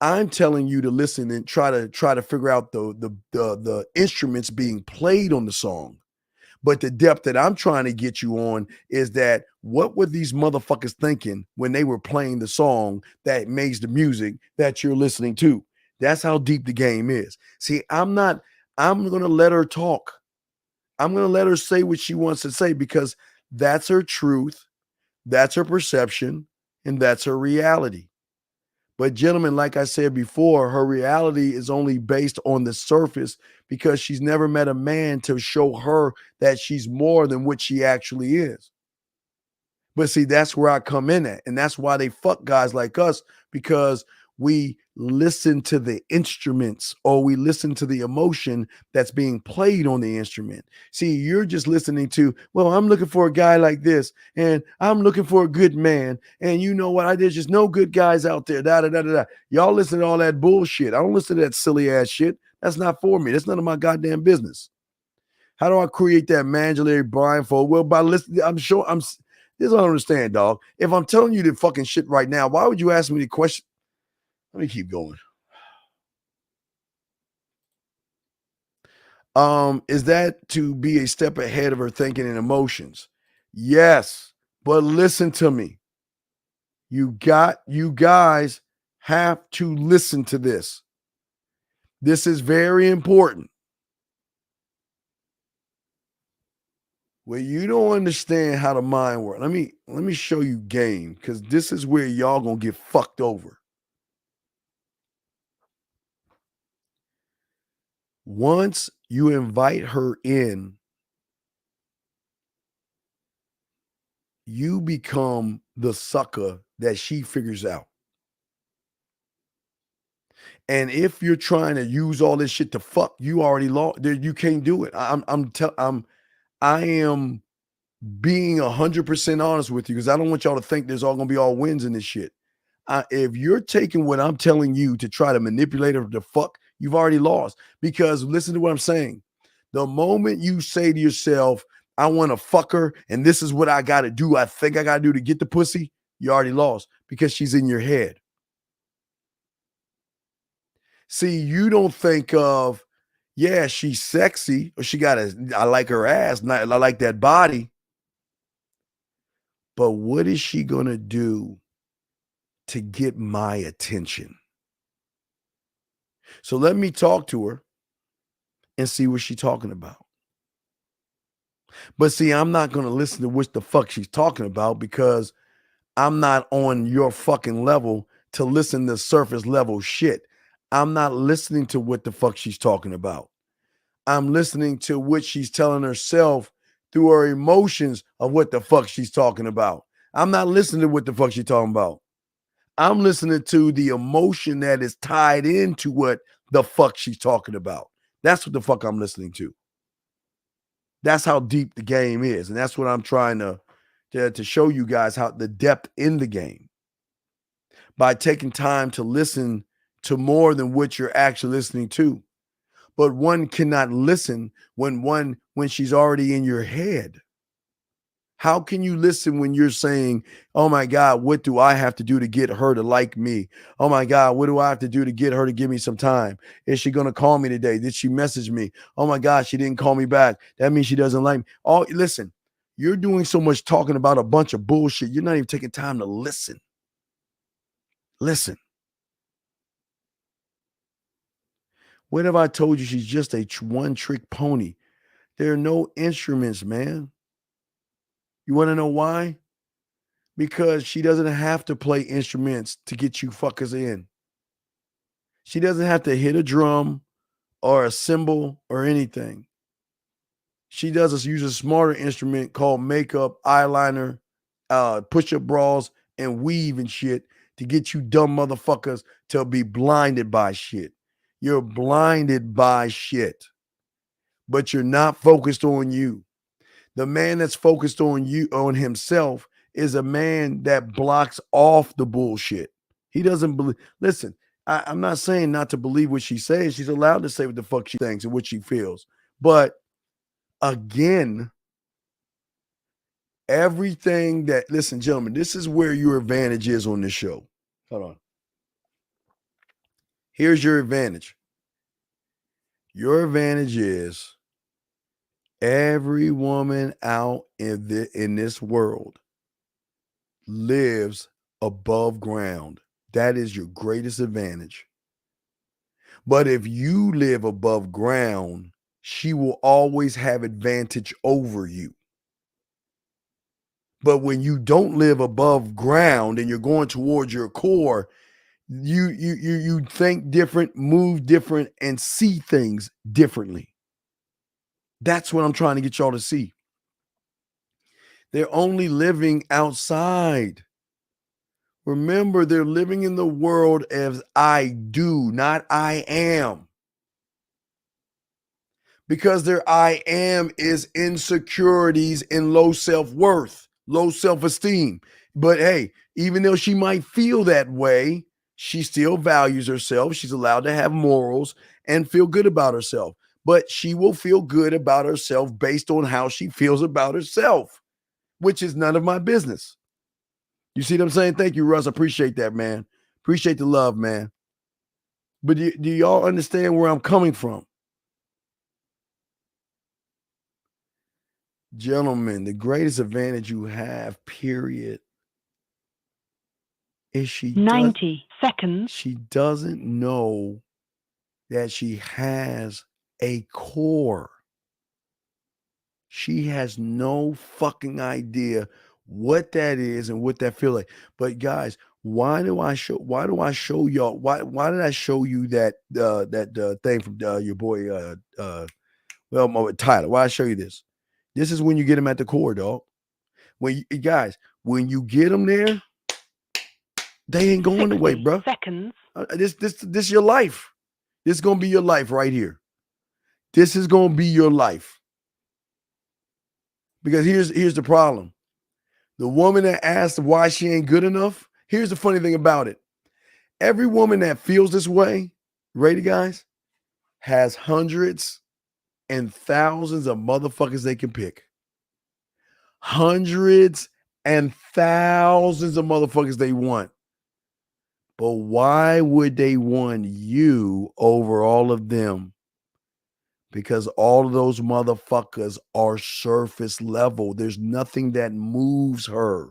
E: I'm telling you to listen and try to figure out the instruments being played on the song. But the depth that I'm trying to get you on is that what were these motherfuckers thinking when they were playing the song that makes the music that you're listening to? That's how deep the game is. See, I'm going to let her talk. I'm going to let her say what she wants to say, because that's her truth, that's her perception, and that's her reality. But gentlemen, like I said before, her reality is only based on the surface, because she's never met a man to show her that she's more than what she actually is. But see, that's where I come in at. And that's why they fuck guys like us, because we listen to the instruments, or we listen to the emotion that's being played on the instrument. See, you're just listening to, well, I'm looking for a guy like this, and I'm looking for a good man, and you know what? There's just no good guys out there. Y'all listen to all that bullshit. I don't listen to that silly ass shit. That's not for me. That's none of my goddamn business. How do I create that mandatory blindfold? Well, by listening, this is what I don't understand, dog. If I'm telling you the fucking shit right now, why would you ask me the question? Let me keep going. Is that to be a step ahead of her thinking and emotions? Yes, but listen to me. You guys have to listen to this. This is very important. Well, you don't understand how the mind works. Let me show you game, because this is where y'all gonna get fucked over. Once you invite her in, you become the sucker that she figures out. And if you're trying to use all this shit to fuck, you already lost. You can't do it. I am being 100% honest with you, because I don't want y'all to think there's all gonna be all wins in this shit. If you're taking what I'm telling you to try to manipulate her to fuck, you've already lost. Because listen to what I'm saying. The moment you say to yourself, I want to fuck her and this is what I got to do, I think I got to do to get the pussy, you already lost because she's in your head. See, you don't think of, yeah, she's sexy or I like her ass, I like that body. But what is she going to do to get my attention? So let me talk to her and see what she's talking about. But see, I'm not going to listen to what the fuck she's talking about because I'm not on your fucking level to listen to surface level shit. I'm not listening to what the fuck she's talking about. I'm listening to what she's telling herself through her emotions of what the fuck she's talking about. I'm not listening to what the fuck she's talking about. I'm listening to the emotion that is tied into what the fuck she's talking about. That's what the fuck I'm listening to. That's how deep the game is. And that's what I'm trying to show you guys, how the depth in the game. By taking time to listen to more than what you're actually listening to. But one cannot listen when she's already in your head. How can you listen when you're saying, oh my God, what do I have to do to get her to like me? Oh my God, what do I have to do to get her to give me some time? Is she going to call me today? Did she message me? Oh my God, she didn't call me back. That means she doesn't like me. Oh, listen, you're doing so much talking about a bunch of bullshit. You're not even taking time to listen. Listen. What have I told you? She's just a one-trick pony. There are no instruments, man. You want to know why? Because she doesn't have to play instruments to get you fuckers in. She doesn't have to hit a drum or a cymbal or anything. She use a smarter instrument called makeup, eyeliner, push-up bras, and weave and shit to get you dumb motherfuckers to be blinded by shit. You're blinded by shit, but you're not focused on you. The man that's focused on you, on himself, is a man that blocks off the bullshit. He doesn't believe. Listen, I'm not saying not to believe what she says. She's allowed to say what the fuck she thinks and what she feels. But again, everything that, listen, gentlemen, this is where your advantage is on this show. Hold on. Here's your advantage. Your advantage is every woman out in this world lives above ground. That is your greatest advantage. But if you live above ground, she will always have advantage over you. But when you don't live above ground and you're going towards your core, you think different, move different, and see things differently. That's what I'm trying to get y'all to see. They're only living outside. Remember, they're living in the world as I do, not I am. Because their I am is insecurities and low self-worth, low self-esteem. But hey, even though she might feel that way, she still values herself. She's allowed to have morals and feel good about herself. But she will feel good about herself based on how she feels about herself, which is none of my business. You see what I'm saying? Thank you, Russ. I appreciate that, man. Appreciate the love, man. But do y'all understand where I'm coming from? Gentlemen, the greatest advantage you have, period, is
A: 90 seconds.
E: She doesn't know that she has a core. She has no fucking idea what that is and what that feel like. But guys, why do I show y'all? Why did I show you that thing from your boy Tyler? Why I show you this? This is when you get them at the core, dog. When you get them there, they ain't going away, bro.
A: Seconds.
E: This your life. This is gonna be your life right here. This is gonna be your life. Because here's the problem. The woman that asked why she ain't good enough, here's the funny thing about it. Every woman that feels this way, ready, guys, has hundreds and thousands of motherfuckers they can pick. Hundreds and thousands of motherfuckers they want. But why would they want you over all of them? Because all of those motherfuckers are surface level. There's nothing that moves her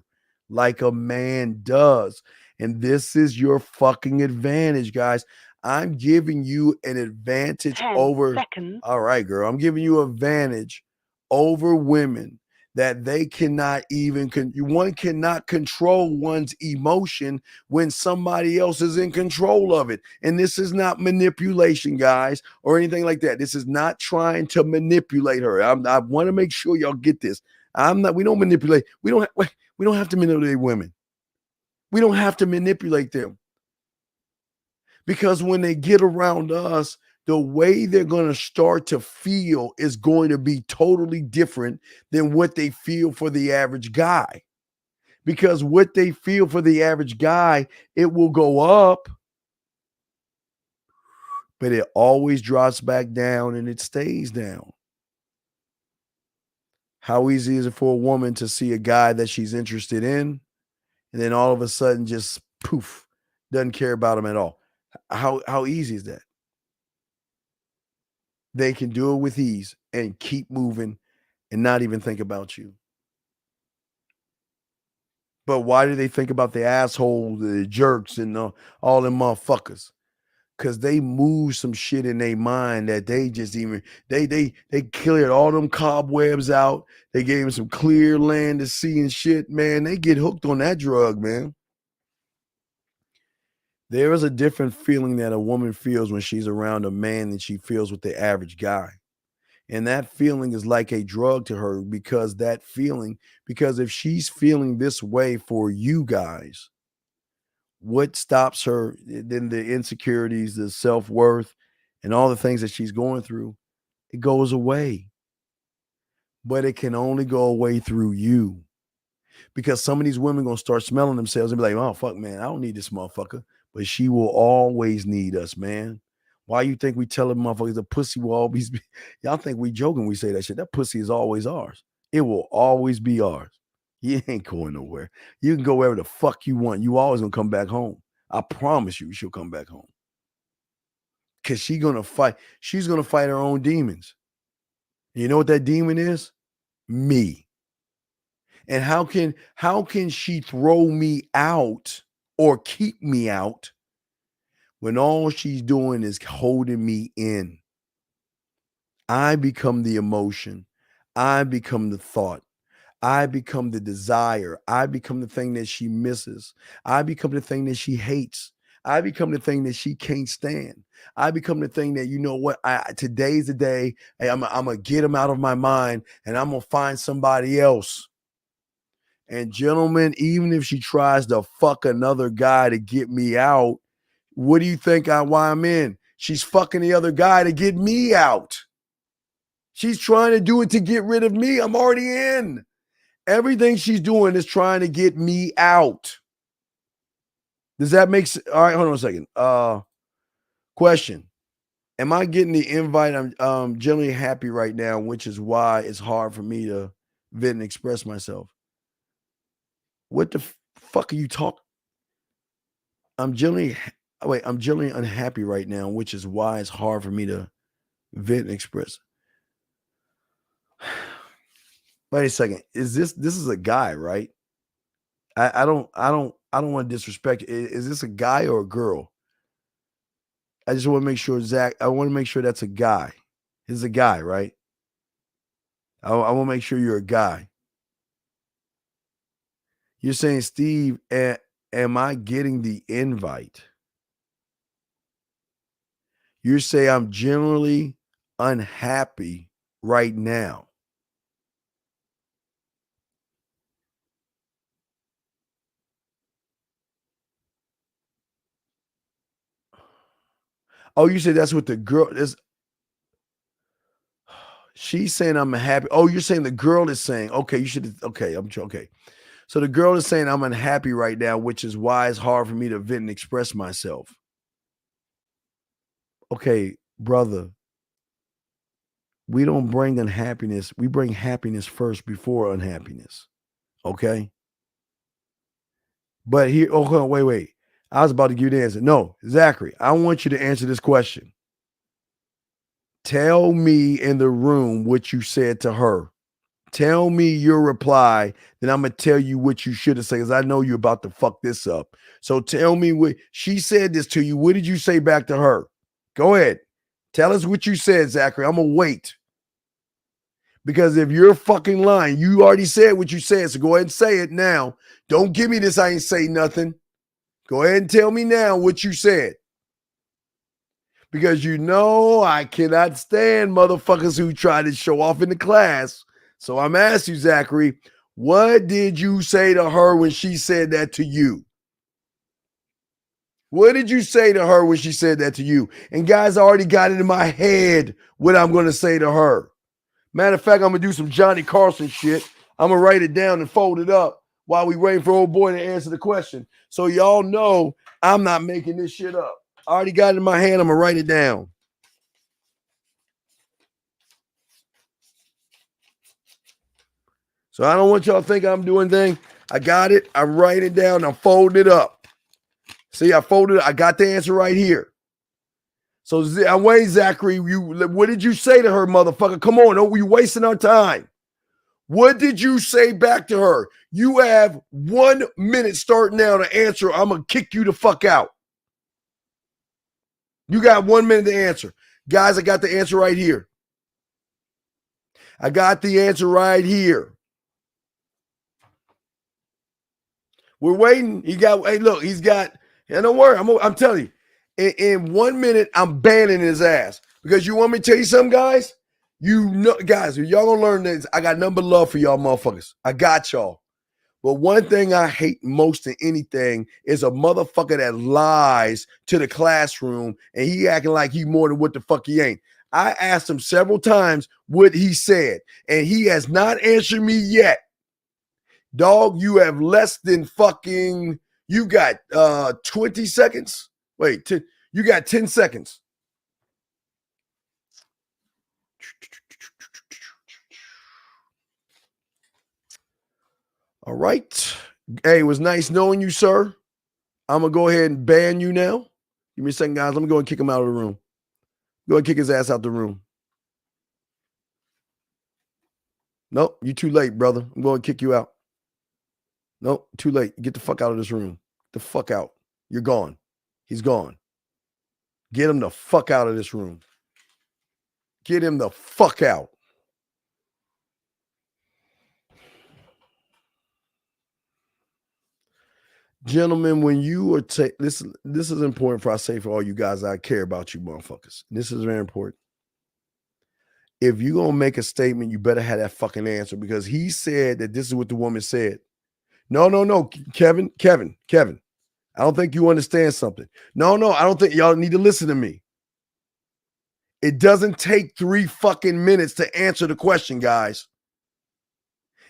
E: like a man does. And this is your fucking advantage, guys. I'm giving you an advantage
A: 10
E: over.
A: seconds.
E: All right, girl. I'm giving you an advantage over women that they cannot even, one cannot control one's emotion when somebody else is in control of it. And this is not manipulation, guys, or anything like that. This is not trying to manipulate her. I want to make sure y'all get this. We don't manipulate. We don't have to manipulate women. We don't have to manipulate them. Because when they get around us, the way they're going to start to feel is going to be totally different than what they feel for the average guy. Because what they feel for the average guy, it will go up, but it always drops back down and it stays down. How easy is it for a woman to see a guy that she's interested in and then all of a sudden just poof, doesn't care about him at all? How easy is that? They can do it with ease and keep moving and not even think about you. But why do they think about the assholes, the jerks, and all them motherfuckers? Because they move some shit in their mind that they just even, they cleared all them cobwebs out. They gave them some clear land to see and shit, man. They get hooked on that drug, man. There is a different feeling that a woman feels when she's around a man than she feels with the average guy. And that feeling is like a drug to her because if she's feeling this way for you guys, what stops her? Then the insecurities, the self-worth, and all the things that she's going through, it goes away. But it can only go away through you. Because some of these women going to start smelling themselves and be like, oh, fuck, man, I don't need this motherfucker. But she will always need us, man. Why you think we tell them motherfuckers the pussy will always be? Y'all think we joking we say that shit. That pussy is always ours. It will always be ours. You ain't going nowhere. You can go wherever the fuck you want. You always going to come back home. I promise you she'll come back home. Because she's going to fight. She's going to fight her own demons. You know what that demon is? Me. And how can she throw me out or keep me out when all she's doing is holding me in? I become the emotion. I become the thought. I become the desire. I become the thing that she misses. I become the thing that she hates. I become the thing that she can't stand. I become the thing that, you know what, today's the day. Hey, I'm going to get him out of my mind and I'm going to find somebody else. And gentlemen, even if she tries to fuck another guy to get me out, what do you think why I'm in? She's fucking the other guy to get me out. She's trying to do it to get rid of me. I'm already in. Everything she's doing is trying to get me out. Does that make sense? All right, hold on a second. Question. Am I getting the invite? I'm generally happy right now, which is why it's hard for me to vent and express myself. What the fuck are you talking? I'm generally unhappy right now, which is why it's hard for me to vent and express. Wait a second. This is a guy, right? I don't want to disrespect. Is this a guy or a girl? I just want to make sure, Zach. I want to make sure that's a guy. It's a guy, right? I want to make sure you're a guy. You're saying, Steve, am I getting the invite? You say I'm generally unhappy right now. Oh, you said that's what the girl is. She's saying I'm happy. Oh, you're saying the girl is saying, okay, you should. Okay, okay. So the girl is saying I'm unhappy right now, which is why it's hard for me to vent and express myself. Okay, brother. we don't bring unhappiness. We bring happiness first before unhappiness. Okay? But here, okay, wait. I was about to give you the answer. No, Zachary, I want you to answer this question. Tell me in the room what you said to her. Tell me your reply, then I'm going to tell you what you should have said, because I know you're about to fuck this up. So tell me what she said this to you. What did you say back to her? Go ahead. Tell us what you said, Zachary. I'm going to wait. Because if you're fucking lying, you already said what you said, so go ahead and say it now. Don't give me this, I ain't say nothing. Go ahead and tell me now what you said. Because you know I cannot stand motherfuckers who try to show off in the class. So I'm asking you, Zachary, what did you say to her when she said that to you? What did you say to her when she said that to you? And guys, I already got it in my head what I'm going to say to her. Matter of fact, I'm going to do some Johnny Carson shit. I'm going to write it down and fold it up while we waiting for old boy to answer the question. So y'all know I'm not making this shit up. I already got it in my hand. I'm going to write it down. So I don't want y'all to think I'm doing anything. I got it. I write it down. I'm folding it up. See, I folded it. I got the answer right here. So wait, Zachary, what did you say to her, motherfucker? Come on, don't be wasting our time. What did you say back to her? You have 1 minute starting now to answer. I'm going to kick you the fuck out. You got 1 minute to answer. Guys, I got the answer right here. I got the answer right here. We're waiting. Hey, look, he's got, and don't worry, I'm telling you, in 1 minute, I'm banning his ass. Because you want me to tell you something, guys? You know, guys, y'all gonna learn this. I got nothing but love for y'all motherfuckers. I got y'all. But one thing I hate most than anything is a motherfucker that lies to the classroom and he acting like he more than what the fuck he ain't. I asked him several times what he said, and he has not answered me yet. Dog, you have less than fucking, you got 20 seconds. Wait, you got 10 seconds. All right. Hey, it was nice knowing you, sir. I'm going to go ahead and ban you now. Give me a second, guys. Let me go and kick him out of the room. Go and kick his ass out the room. Nope, you too late, brother. I'm going to kick you out. Nope, too late. Get the fuck out of this room. The fuck out. You're gone. He's gone. Get him the fuck out of this room. Get him the fuck out. Gentlemen, when you are this is important for I say for all you guys. I care about you motherfuckers. This is very important. If you're going to make a statement, you better have that fucking answer, because he said that this is what the woman said. No, Kevin. I don't think you understand something. No, I don't think y'all need to listen to me. It doesn't take 3 fucking minutes to answer the question, guys.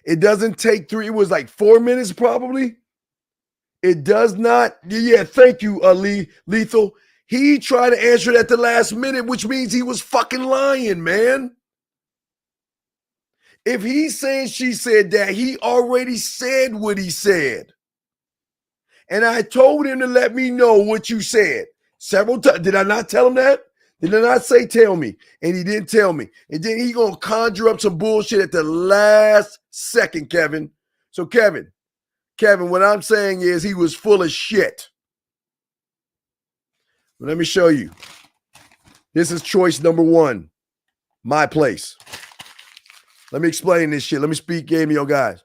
E: It doesn't take 3. It was like 4 minutes probably. It does not. Yeah, thank you, Lethal. He tried to answer it at the last minute, which means he was fucking lying, man. If he's saying she said that, he already said what he said. And I told him to let me know what you said several times. Did I not tell him that? Did I not say tell me? And he didn't tell me. And then he gonna conjure up some bullshit at the last second, Kevin. So Kevin, what I'm saying is he was full of shit. But let me show you. This is choice number 1. My place. Let me explain this shit. Let me speak game, yo, guys.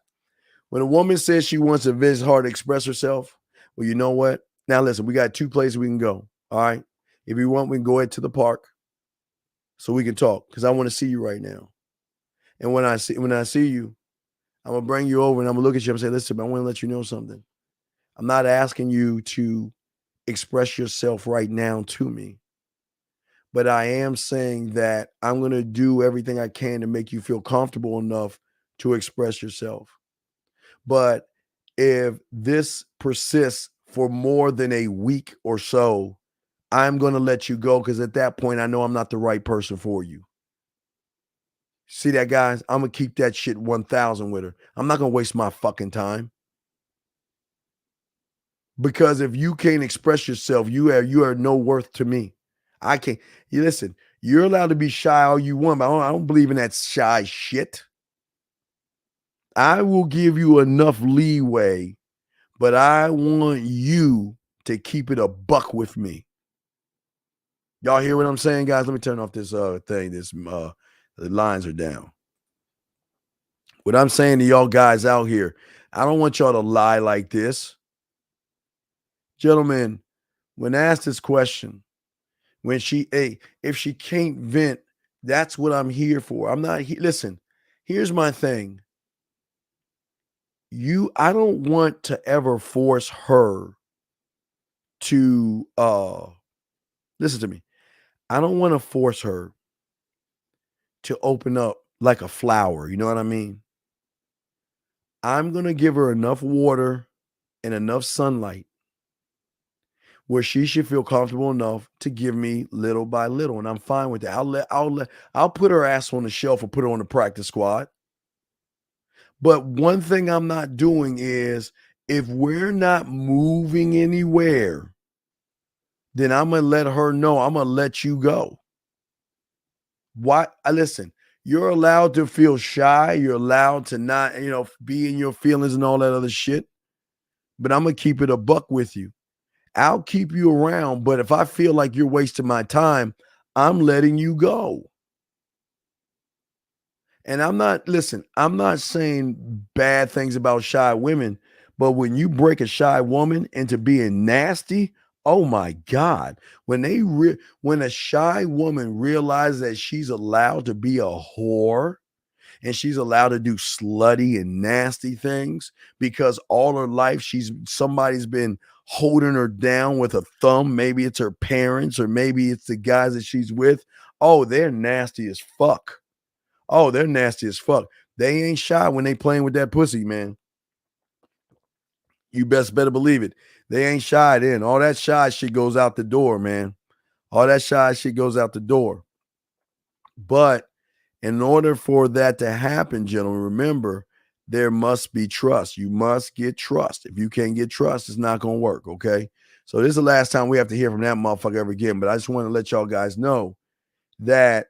E: When a woman says she wants a visit hard to express herself, well, you know what? Now listen, we got 2 places we can go. All right. If you want, we can go ahead to the park so we can talk, because I want to see you right now. And when I see you, I'm gonna bring you over and I'm gonna look at you and say, listen, I want to let you know something. I'm not asking you to express yourself right now to me, but I am saying that I'm gonna do everything I can to make you feel comfortable enough to express yourself. But if this persists for more than a week or so, I'm going to let you go, because at that point, I know I'm not the right person for you. See that, guys? I'm going to keep that shit 1,000 with her. I'm not going to waste my fucking time. Because if you can't express yourself, you are no worth to me. I can't. You listen, you're allowed to be shy all you want, but I don't believe in that shy shit. I will give you enough leeway, but I want you to keep it a buck with me. Y'all hear what I'm saying, guys? Let me turn off this thing. The lines are down. What I'm saying to y'all guys out here, I don't want y'all to lie like this. Gentlemen, when asked this question, if she can't vent, that's what I'm here for. I'm not here. Listen, here's my thing. I don't want to ever force her to listen to me. I don't want to force her to open up like a flower. You know what I mean? I'm going to give her enough water and enough sunlight where she should feel comfortable enough to give me little by little. And I'm fine with that. I'll put her ass on the shelf or put her on the practice squad. But one thing I'm not doing is, if we're not moving anywhere, then I'm going to let her know I'm going to let you go. Why? Listen, you're allowed to feel shy. You're allowed to not, be in your feelings and all that other shit. But I'm going to keep it a buck with you. I'll keep you around, but if I feel like you're wasting my time, I'm letting you go. And I'm not saying bad things about shy women, but when you break a shy woman into being nasty, oh my God. When a shy woman realizes that she's allowed to be a whore and she's allowed to do slutty and nasty things because all her life somebody's been holding her down with a thumb. Maybe it's her parents or maybe it's the guys that she's with. Oh, they're nasty as fuck. Oh, they're nasty as fuck. They ain't shy when they playing with that pussy, man. You better believe it. They ain't shy then. All that shy shit goes out the door, man. All that shy shit goes out the door. But in order for that to happen, gentlemen, remember, there must be trust. You must get trust. If you can't get trust, it's not going to work, okay? So this is the last time we have to hear from that motherfucker ever again. But I just want to let y'all guys know that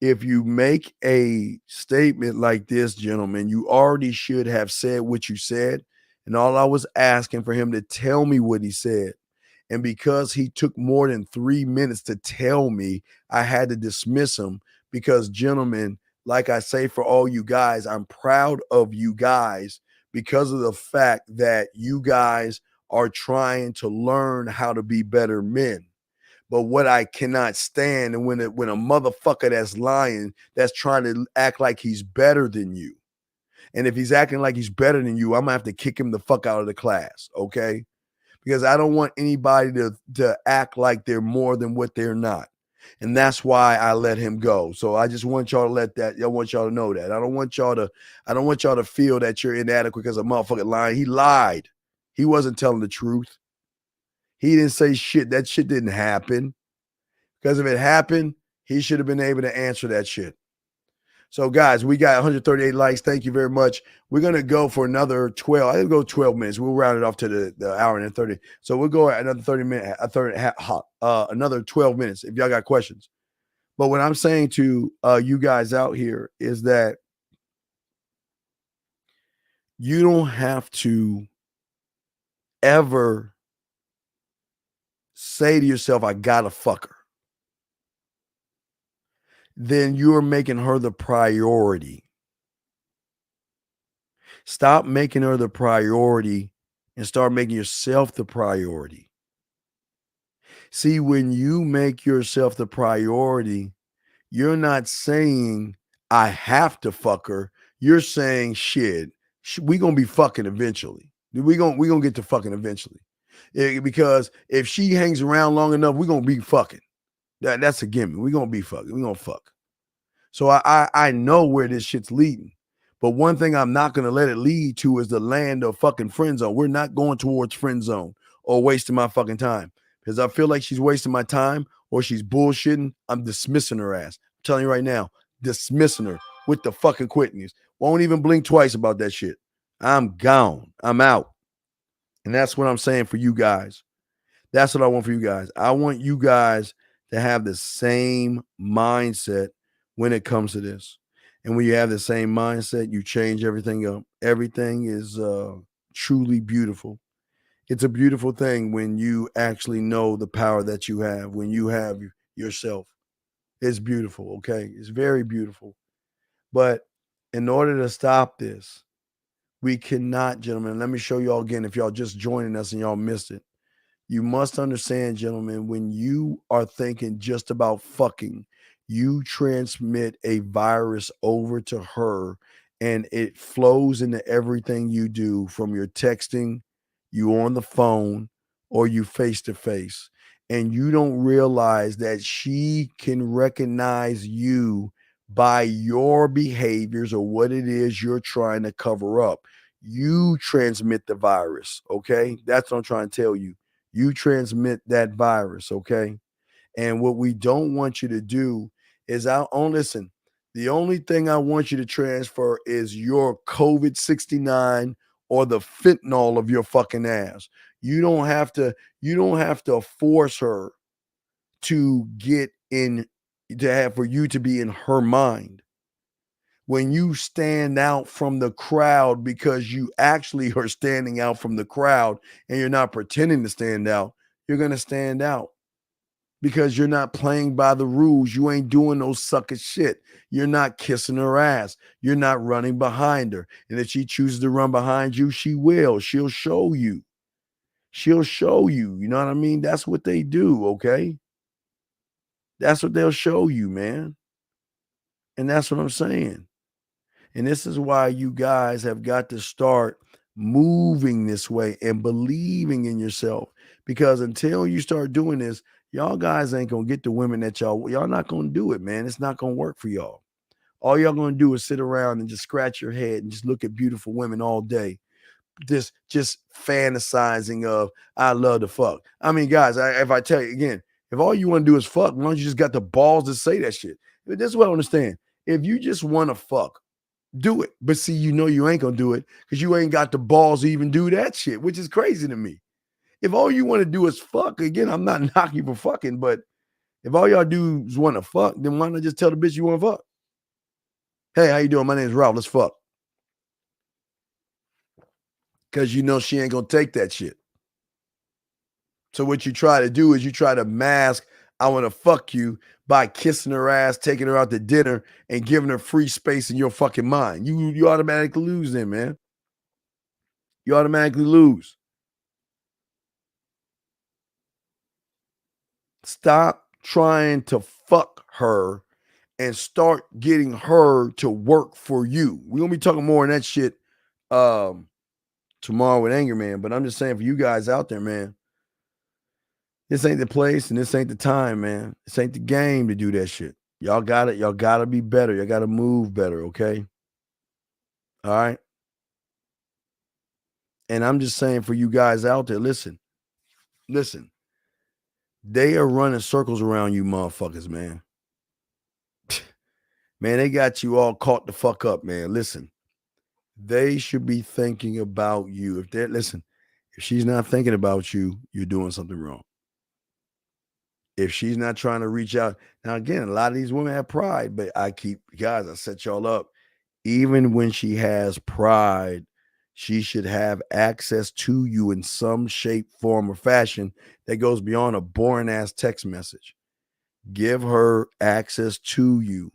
E: if you make a statement like this, gentlemen, you already should have said what you said. And all I was asking for him to tell me what he said. And because he took more than 3 minutes to tell me, I had to dismiss him because, gentlemen, like I say for all you guys, I'm proud of you guys because of the fact that you guys are trying to learn how to be better men. But what I cannot stand, and when a motherfucker that's lying, that's trying to act like he's better than you. And if he's acting like he's better than you, I'm gonna have to kick him the fuck out of the class, okay? Because I don't want anybody to act like they're more than what they're not. And that's why I let him go. So I just want y'all to I want y'all to know that. I don't want y'all to feel that you're inadequate because a motherfucker lying. He lied. He wasn't telling the truth. He didn't say shit. That shit didn't happen. Because if it happened, he should have been able to answer that shit. So, guys, we got 138 likes. Thank you very much. We're going to go for another 12. I think we'll go 12 minutes. We'll round it off to the hour and 30. So we'll go another 30 minutes, another 12 minutes if y'all got questions. But what I'm saying to you guys out here is that you don't have to ever say to yourself, I gotta fuck her. Then you're making her the priority. Stop making her the priority and start making yourself the priority. See, when you make yourself the priority, you're not saying, I have to fuck her. You're saying, shit, we gonna be fucking eventually. We gonna get to fucking eventually. Because if she hangs around long enough, we're going to be fucking. That's a gimme. We're going to be fucking. We're going to fuck. So I know where this shit's leading. But one thing I'm not going to let it lead to is the land of fucking friend zone. We're not going towards friend zone or wasting my fucking time. Because I feel like she's wasting my time or she's bullshitting. I'm dismissing her ass. I'm telling you right now, dismissing her. with the fucking quickness. Won't even blink twice about that shit. I'm gone. I'm out. And that's what I'm saying for you guys. That's what I want for you guys. I want you guys to have the same mindset when it comes to this. And when you have the same mindset, you change everything up. Everything is truly beautiful. It's a beautiful thing when you actually know the power that you have, when you have yourself. It's beautiful, okay? It's very beautiful. But in order to stop this, we cannot, gentlemen, let me show y'all again if y'all just joining us and y'all missed it. You must understand, gentlemen, when you are thinking just about fucking, you transmit a virus over to her and it flows into everything you do, from your texting, you on the phone, or you face to face. And you don't realize that she can recognize you by your behaviors or what it is you're trying to cover up. You transmit the virus, okay? That's what I'm trying to tell you. You transmit that virus, okay? And what we don't want you to do is listen, the only thing I want you to transfer is your COVID-69 or the fentanyl of your fucking ass. You don't have to force her to get in, for you to be in her mind. When you stand out from the crowd because you actually are standing out from the crowd and you're not pretending to stand out, you're going to stand out because you're not playing by the rules. You ain't doing no sucker shit. You're not kissing her ass. You're not running behind her. And if she chooses to run behind you, she will. She'll show you. She'll show you. You know what I mean? That's what they do, okay? That's what they'll show you, man. And that's what I'm saying. And this is why you guys have got to start moving this way and believing in yourself. Because until you start doing this, y'all guys ain't going to get the women that y'all not going to do it, man. It's not going to work for y'all. All y'all going to do is sit around and just scratch your head and just look at beautiful women all day. Just fantasizing of, I love to fuck. I mean, guys, if I tell you again, if all you want to do is fuck, why don't you just got the balls to say that shit? But this is what I understand. If you just want to fuck, do it. But see, you know you ain't going to do it because you ain't got the balls to even do that shit, which is crazy to me. If all you want to do is fuck, again, I'm not knocking you for fucking, but if all y'all do is want to fuck, then why not just tell the bitch you want to fuck? Hey, how you doing? My name is Ralph. Let's fuck. Because you know she ain't going to take that shit. So what you try to do is you try to mask, I want to fuck you, by kissing her ass, taking her out to dinner, and giving her free space in your fucking mind. You automatically lose then, man. You automatically lose. Stop trying to fuck her and start getting her to work for you. We're going to be talking more on that shit tomorrow with Anger Man, but I'm just saying for you guys out there, man, this ain't the place and this ain't the time, man. This ain't the game to do that shit. Y'all got it. Y'all got to be better. Y'all got to move better, okay? All right? And I'm just saying for you guys out there, listen. They are running circles around you motherfuckers, man. Man, they got you all caught the fuck up, man. Listen, they should be thinking about you. If she's not thinking about you, you're doing something wrong. If she's not trying to reach out. Now, again, a lot of these women have pride, but I set y'all up. Even when she has pride, she should have access to you in some shape, form, or fashion that goes beyond a boring ass text message. Give her access to you,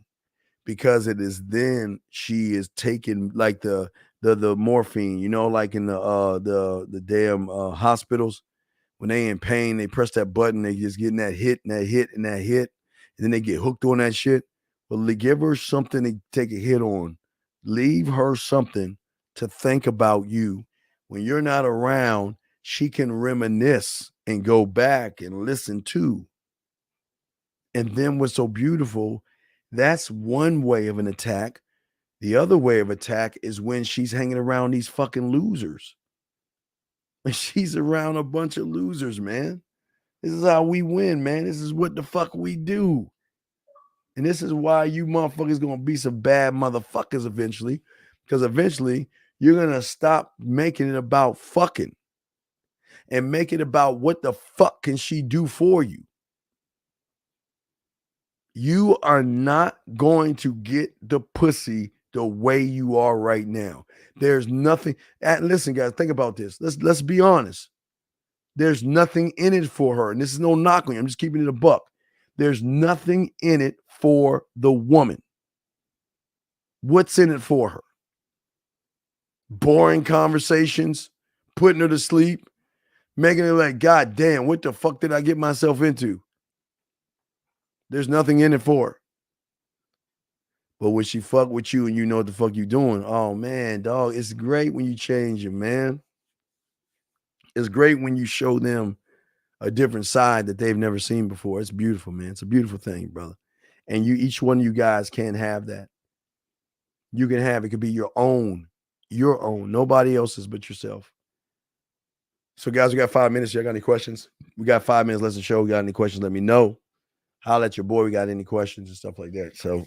E: because it is then she is taking like the morphine, you know, like in the damn hospitals. When they in pain, they press that button, they just getting that hit and that hit and that hit, and then they get hooked on that shit. Well, give her something to take a hit on. Leave her something to think about you. When you're not around, she can reminisce and go back and listen to. And then what's so beautiful, that's one way of an attack. The other way of attack is when she's hanging around these fucking losers. She's around a bunch of losers, man. This is how we win, man. This is what the fuck we do. And this is why you motherfuckers gonna be some bad motherfuckers eventually, because eventually you're gonna stop making it about fucking and make it about what the fuck can she do for you. You are not going to get the pussy the way you are right now. There's nothing. Listen, guys, think about this. Let's be honest. There's nothing in it for her. And this is no knock on you. I'm just keeping it a buck. There's nothing in it for the woman. What's in it for her? Boring conversations, putting her to sleep, making her like, God damn, what the fuck did I get myself into? There's nothing in it for her. But when she fuck with you and you know what the fuck you doing, oh man, dog, it's great when you change it, man. It's great when you show them a different side that they've never seen before. It's beautiful, man. It's a beautiful thing, brother. And each one of you guys can have that. You can have it. It could be your own, nobody else's but yourself. So, guys, we got 5 minutes. Y'all got any questions? We got 5 minutes left to show. We got any questions? Let me know. Holler at your boy. We got any questions and stuff like that. So,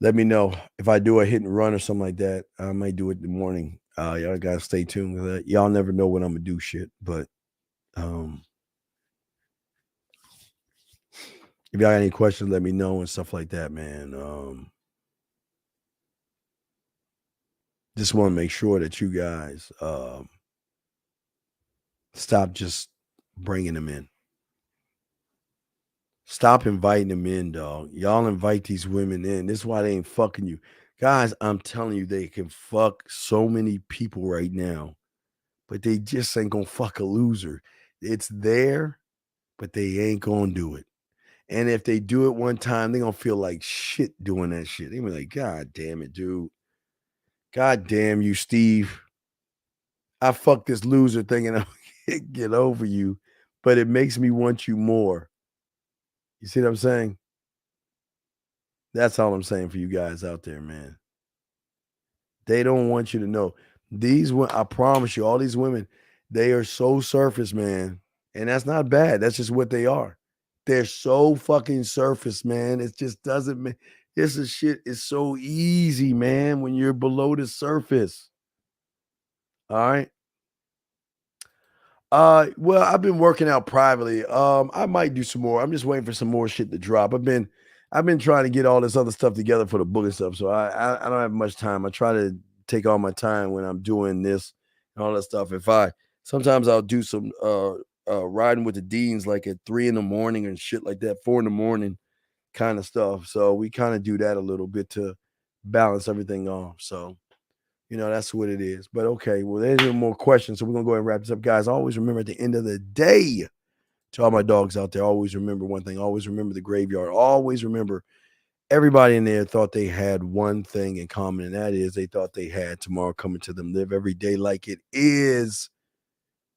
E: let me know if I do a hit and run or something like that. I might do it in the morning. Y'all gotta stay tuned with that. Y'all never know when I'm gonna do shit, but if y'all got any questions, let me know and stuff like that, man. Just want to make sure that you guys stop just bringing them in. Stop inviting them in, dog. Y'all invite these women in. This is why they ain't fucking you. Guys, I'm telling you, they can fuck so many people right now, but they just ain't gonna fuck a loser. It's there, but they ain't gonna do it. And if they do it one time, they gonna feel like shit doing that shit. They be like, God damn it, dude. God damn you, Steve. I fucked this loser thinking I'm gonna get over you, but it makes me want you more. You see what I'm saying? That's all I'm saying for you guys out there, man. They don't want you to know. I promise you, all these women, they are so surface, man. And that's not bad. That's just what they are. They're so fucking surface, man. It just doesn't make this shit is so easy, man, when you're below the surface. All right. Well, I've been working out privately. I might do some more. I'm just waiting for some more shit to drop. I've been trying to get all this other stuff together for the book and stuff. So I don't have much time. I try to take all my time when I'm doing this and all that stuff. Sometimes I'll do some riding with the Deans like at 3 a.m. and shit like that, 4 a.m. kind of stuff. So we kind of do that a little bit to balance everything off. So, that's what it is. But okay, well, there's no more questions. So we're going to go ahead and wrap this up. Guys, always remember at the end of the day, to all my dogs out there, always remember one thing. Always remember the graveyard. Always remember everybody in there thought they had one thing in common, and that is they thought they had tomorrow coming to them. Live every day like it is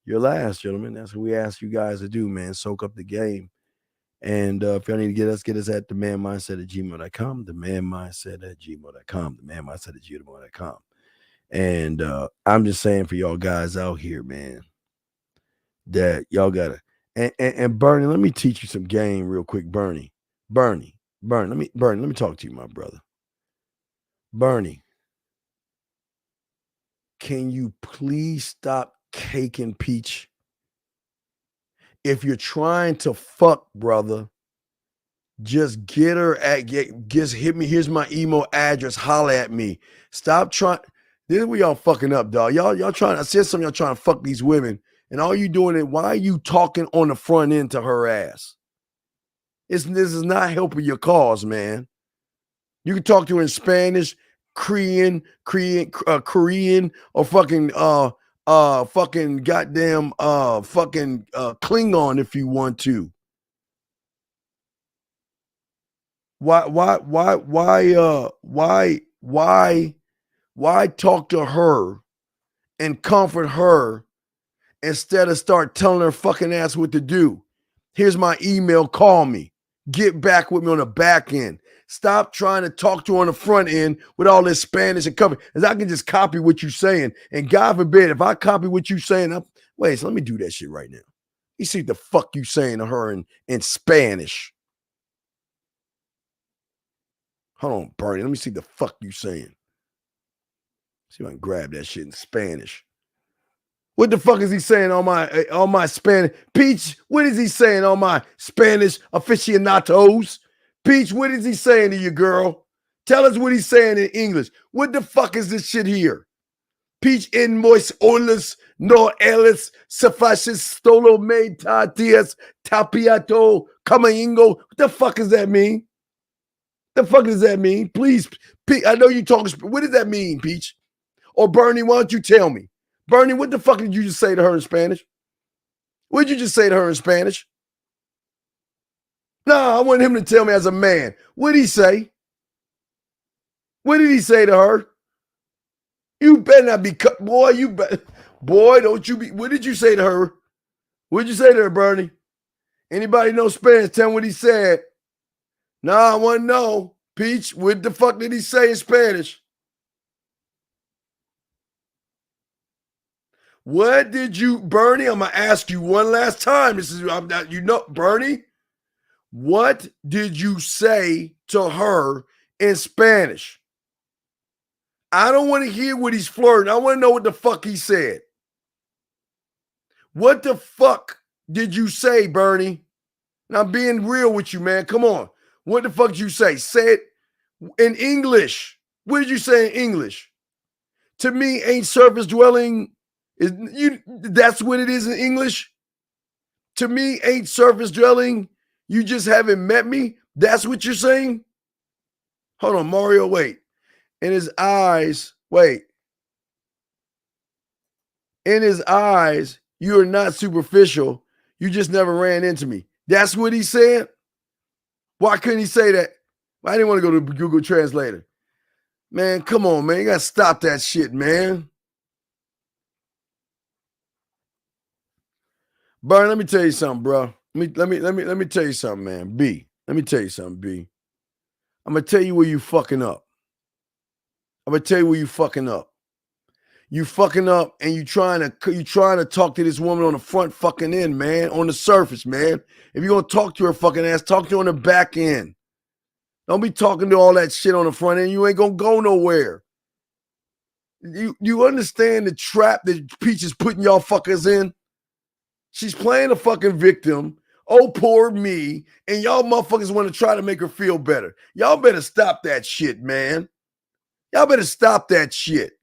E: your last, gentlemen. That's what we ask you guys to do, man. Soak up the game. And if y'all need to get us at themanmindset@gmail.com, themanmindset@gmail.com, themanmindset@gmail.com. And I'm just saying for y'all guys out here, man, that y'all gotta and Bernie, let me teach you some game real quick. Bernie, let me talk to you, my brother. Bernie, can you please stop caking Peach? If you're trying to fuck, brother, just get her just hit me. Here's my email address. Holler at me. Stop trying. This is where y'all fucking up, dog. Y'all trying. I said something. Y'all trying to fuck these women, and all you doing it. Why are you talking on the front end to her ass? This is not helping your cause, man. You can talk to her in Spanish, Korean, or fucking fucking goddamn fucking Klingon if you want to. Why talk to her and comfort her instead of start telling her fucking ass what to do? Here's my email. Call me. Get back with me on the back end. Stop trying to talk to her on the front end with all this Spanish and cover. As I can just copy what you're saying. And God forbid, if I copy what you're saying, so let me do that shit right now. You see what the fuck you saying to her in Spanish. Hold on, Bernie. Let me see the fuck you saying. See if I can grab that shit in Spanish. What the fuck is he saying on my Spanish? Peach, what is he saying on my Spanish aficionados? Peach, what is he saying to you, girl? Tell us what he's saying in English. What the fuck is this shit here? Peach en mois olas no elis suffices stolo me tatias tapiato camaingo. What the fuck does that mean? The fuck does that mean? Please, Peach, I know you talking. What does that mean, Peach? Or Bernie, why don't you tell me? Bernie, what the fuck did you just say to her in Spanish? What did you just say to her in Spanish? No, I want him to tell me as a man. What did he say? What did he say to her? You better not be cut, boy. You better, boy, don't you be. What did you say to her? What did you say to her, Bernie? Anybody know Spanish? Tell me what he said. No, I want to know. Peach, what the fuck did he say in Spanish? What did you, Bernie? I'm gonna ask you one last time. This is, I'm not, you know, Bernie. What did you say to her in Spanish? I don't want to hear what he's flirting. I want to know what the fuck he said. What the fuck did you say, Bernie? Now, I'm being real with you, man. Come on. What the fuck did you say? Say it in English. What did you say in English? To me, ain't surface dwelling. That's what it is in English. To me, ain't surface dwelling. You just haven't met me. That's what you're saying? Hold on, Mario, wait. In his eyes, wait. In his eyes, you are not superficial. You just never ran into me. That's what he said? Why couldn't he say that? I didn't want to go to Google Translator. Man, come on, man. You got to stop that shit, man. Burn, let me tell you something, bro. Let me tell you something, man. B. Let me tell you something, B. I'm gonna tell you where you fucking up. I'm gonna tell you where you fucking up. You fucking up and you trying to talk to this woman on the front fucking end, man. On the surface, man. If you're gonna talk to her fucking ass, talk to her on the back end. Don't be talking to all that shit on the front end. You ain't gonna go nowhere. You understand the trap that Peach is putting y'all fuckers in? She's playing a fucking victim. Oh, poor me. And y'all motherfuckers want to try to make her feel better. Y'all better stop that shit, man. Y'all better stop that shit.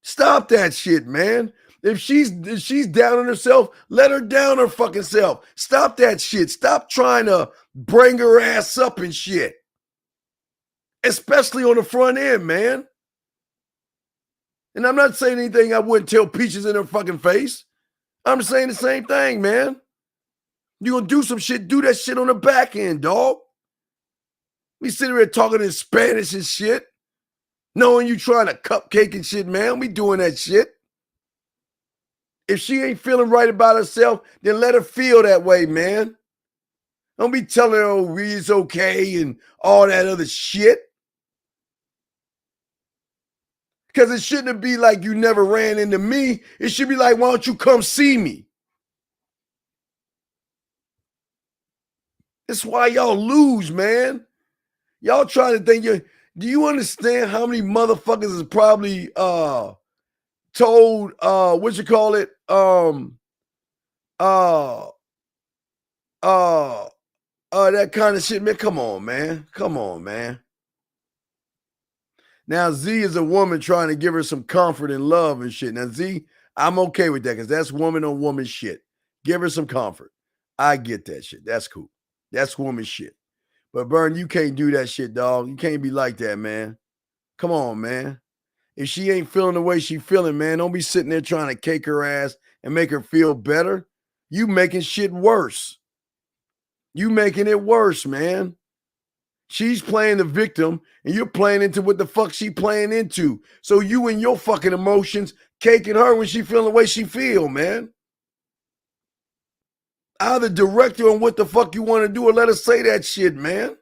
E: Stop that shit, man. If she's down on herself, let her down her fucking self. Stop that shit. Stop trying to bring her ass up and shit. Especially on the front end, man. And I'm not saying anything I wouldn't tell Peaches in her fucking face. I'm saying the same thing, man. You gonna do some shit, do that shit on the back end, dog. We sitting here talking in Spanish and shit. Knowing you trying to cupcake and shit, man. We doing that shit. If she ain't feeling right about herself, then let her feel that way, man. Don't be telling her, oh, it's okay and all that other shit. Because it shouldn't be like you never ran into me. It should be like, why don't you come see me? That's why y'all lose, man. Y'all trying to think do you understand how many motherfuckers is probably told what you call it? That kind of shit, man. Come on, man. Come on, man. Now, Z is a woman trying to give her some comfort and love and shit. Now, Z, I'm okay with that because that's woman on woman shit. Give her some comfort. I get that shit. That's cool. That's woman shit. But, Burn, you can't do that shit, dog. You can't be like that, man. Come on, man. If she ain't feeling the way she feeling, man, don't be sitting there trying to cake her ass and make her feel better. You making shit worse. You making it worse, man. She's playing the victim, and you're playing into what the fuck she playing into. So you and your fucking emotions caking her when she feeling the way she feel, man. Either direct her on what the fuck you want to do or let her say that shit, man.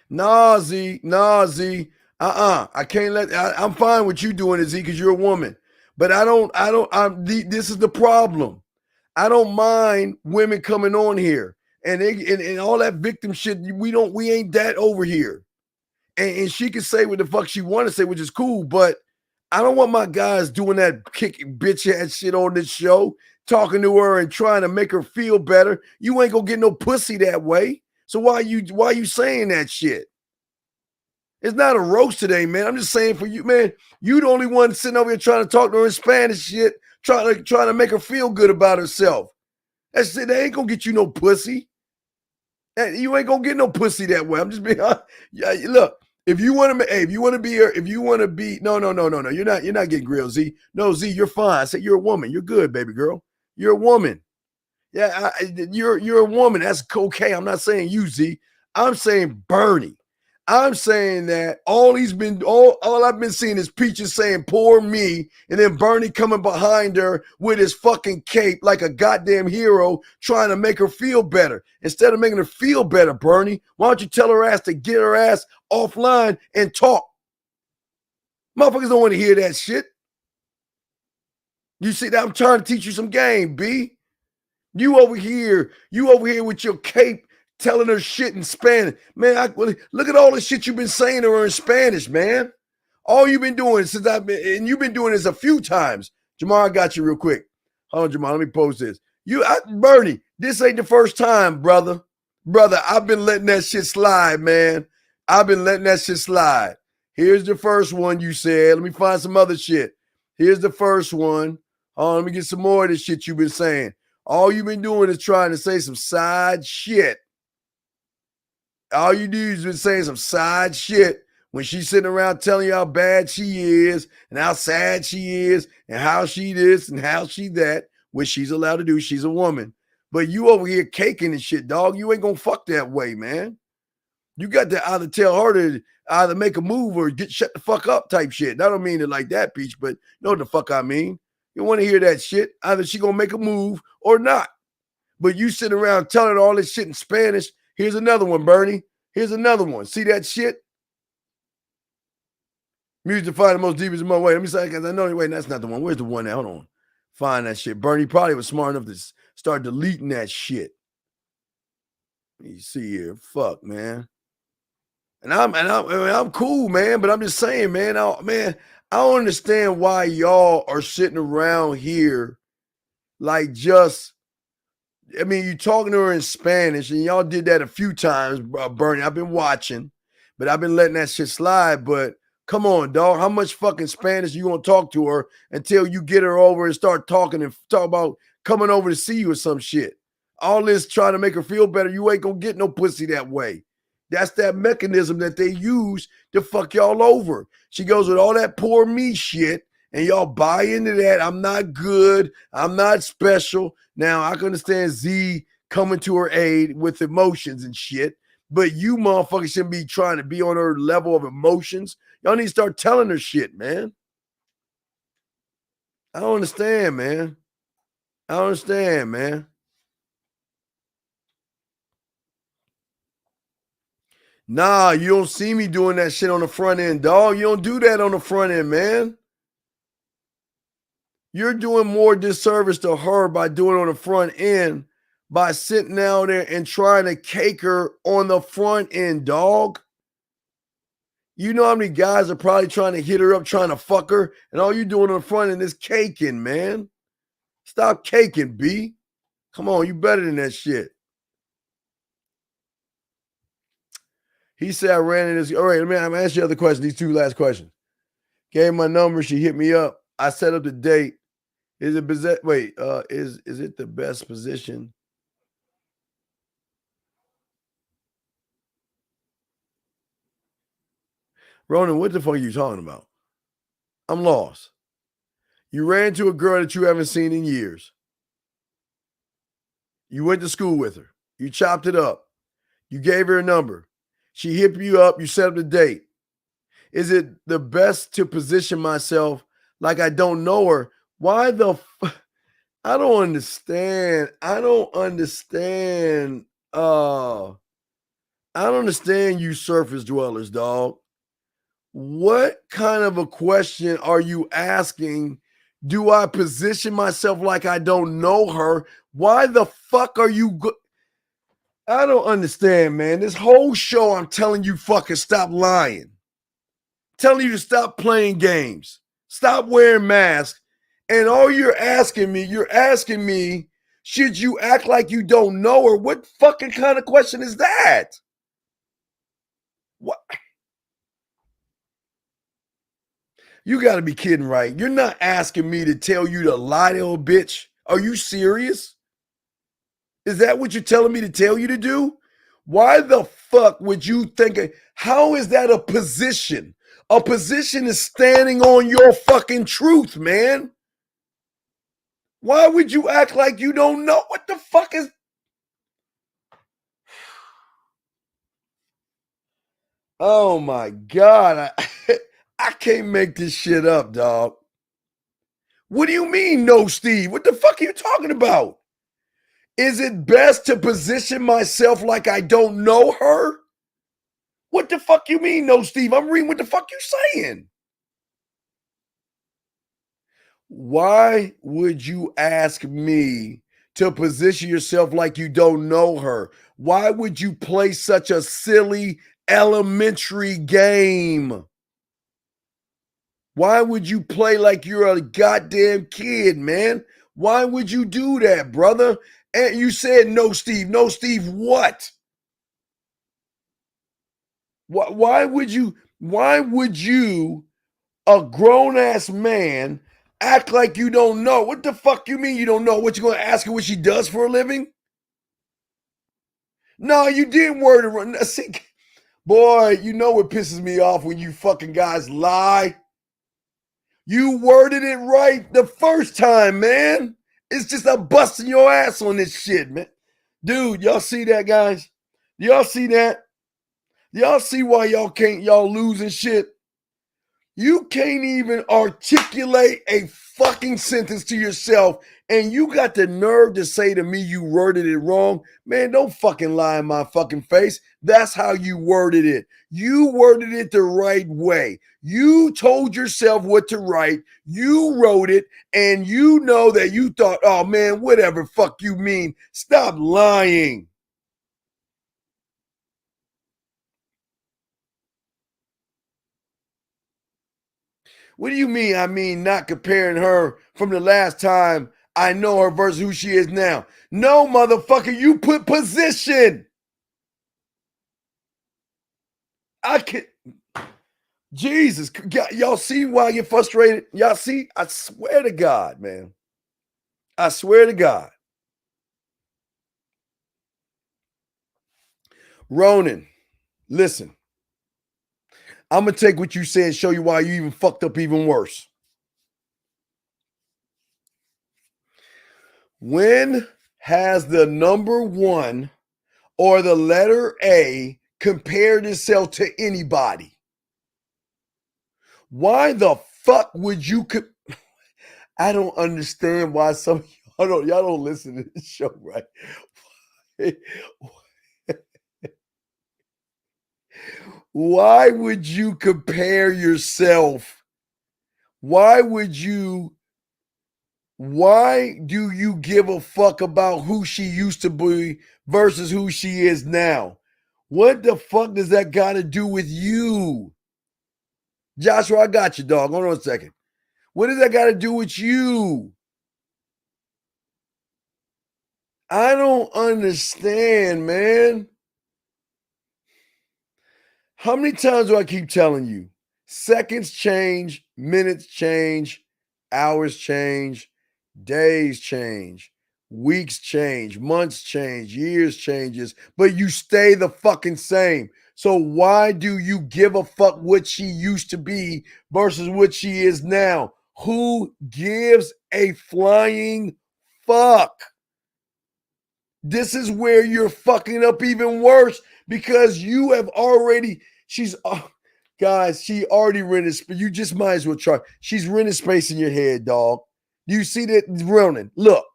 E: Nah, Z. I can't I'm fine with you doing it, Z, because you're a woman. But this is the problem. I don't mind women coming on here and all that victim shit. We ain't that over here. And she can say what the fuck she want to say, which is cool. But I don't want my guys doing that kicking bitch ass shit on this show, talking to her and trying to make her feel better. You ain't gonna get no pussy that way. So why you saying that shit? It's not a roast today, man. I'm just saying for you, man. You the only one sitting over here trying to talk to her in Spanish shit, trying to make her feel good about herself. That shit, they ain't gonna get you no pussy. You ain't gonna get no pussy that way. I'm just being honest. Yeah, look, if you want to be, no, you're not getting grilled, Z. No, Z, you're fine. I said you're a woman. You're good, baby girl. You're a woman. Yeah, you're a woman. That's okay. I'm not saying you, Z. I'm saying Bernie. I'm saying that all I've been seeing is Peaches saying poor me, and then Bernie coming behind her with his fucking cape like a goddamn hero trying to make her feel better. Instead of making her feel better, Bernie, why don't you tell her ass to get her ass offline and talk? Motherfuckers don't want to hear that shit. You see that? I'm trying to teach you some game, B. You over here with your cape telling her shit in Spanish. Man, look at all the shit you've been saying to her in Spanish, man. All you've been doing and you've been doing this a few times. Jamar, I got you real quick. Hold on, Jamar, let me post this. Bernie, this ain't the first time, brother. Brother, I've been letting that shit slide, man. I've been letting that shit slide. Here's the first one you said. Let me find some other shit. Here's the first one. Let me get some more of this shit you've been saying. All you've been doing is trying to say some side shit. All you do is been saying some side shit when she's sitting around telling you how bad she is and how sad she is and how she this and how she that, which she's allowed to do. She's a woman. But you over here caking and shit, dog. You ain't gonna fuck that way, man. You got to either tell her to either make a move or shut the fuck up type shit. And I don't mean it like that, Peach, but you know what the fuck I mean. You want to hear that shit. Either she gonna make a move or not. But you sitting around telling her all this shit in Spanish. Here's another one, Bernie. Here's another one. See that shit? Music to find the most deepest in my way. Let me say, because I know, wait, that's not the one. Where's the one now? Hold on. Find that shit. Bernie probably was smart enough to start deleting that shit. You see here. Fuck, man. And I'm cool, man, but I'm just saying, man, I don't understand why y'all are sitting around here like just, I mean, you talking to her in Spanish, and y'all did that a few times, Bernie. I've been watching, but I've been letting that shit slide. But come on, dog. How much fucking Spanish you gonna talk to her until you get her over and start talking and talk about coming over to see you or some shit? All this trying to make her feel better. You ain't gonna get no pussy that way. That's that mechanism that they use to fuck y'all over. She goes with all that poor me shit, and y'all buy into that. I'm not good. I'm not special. Now, I can understand Z coming to her aid with emotions and shit, but you motherfuckers shouldn't be trying to be on her level of emotions. Y'all need to start telling her shit, man. I don't understand, man. I don't understand, man. Nah, you don't see me doing that shit on the front end, dog. You don't do that on the front end, man. You're doing more disservice to her by doing it on the front end, by sitting down there and trying to cake her on the front end, dog. You know how many guys are probably trying to hit her up, trying to fuck her, and all you doing on the front end is caking, man. Stop caking, B. Come on, you better than that shit. He said I ran in this. All right, I'm gonna ask you other questions. These two last questions. Gave my number. She hit me up. I set up the date. Is it is it the best position? Ronan, what the fuck are you talking about? I'm lost. You ran into a girl that you haven't seen in years. You went to school with her. You chopped it up. You gave her a number. She hit you up. You set up the date. Is it the best to position myself like I don't know her? Why the I don't understand. I don't understand you surface dwellers, dog. What kind of a question are you asking? Do I position myself like I don't know her? Why the fuck are you I don't understand, man. This whole show, I'm telling you fucking stop lying. Telling you to stop playing games. Stop wearing masks. And all you're asking me, should you act like you don't know her? What fucking kind of question is that? What? You got to be kidding, right? You're not asking me to tell you to lie to a bitch. Are you serious? Is that what you're telling me to tell you to do? Why the fuck would you think? How is that a position? A position is standing on your fucking truth, man. Why would you act like you don't know? What the fuck is... Oh my God. I can't make this shit up, dog. What do you mean, no, Steve? What the fuck are you talking about? Is it best to position myself like I don't know her? What the fuck you mean, no, Steve? I'm reading what the fuck you saying. Why would you ask me to position yourself like you don't know her? Why would you play such a silly elementary game? Why would you play like you're a goddamn kid, man? Why would you do that, brother? And you said no, Steve. No, Steve, what? Why would you, a grown-ass man, act like you don't know? What the fuck you mean you don't know? What, you going to ask her what she does for a living? No, you didn't word it right. See, boy, you know what pisses me off when you fucking guys lie? You worded it right the first time, man. It's just a busting your ass on this shit, man. Dude, y'all see that, guys? Y'all see that? Y'all see why y'all losing shit? You can't even articulate a fucking sentence to yourself, and you got the nerve to say to me you worded it wrong. Man, don't fucking lie in my fucking face. That's how you worded it. You worded it the right way. You told yourself what to write. You wrote it, and you know that you thought, oh man, whatever fuck you mean. Stop lying. What do you mean? I mean, not comparing her from the last time I know her versus who she is now. No, motherfucker, you put position. I can... Jesus, y'all see why I get frustrated? Y'all see? I swear to God, man. I swear to God. Ronan, listen. I'm going to take what you said and show you why you even fucked up even worse. When has the number 1 or the letter A compared itself to anybody? Why the fuck would you... I don't understand why some of y'all don't listen to this show, right? Why would you compare yourself? Why do you give a fuck about who she used to be versus who she is now? What the fuck does that got to do with you? Joshua, I got you, dog. Hold on a second. What does that got to do with you? I don't understand, man. How many times do I keep telling you? Seconds change, minutes change, hours change, days change, weeks change, months change, years changes, but you stay the fucking same. So why do you give a fuck what she used to be versus what she is now? Who gives a flying fuck? This is where you're fucking up even worse because you have already... guys, she already rented space. You just might as well try. She's rented space in your head, dog. You see that, Ronan? Look,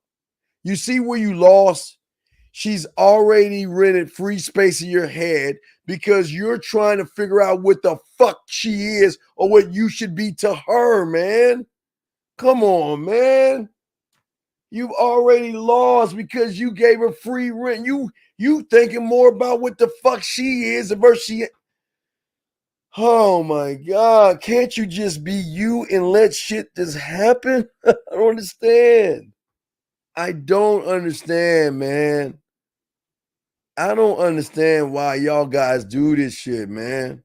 E: you see where you lost? She's already rented free space in your head because you're trying to figure out what the fuck she is or what you should be to her, man. Come on, man. You've already lost because you gave her free rent. You thinking more about what the fuck she is versus she. Oh my God. Can't you just be you and let shit just happen? I don't understand. I don't understand, man. I don't understand why y'all guys do this shit, man.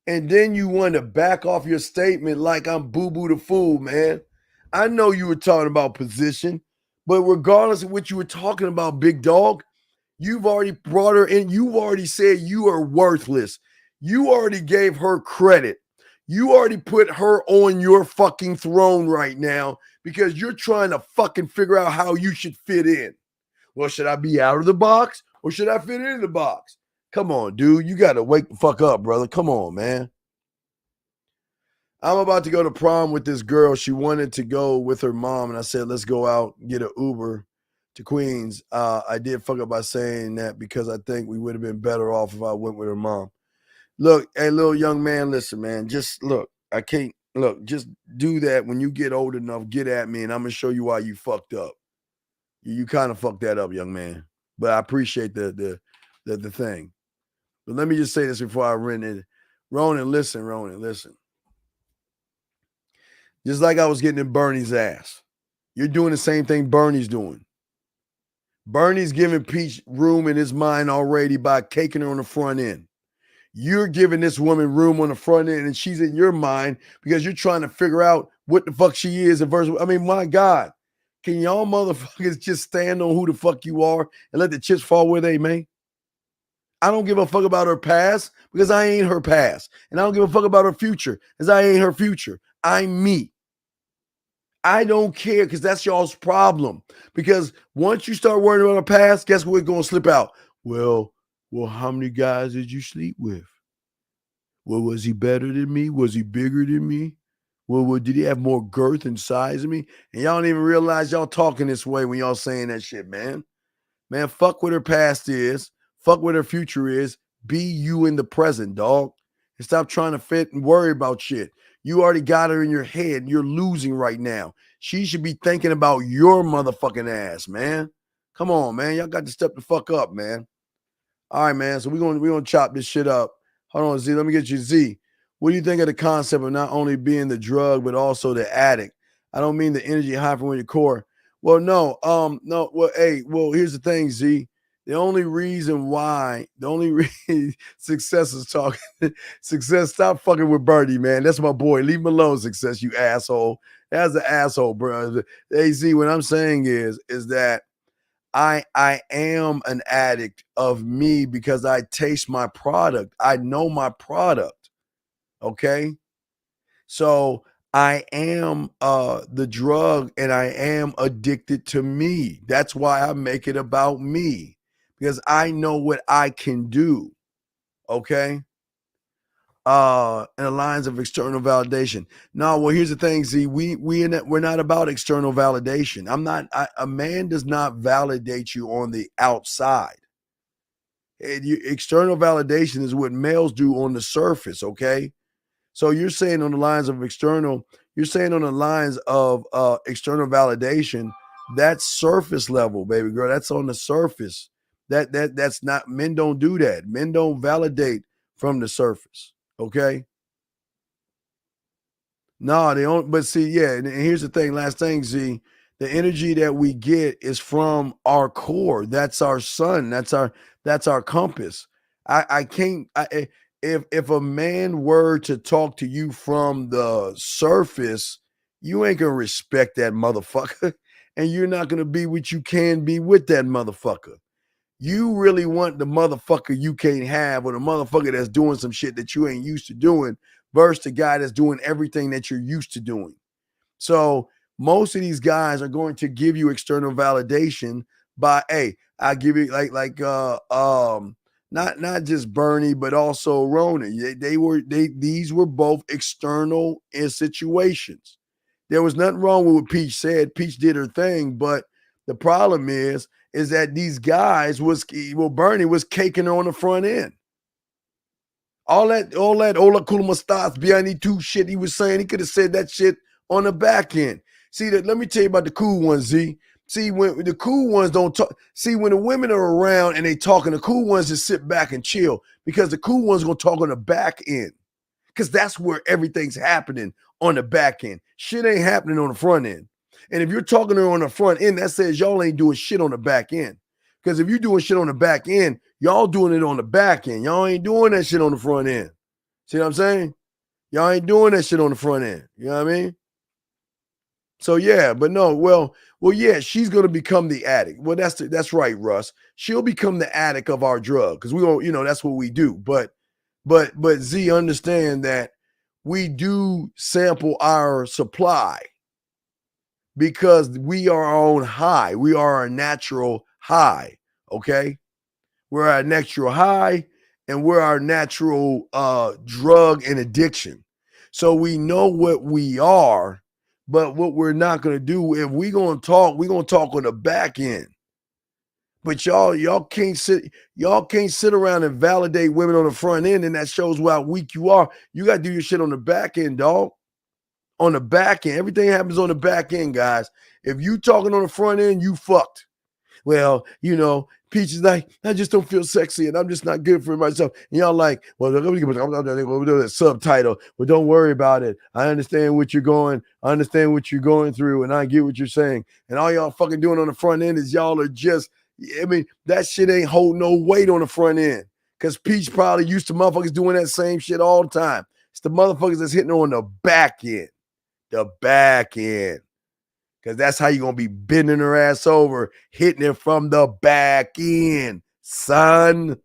E: And then you want to back off your statement like I'm boo-boo the fool, man. I know you were talking about position, but regardless of what you were talking about, big dog, you've already brought her in. You've already said you are worthless. You already gave her credit. You already put her on your fucking throne right now because you're trying to fucking figure out how you should fit in. Well, should I be out of the box or should I fit in the box? Come on, dude. You got to wake the fuck up, brother. Come on, man. I'm about to go to prom with this girl. She wanted to go with her mom, and I said, let's go out, get an Uber to Queens. I did fuck up by saying that because I think we would have been better off if I went with her mom. Look, hey, little young man, listen, man. Just look, I can't, look, just do that when you get old enough, get at me, and I'm going to show you why you fucked up. You kind of fucked that up, young man. But I appreciate the thing. But let me just say this before I run it. Ronan, listen. Just like I was getting in Bernie's ass. You're doing the same thing Bernie's doing. Bernie's giving Peach room in his mind already by caking her on the front end. You're giving this woman room on the front end and she's in your mind because you're trying to figure out what the fuck she is. I mean, my God. Can y'all motherfuckers just stand on who the fuck you are and let the chips fall where they may? I don't give a fuck about her past because I ain't her past. And I don't give a fuck about her future because I ain't her future. I'm me. I don't care because that's y'all's problem. Because once you start worrying about her past, guess what's going to slip out? Well, how many guys did you sleep with? Well, was he better than me? Was he bigger than me? Well, did he have more girth and size than me? And y'all don't even realize y'all talking this way when y'all saying that shit, man. Man, fuck what her past is. Fuck what her future is. Be you in the present, dog. And stop trying to fit and worry about shit. You already got her in your head. You're losing right now. She should be thinking about your motherfucking ass, man. Come on, man. Y'all got to step the fuck up, man. All right, man. So we're gonna chop this shit up. Hold on, Z. Let me get you Z. What do you think of the concept of not only being the drug, but also the addict? I don't mean the energy high from your core. Well, no. Well, here's the thing, Z. The only reason Success is talking, Success, stop fucking with Birdie, man. That's my boy. Leave him alone, Success, you asshole. That's an asshole, bro. Hey, Z, what I'm saying is that I am an addict of me because I taste my product. I know my product. Okay? So I am the drug and I am addicted to me. That's why I make it about me. Because I know what I can do, okay? In the lines of external validation. No, well, here's the thing, Z. We're not about external validation. A man does not validate you on the outside. External validation is what males do on the surface, okay? So you're saying on the lines of external validation, that's surface level, baby girl. That's on the surface. That's not, men don't do that. Men don't validate from the surface. Okay. No, they don't. But see, yeah. And here's the thing. Last thing, Z, the energy that we get is from our core. That's our sun. That's our compass. If a man were to talk to you from the surface, you ain't gonna respect that motherfucker, and you're not gonna be what you can be with that motherfucker. You really want the motherfucker you can't have, or the motherfucker that's doing some shit that you ain't used to doing, versus the guy that's doing everything that you're used to doing. So most of these guys are going to give you external validation by, hey, I give you not just Bernie, but also Ronan. These were both external situations. There was nothing wrong with what Peach said. Peach did her thing, but the problem is that these guys Bernie was caking her on the front end. All that Ola Kulumastas behind two shit he was saying, he could have said that shit on the back end. See, let me tell you about the cool one, Z. See, when the cool ones don't talk, see, when the women are around and they talking, the cool ones just sit back and chill because the cool ones gonna talk on the back end because that's where everything's happening on the back end. Shit ain't happening on the front end. And if you're talking to her on the front end, that says y'all ain't doing shit on the back end. Because if you're doing shit on the back end, y'all doing it on the back end. Y'all ain't doing that shit on the front end. See what I'm saying? Y'all ain't doing that shit on the front end. You know what I mean? So yeah, but no, well, yeah, she's gonna become the addict. Well, that's right, Russ. She'll become the addict of our drug because we don't, that's what we do. But Z, understand that we do sample our supply because we are our own high. We are our natural high. Okay, we're our natural high, and we're our natural drug and addiction. So we know what we are. But what we're not going to do, if we're going to talk on the back end. But y'all can't sit around and validate women on the front end, and that shows how weak you are. You got to do your shit on the back end, dog. On the back end. Everything happens on the back end, guys. If you talking on the front end, you fucked. Well, Peach is like, I just don't feel sexy and I'm just not good for myself. And y'all like, well, we'll do that subtitle. Well, don't worry about it. I understand what you're going through and I get what you're saying. And all y'all fucking doing on the front end is y'all are just, that shit ain't holding no weight on the front end. Because Peach probably used to motherfuckers doing that same shit all the time. It's the motherfuckers that's hitting on the back end. The back end. Because that's how you're going to be bending her ass over, hitting it from the back end, son.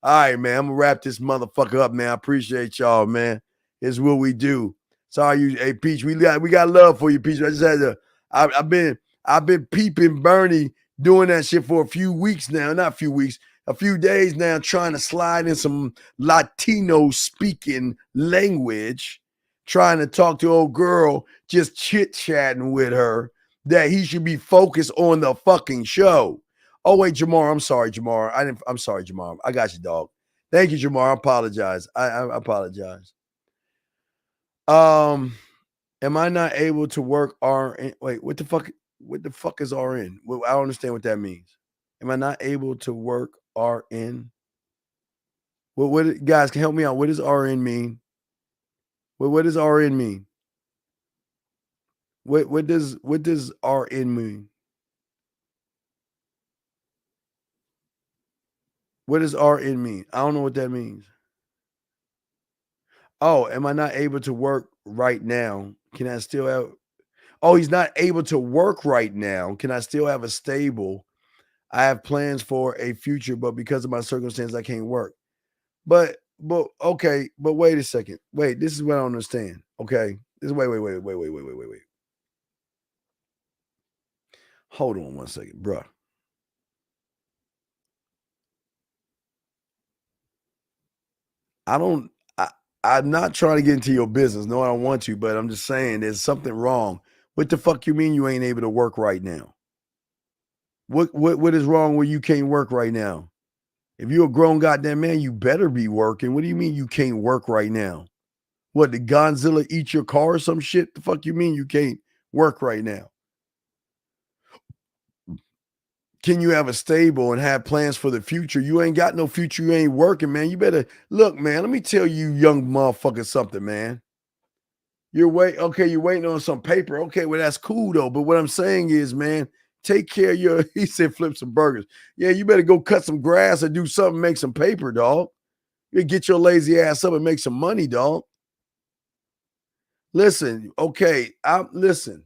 E: All right, man. I'm going to wrap this motherfucker up, man. I appreciate y'all, man. It's what we do. Sorry, hey, Peach. We got love for you, Peach. I just had to, I've been peeping Bernie doing that shit for a few weeks now. Not a few weeks. A few days now, trying to slide in some Latino speaking language, trying to talk to old girl, just chit-chatting with her. That he should be focused on the fucking show. Oh, wait, Jamar. I'm sorry, Jamar. I'm sorry, Jamar. I got you, dog. Thank you, Jamar. I apologize. I apologize. Am I not able to work RN? Wait, what the fuck is RN? Well, I don't understand what that means. Am I not able to work RN? Well, what guys can help me out? What does RN mean? Well, what does RN mean? What does RN mean? What does RN mean? I don't know what that means. Oh, am I not able to work right now? Can I still have? Oh, he's not able to work right now. Can I still have a stable? I have plans for a future, but because of my circumstances, I can't work. But okay. But wait a second. Wait, this is what I don't understand. Okay, this wait. Hold on one second, bro. I'm not trying to get into your business. No, I don't want to, but I'm just saying there's something wrong. What the fuck you mean you ain't able to work right now? What is wrong where you can't work right now? If you're a grown goddamn man, you better be working. What do you mean you can't work right now? What, did Godzilla eat your car or some shit? The fuck you mean you can't work right now? Can you have a stable and have plans for the future? You ain't got no future. You ain't working, man. You better look, man. Let me tell you, young motherfucker, something, man. You're waiting on some paper. Okay, well, that's cool though. But what I'm saying is, man, take care of your, he said, flip some burgers. Yeah, you better go cut some grass or do something, make some paper, dog. You get your lazy ass up and make some money, dog. Listen, okay, listen.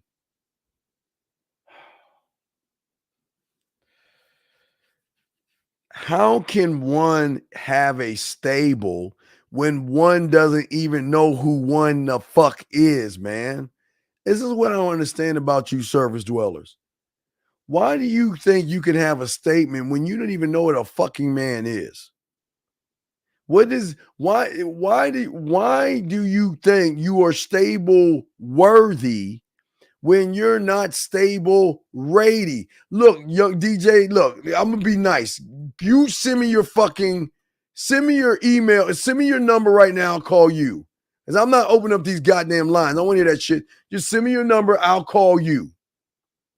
E: How can one have a stable when one doesn't even know who one the fuck is, man? This is what I don't understand about you surface dwellers. Why do you think you can have a statement when you don't even know what a fucking man is? Why do you think you are stable worthy when you're not stable ready? Look, young DJ, look, I'm gonna be nice. You send me your email, send me your number right now, I'll call you. Because I'm not opening up these goddamn lines. I don't want to hear that shit. Just send me your number, I'll call you.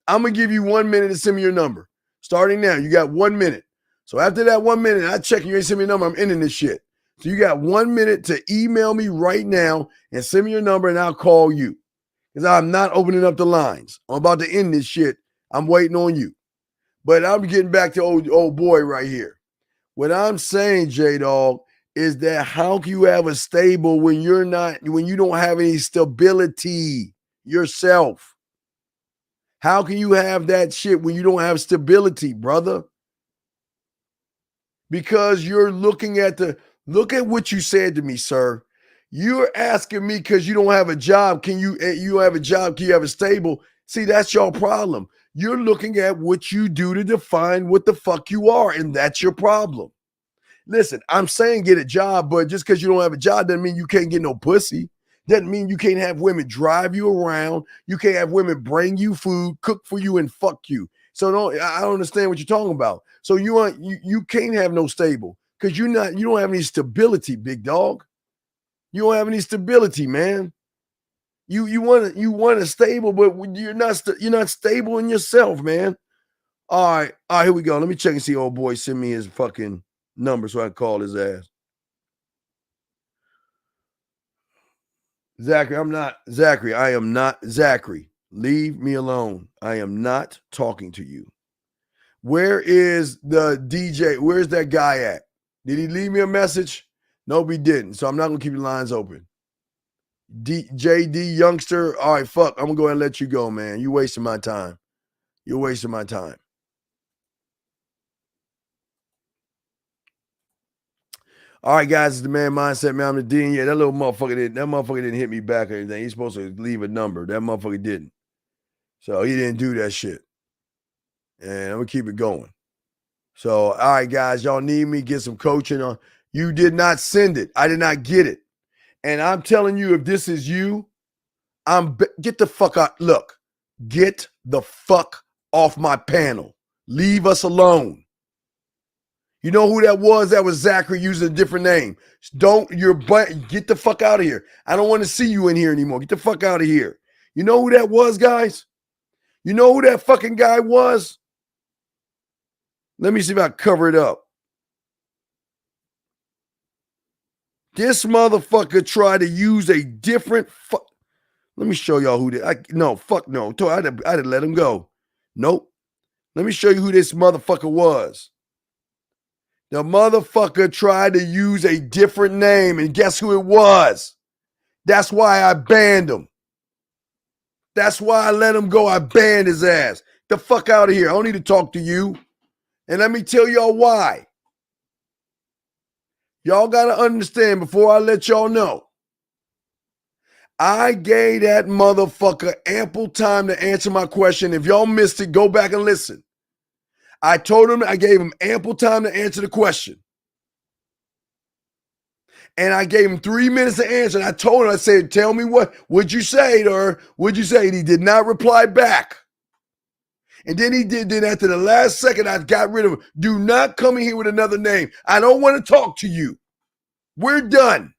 E: I'm going to give you 1 minute to send me your number. Starting now, you got 1 minute. So after that 1 minute, I check and you ain't send me a number, I'm ending this shit. So you got 1 minute to email me right now and send me your number and I'll call you. Because I'm not opening up the lines. I'm about to end this shit. I'm waiting on you. But I'm getting back to old boy right here. What I'm saying, J-Dog, is that how can you have a stable when you don't have any stability yourself? How can you have that shit when you don't have stability, brother? Because you're looking at look at what you said to me, sir. You're asking me because you don't have a job. Can you have a job? Can you have a stable? See, that's your problem. You're looking at what you do to define what the fuck you are, and that's your problem. Listen, I'm saying get a job, but just because you don't have a job doesn't mean you can't get no pussy. Doesn't mean you can't have women drive you around. You can't have women bring you food, cook for you, and fuck you. So I don't understand what you're talking about. So you can't have no stable because you don't have any stability, big dog. You don't have any stability, man. You want a stable, but you're not stable in yourself, man. All right, here we go. Let me check and see old boy send me his fucking number so I can call his ass. Zachary, I am not Zachary. Leave me alone. I am not talking to you. Where is the DJ? Where's that guy at? Did he leave me a message? Nope, he didn't. So I'm not going to keep the lines open. JD Youngster. All right, fuck. I'm going to go ahead and let you go, man. You're wasting my time. You're wasting my time. All right, guys, it's the Man Mindset, man. I'm the Dean. Yeah, that motherfucker didn't hit me back or anything. He's supposed to leave a number. That motherfucker didn't. So he didn't do that shit. And I'm going to keep it going. So, all right, guys, y'all need me, get some coaching on. You did not send it. I did not get it. And I'm telling you, if this is you, get the fuck out. Look, get the fuck off my panel. Leave us alone. You know who that was? That was Zachary using a different name. Get the fuck out of here. I don't want to see you in here anymore. Get the fuck out of here. You know who that was, guys? You know who that fucking guy was? Let me see if I can cover it up. This motherfucker tried to use a different Let me show y'all who that. No. I'd let him go. Nope. Let me show you who this motherfucker was. The motherfucker tried to use a different name, and guess who it was? That's why I banned him. That's why I let him go. I banned his ass. The fuck out of here. I don't need to talk to you. And let me tell y'all why. Y'all got to understand before I let y'all know. I gave that motherfucker ample time to answer my question. If y'all missed it, go back and listen. I told him I gave him ample time to answer the question. And I gave him 3 minutes to answer. And I told him, I said, tell me what'd you say to her? What'd you say? And he did not reply back. And then he did. Then after the last second, I got rid of him. Do not come in here with another name. I don't want to talk to you. We're done.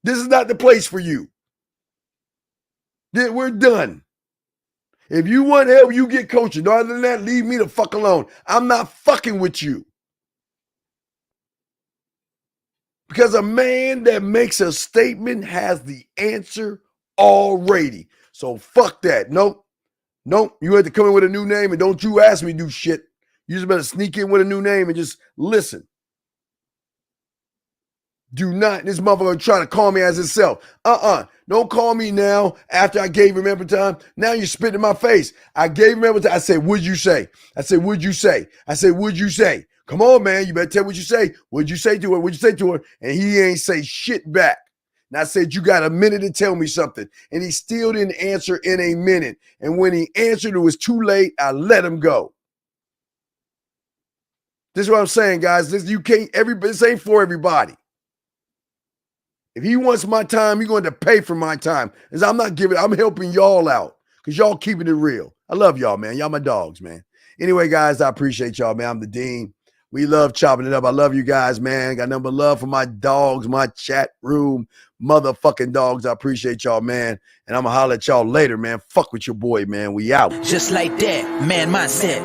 E: This is not the place for you. We're done. If you want help, you get coaching. Other than that, leave me the fuck alone. I'm not fucking with you. Because a man that makes a statement has the answer already. So fuck that. Nope. You had to come in with a new name, and don't you ask me to do shit. You just better sneak in with a new name and just listen. Do not. This motherfucker trying to call me as himself. Don't call me now after I gave him every time. Now you're spitting in my face. I gave him every time. I said, what'd you say? I said, what'd you say? I said, what'd you say? Come on, man. You better tell what you say. What'd you say to her? What'd you say to her? And he ain't say shit back. And I said, you got a minute to tell me something. And he still didn't answer in a minute. And when he answered, it was too late. I let him go. This is what I'm saying, guys. This ain't for everybody. If he wants my time, he's going to pay for my time. Because I'm helping y'all out. Because y'all keeping it real. I love y'all, man. Y'all my dogs, man. Anyway, guys, I appreciate y'all, man. I'm the Dean. We love chopping it up. I love you guys, man. Got nothing but love for my dogs, my chat room, motherfucking dogs. I appreciate y'all, man. And I'm going to holler at y'all later, man. Fuck with your boy, man. We out.
I: Just like that, man mindset.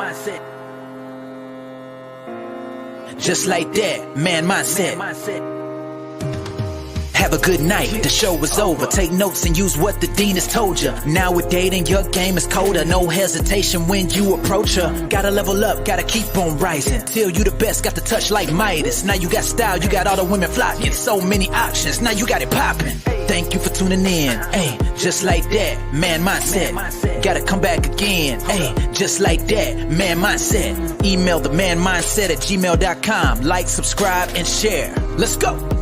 I: Just like that, man mindset. Have a good night, the show is over. Take notes and use what the dean has told you. Now with dating, your game is colder. No hesitation when you approach her. Gotta level up, gotta keep on rising. Till you the best, got the touch like Midas. Now you got style, you got all the women flocking. So many options, now you got it popping. Thank you for tuning in. Hey, just like that, man mindset. Gotta come back again. Hey, just like that, man mindset. Email the manmindset@gmail.com. Like, subscribe, and share. Let's go.